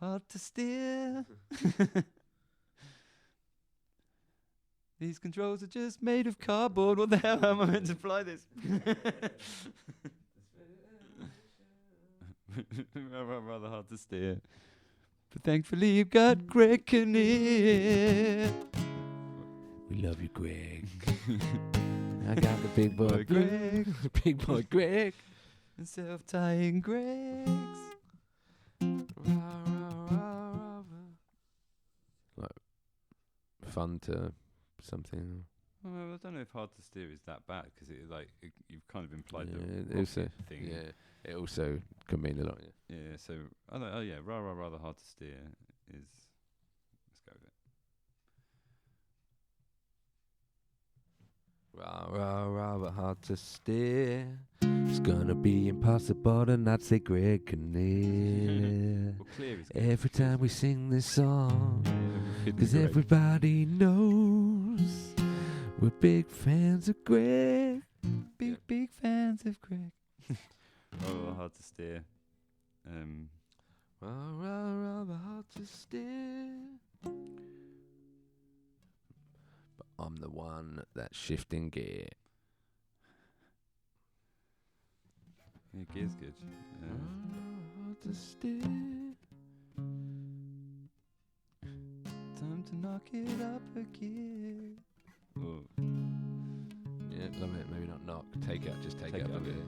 Hard to steer. These controls are just made of cardboard. What the hell am I meant to fly this? Rather hard to steer. But thankfully you've got Greg Kinnear. We love you, Greg. I got the big boy Greg. Big boy Greg. And self-tying Gregs. Like fun to something. Well, I don't know if hard to steer is that bad because you've kind of implied Yeah, the also, thing. yeah, it also can mean a lot. Yeah. Yeah. So rather hard to steer is. Let's go with it. Rather hard to steer. It's gonna be impossible to not say Greg Kinnear. Well, clear is good. Every time we sing this song, Yeah, cause everybody knows we're big fans of Greg. Big fans of Greg. hard to steer. Rather hard to steer. But I'm the one that's shifting gear. Yeah, gear's good. Hard to steer. Time to knock it up a gear. Oh, Yeah, love it. Maybe not knock. Take it. Just take Take it it up up, a gear.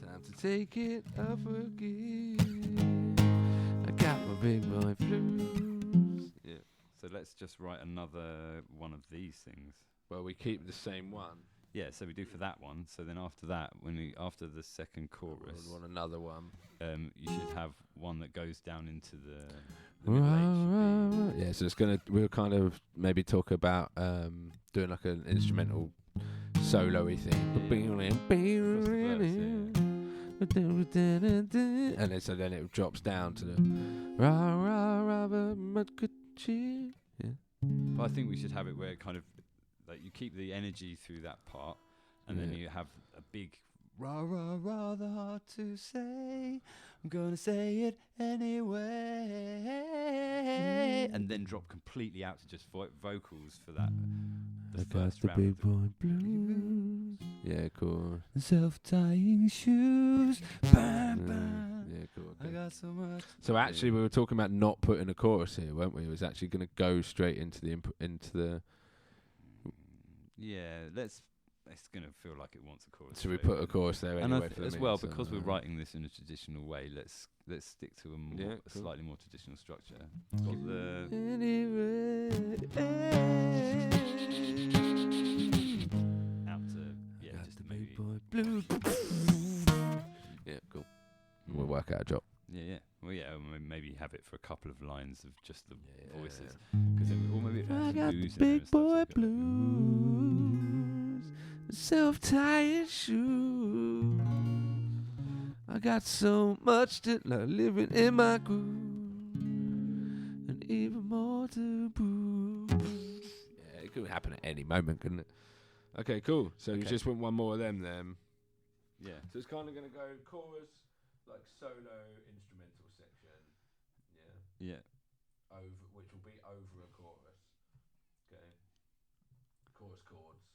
Time to take it up a gear. I got my big boy blues. Yeah. so let's just write another one of these things. Well, we keep the same one. Yeah, so we do for that one. So then after that, after the second chorus, We want another one. you should have one that goes down into the middle H. Yeah, so we'll kind of maybe talk about doing like an instrumental solo-y thing. And then it drops down to the yeah. But I think we should have it where it kind of like you keep the energy through that part, and then Yeah. you have a big Rather hard to say. I'm gonna say it anyway. and then drop completely out to just vocals for that. The I got first the round big of the- boy blues. Yeah, cool. Self-tying shoes. Bam, Yeah, bam. yeah, cool. I Okay. got so much. So actually, we were talking about not putting a chorus here, weren't we? It was actually going to go straight into the. Yeah, it's gonna feel like it wants a chorus. So we straight put a away. chorus there And anyway for the as mix, well, so, because we're writing this in a traditional way, let's stick to a Yeah, cool. slightly more traditional structure. It's got the out to just the maybe big boy blues. Yeah, cool. We'll work out a job. Well, maybe have it for a couple of lines of just the Yeah. voices, because or maybe it I has got blues the in there big and stuff, so boy it's got blues, self-tying shoes. I got so much to love living in my groove, and even more to prove. Yeah, it could happen at any moment, couldn't it? Okay, cool. So you Okay. just want one more of them then. Yeah. So it's kind of going to go chorus, like solo instrumental section. Yeah. Which will be over a chorus. Okay. Chorus chords.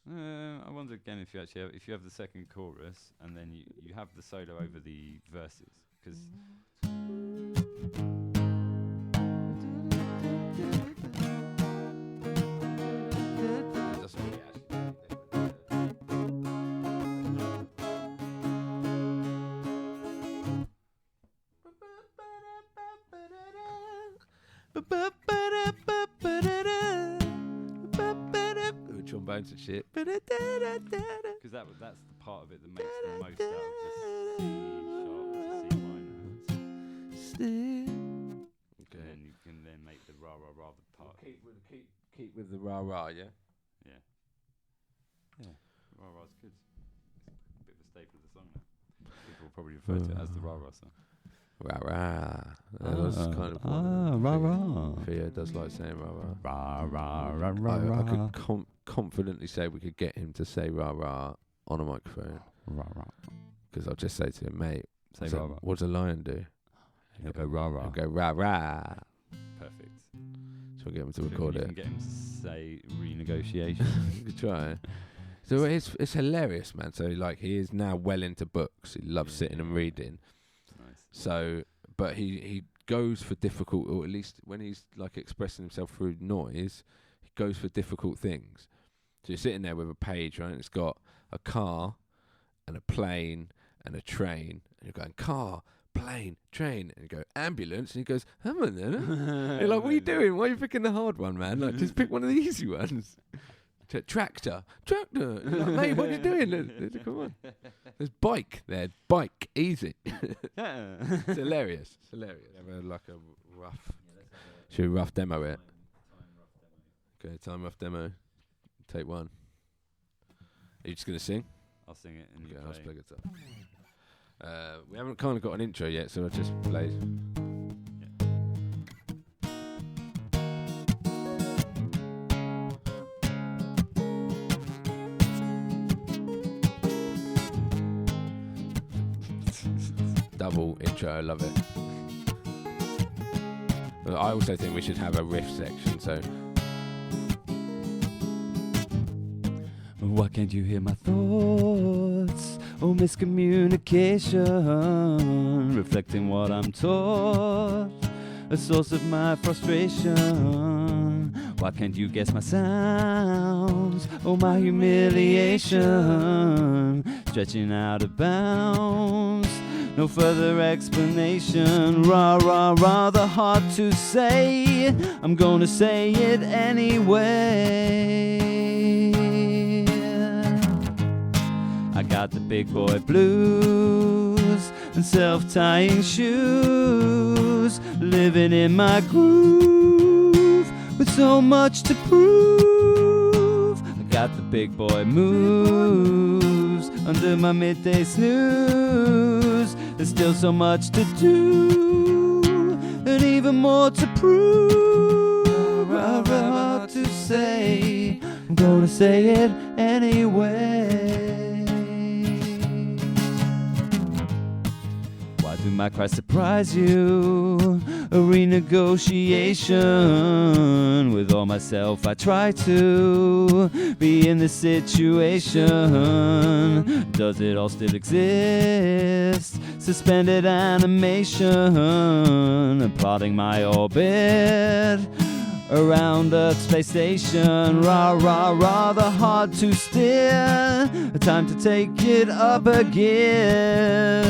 I wonder again if you actually have the second chorus and then you have the solo over the verses, because It doesn't really actually make a difference. With trombones and shit. because that's the part of it that makes the most out of just C sharp to C minor. Still. And then you can then make the rah rah rah the part. Keep with the rah rah, yeah. Yeah, rah rah's good. It's a bit of a staple of the song now. People will probably refer to it as the rah rah song. Rah rah. That was kind of rah rah. Theo does like saying rah rah. Rah rah rah rah I rah. could confidently say we could get him to say rah rah on a microphone, Rah rah. because I'll just say to him, mate, Say so rah rah. what does a lion do? He'll go rah He'll rah. go rah rah. Perfect. So we'll get him to You record can it. get him to say renegotiation. You could try. So it's hilarious, man. So like he is now well into books. He loves sitting and reading. Nice. So, but he goes for difficult, or at least when he's like expressing himself through noise, he goes for difficult things. So you're sitting there with a page, right? And it's got a car and a plane and a train, and you're going car, plane, train, and you go ambulance, and he goes, You're like, what are you doing? Why are you picking the hard one, man? Like, just pick one of the easy ones. Tractor. You're like, mate, what are you doing? Come on. There's bike there. Bike, easy. It's hilarious. Have like a rough. Should we rough demo it? Okay, time rough demo. Take one. Are you just gonna sing? I'll sing it and you I'll play. play guitar. We haven't kind of got an intro yet, so I'll just play. Double intro, I love it. But I also think we should have a riff section, so. Why can't you hear my thoughts? Oh, miscommunication, reflecting what I'm taught, a source of my frustration. Why can't you guess my sounds? Oh, my humiliation, stretching out of bounds. No further explanation, rather hard to say. I'm gonna say it anyway. I got the big boy blues and self-tying shoes, living in my groove with so much to prove. I got the big boy moves under my midday snooze. There's still so much to do and even more to prove. Hard to say, I'm gonna say it anyway. Why do my cries surprise you? A renegotiation. With all myself I try to be in this situation. Does it all still exist? Suspended animation, plotting my orbit around Earth's space station. Rather hard to steer. Time to take it up again.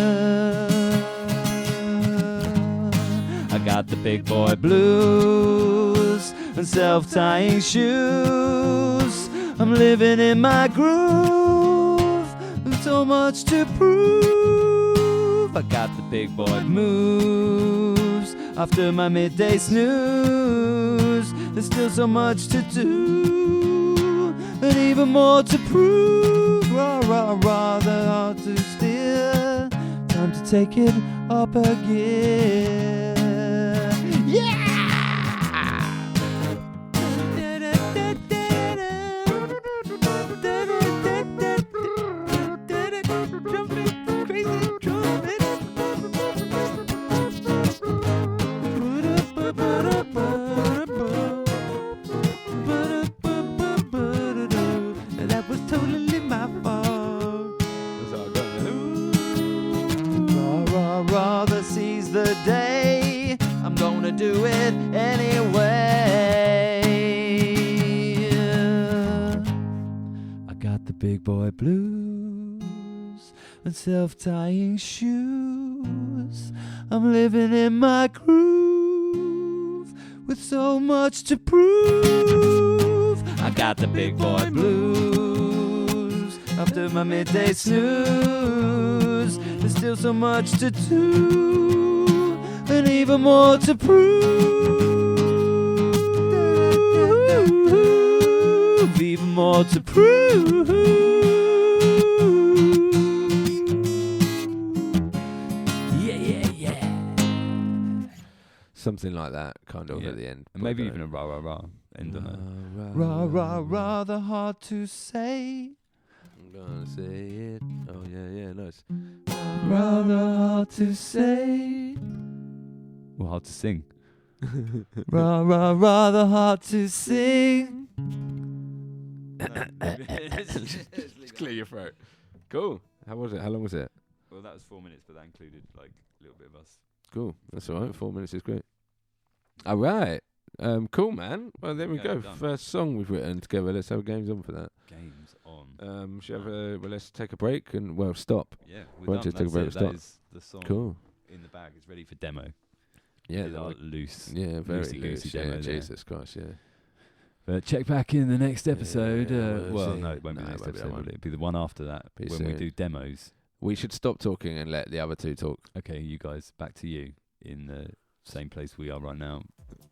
I got the big boy blues and self-tying shoes. I'm living in my groove with so much to prove. I got the big boy moves after my midday snooze. There's still so much to do and even more to prove. Rather hard to steer. Time to take it up again. Yeah! That was totally my fault. Rather seize the day. I'm gonna do it anyway. I got the big boy blues and self-tying shoes. I'm living in my groove with so much to prove. I got the big boy blues after my midday snooze. There's still so much to do and even more to prove. Even more to prove. Yeah. Something like that, kind of, Yeah. at the end. And maybe even a rah end on it. Rather hard to say. I'm gonna say it. Oh, yeah, nice. Rather hard to say. Well, hard to sing. Rather hard to sing. Just clear your throat. Cool. How was it? How long was it? Well, that was 4 minutes, but that included like a little bit of us. Cool. That's all right. 4 minutes is great. All right. Cool, man. Well, there we Yeah, go. done. First song we've written together. Let's have games on for that. Games on. Shall we have well, let's take a break and, well, stop. Yeah, Why we're don't you done. take a break That's and it. That stop? is the song Cool. in the bag. It's ready for demo. Yeah, These are loose. Yeah, very loosey-goosey loose. Yeah, demo there. Jesus Christ, yeah. But check back in the next episode. Yeah, well, see. no, it won't be No, the next it won't be that episode. one. Will it? It'll be the one after that Be when we soon. do demos. We should stop talking and let the other two talk. Okay, you guys, back to you in the same place we are right now,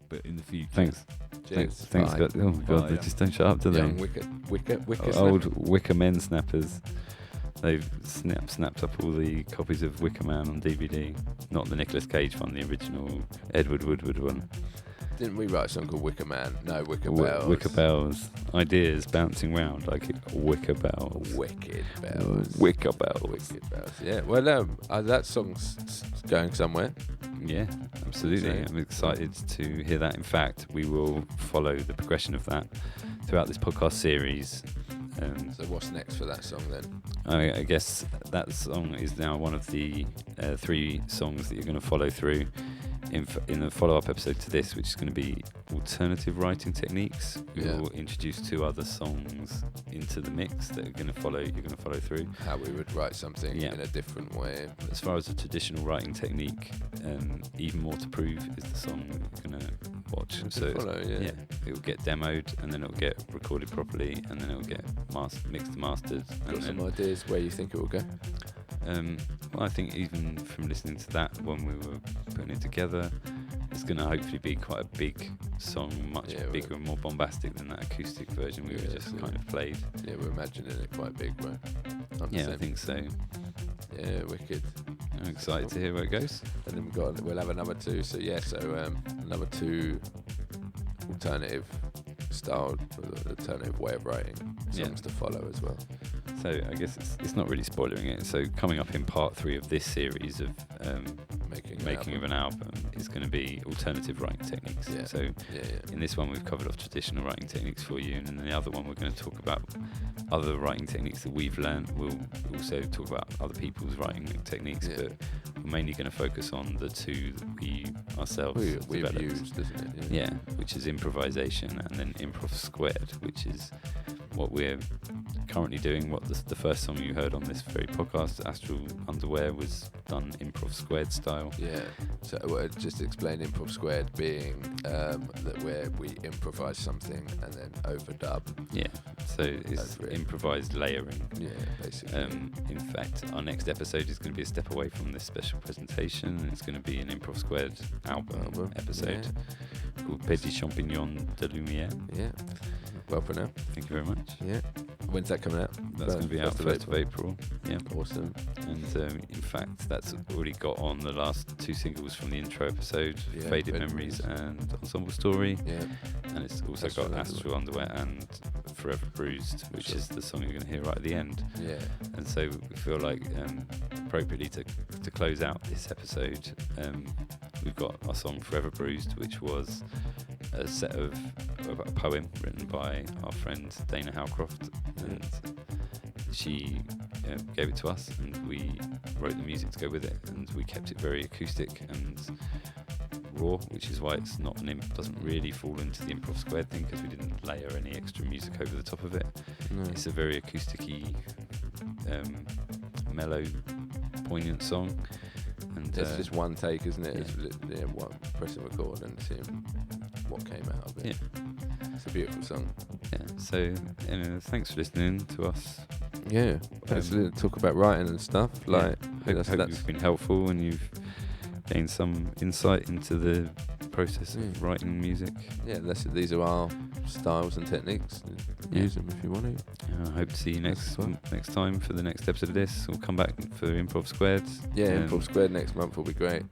but in the future. Thanks. Thanks, Bye. God. Oh God, Bye. they just don't shut up, do they? Young wicker Old Wicker Men snappers. They've snapped up all the copies of Wicker Man on DVD. Not the Nicolas Cage one, the original Edward Woodward one. Didn't we write a song called Wicker Man? No, Wicker Bells. Wicker Bells. Ideas bouncing round like Wicker Bells. Wicked Bells. Wicker Bells. Wicked Bells. Yeah, well, that song's going somewhere. Yeah, absolutely. Okay. I'm excited to hear that. In fact, we will follow the progression of that throughout this podcast series. So what's next for that song then? I guess that song is now one of the 3 songs that you're going to follow through in the follow-up episode to this, which is going to be alternative writing techniques. We will introduce 2 other songs into the mix that you're going to follow through. How we would write something in a different way. As far as the traditional writing technique, Even More to Prove is the song you're going to watch. So it will get demoed, and then it will get recorded properly, and then it will get mixed and mastered. Got some ideas where you think it will go? Well, I think even from listening to that when we were putting it together, it's going to hopefully be quite a big song, much bigger and more bombastic than that acoustic version we just kind of played. Yeah, we're imagining it quite big, right? I think so. Yeah, wicked. I'm excited to hear where it goes. And then we'll have another 2. So another 2 alternative way of writing songs to follow as well. So I guess it's not really spoiling it. So coming up in part 3 of this series of making of an album is going to be alternative writing techniques. Yeah. So in this one we've covered off traditional writing techniques for you, and in the other one we're going to talk about other writing techniques that we've learned. We'll also talk about other people's writing techniques, but we're mainly going to focus on the 2 that we ourselves we've developed. used, isn't it? Yeah, which is improvisation, and then Improv Squared, which is what we're currently doing. What the first song you heard on this very podcast, Astral Underwear, was done Improv Squared style. Yeah. So just explain Improv Squared being that where we improvise something and then overdub. Yeah. So it's improvised layering. Yeah, basically. In fact, our next episode is going to be a step away from this special presentation. It's going to be an Improv Squared album episode called Petit Champignon de Lumière. Yeah. Well pronounced. Thank you very much. Yeah. When's that coming out? That's going to be out 1st of April. Yeah. Awesome. And in fact, that's already got on the last 2 singles from the intro episode, Faded Memories and Ensemble Story. Yeah. And it's also got Astral Underwear and Forever Bruised, which is the song you're going to hear right at the end. Yeah. And so we feel like appropriately to close out this episode, we've got our song Forever Bruised, which was a set of a poem written by our friend Dana Howcroft, and she gave it to us, and we wrote the music to go with it, and we kept it very acoustic and raw, which is why it's not doesn't really fall into the Improv Squared thing, because we didn't layer any extra music over the top of it. It's a very acoustic-y, mellow, poignant song. And it's just one take, isn't it? Yeah. It's pressing record and seeing what came out of it. Yeah. It's a beautiful song. Yeah. So thanks for listening to us. Yeah. Let's talk about writing and stuff. Like, hope you've been helpful and you've gained some insight into the process of writing music. Yeah, these are our styles and techniques. Use them if you want to. I hope to see you next time for the next episode of this. We'll come back for Improv Squared. Yeah, Improv Squared next month will be great.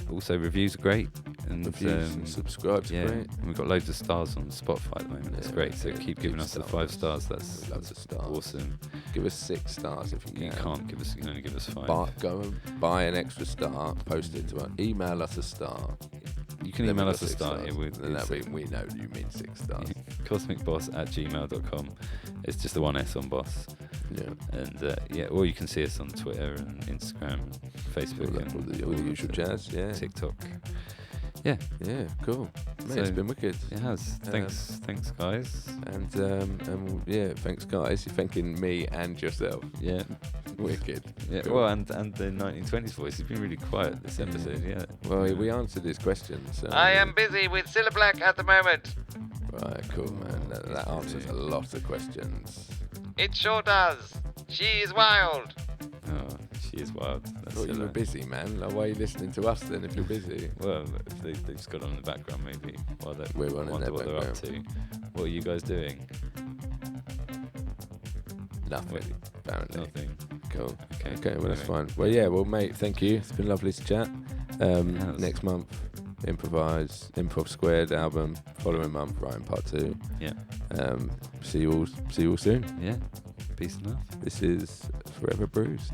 Also, reviews are great. And reviews and subscribe's great. And we've got loads of stars on Spotify at the moment. That's great. So keep giving us the 5 stars. That's awesome. Give us 6 stars if you can. You can't give us. You can only give us 5. Go and buy an extra star. Post it to us. Email us a star. You can email us a star. We know you mean 6 stars. CosmicBos@gmail.com. It's just the 1 S on Boss. Yeah. And or you can see us on Twitter and Instagram, and Facebook, and all the usual jazz. Yeah. TikTok. Yeah, cool. Mate, it's been wicked. It has. Thanks, guys. And thanks, guys. You're thanking me and yourself. Yeah. Wicked. Yeah. Cool. Well, and the 1920s voice has been really quiet this episode. Yeah. Well, we answered his question. So I am busy with Cilla Black at the moment. Right, cool, man. That answers a lot of questions. It sure does. She is wild. Oh, she is wild. That's Well, you were Cilla. busy, man. Like, why are you listening to us then if you're busy? Well, if they just got on in the background maybe while they We're on in wonder their what they're up to. What are you guys doing? Nothing, apparently. Nothing. Cool. Okay. Okay, well, that's Anyway. fine. Well, yeah, well, mate, thank you. It's been lovely to chat. Yes. Next month, Improv Squared album. Following month, writing part 2. Yeah. See you all soon. Yeah. Peace and love. This is Forever Bruised.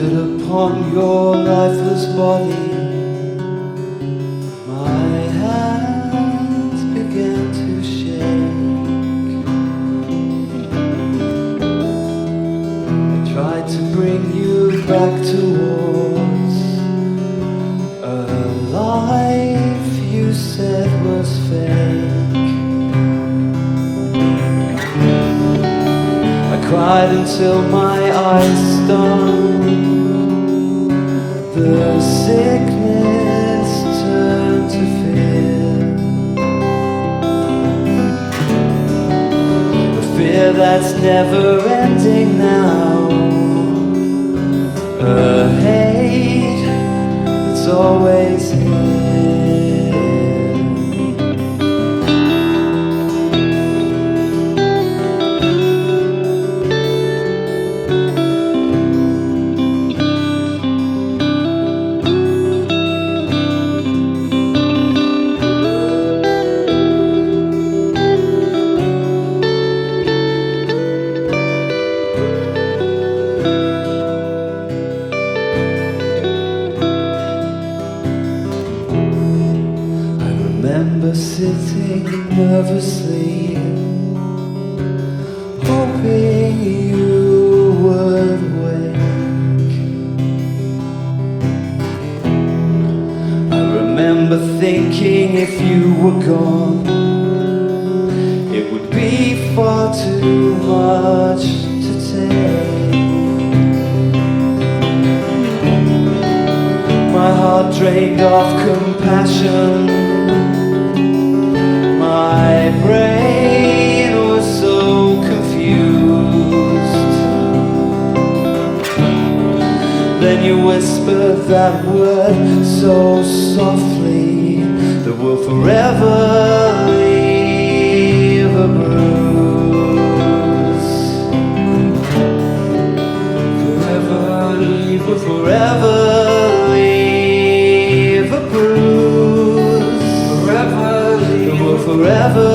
Upon your lifeless body, my hands began to shake. I tried to bring you back towards a life you said was fake. I cried until my eyes stung. The sickness turned to fear, a fear that's never ending now, a hate that's always here. Sitting nervously, hoping you would wake. I remember thinking if you were gone, it would be far too much to take. My heart drained of compassion. My brain was so confused. Then you whispered that word so softly that we'll forever leave a bruise. Forever leave, we'll forever leave a bruise. Forever leave, we'll forever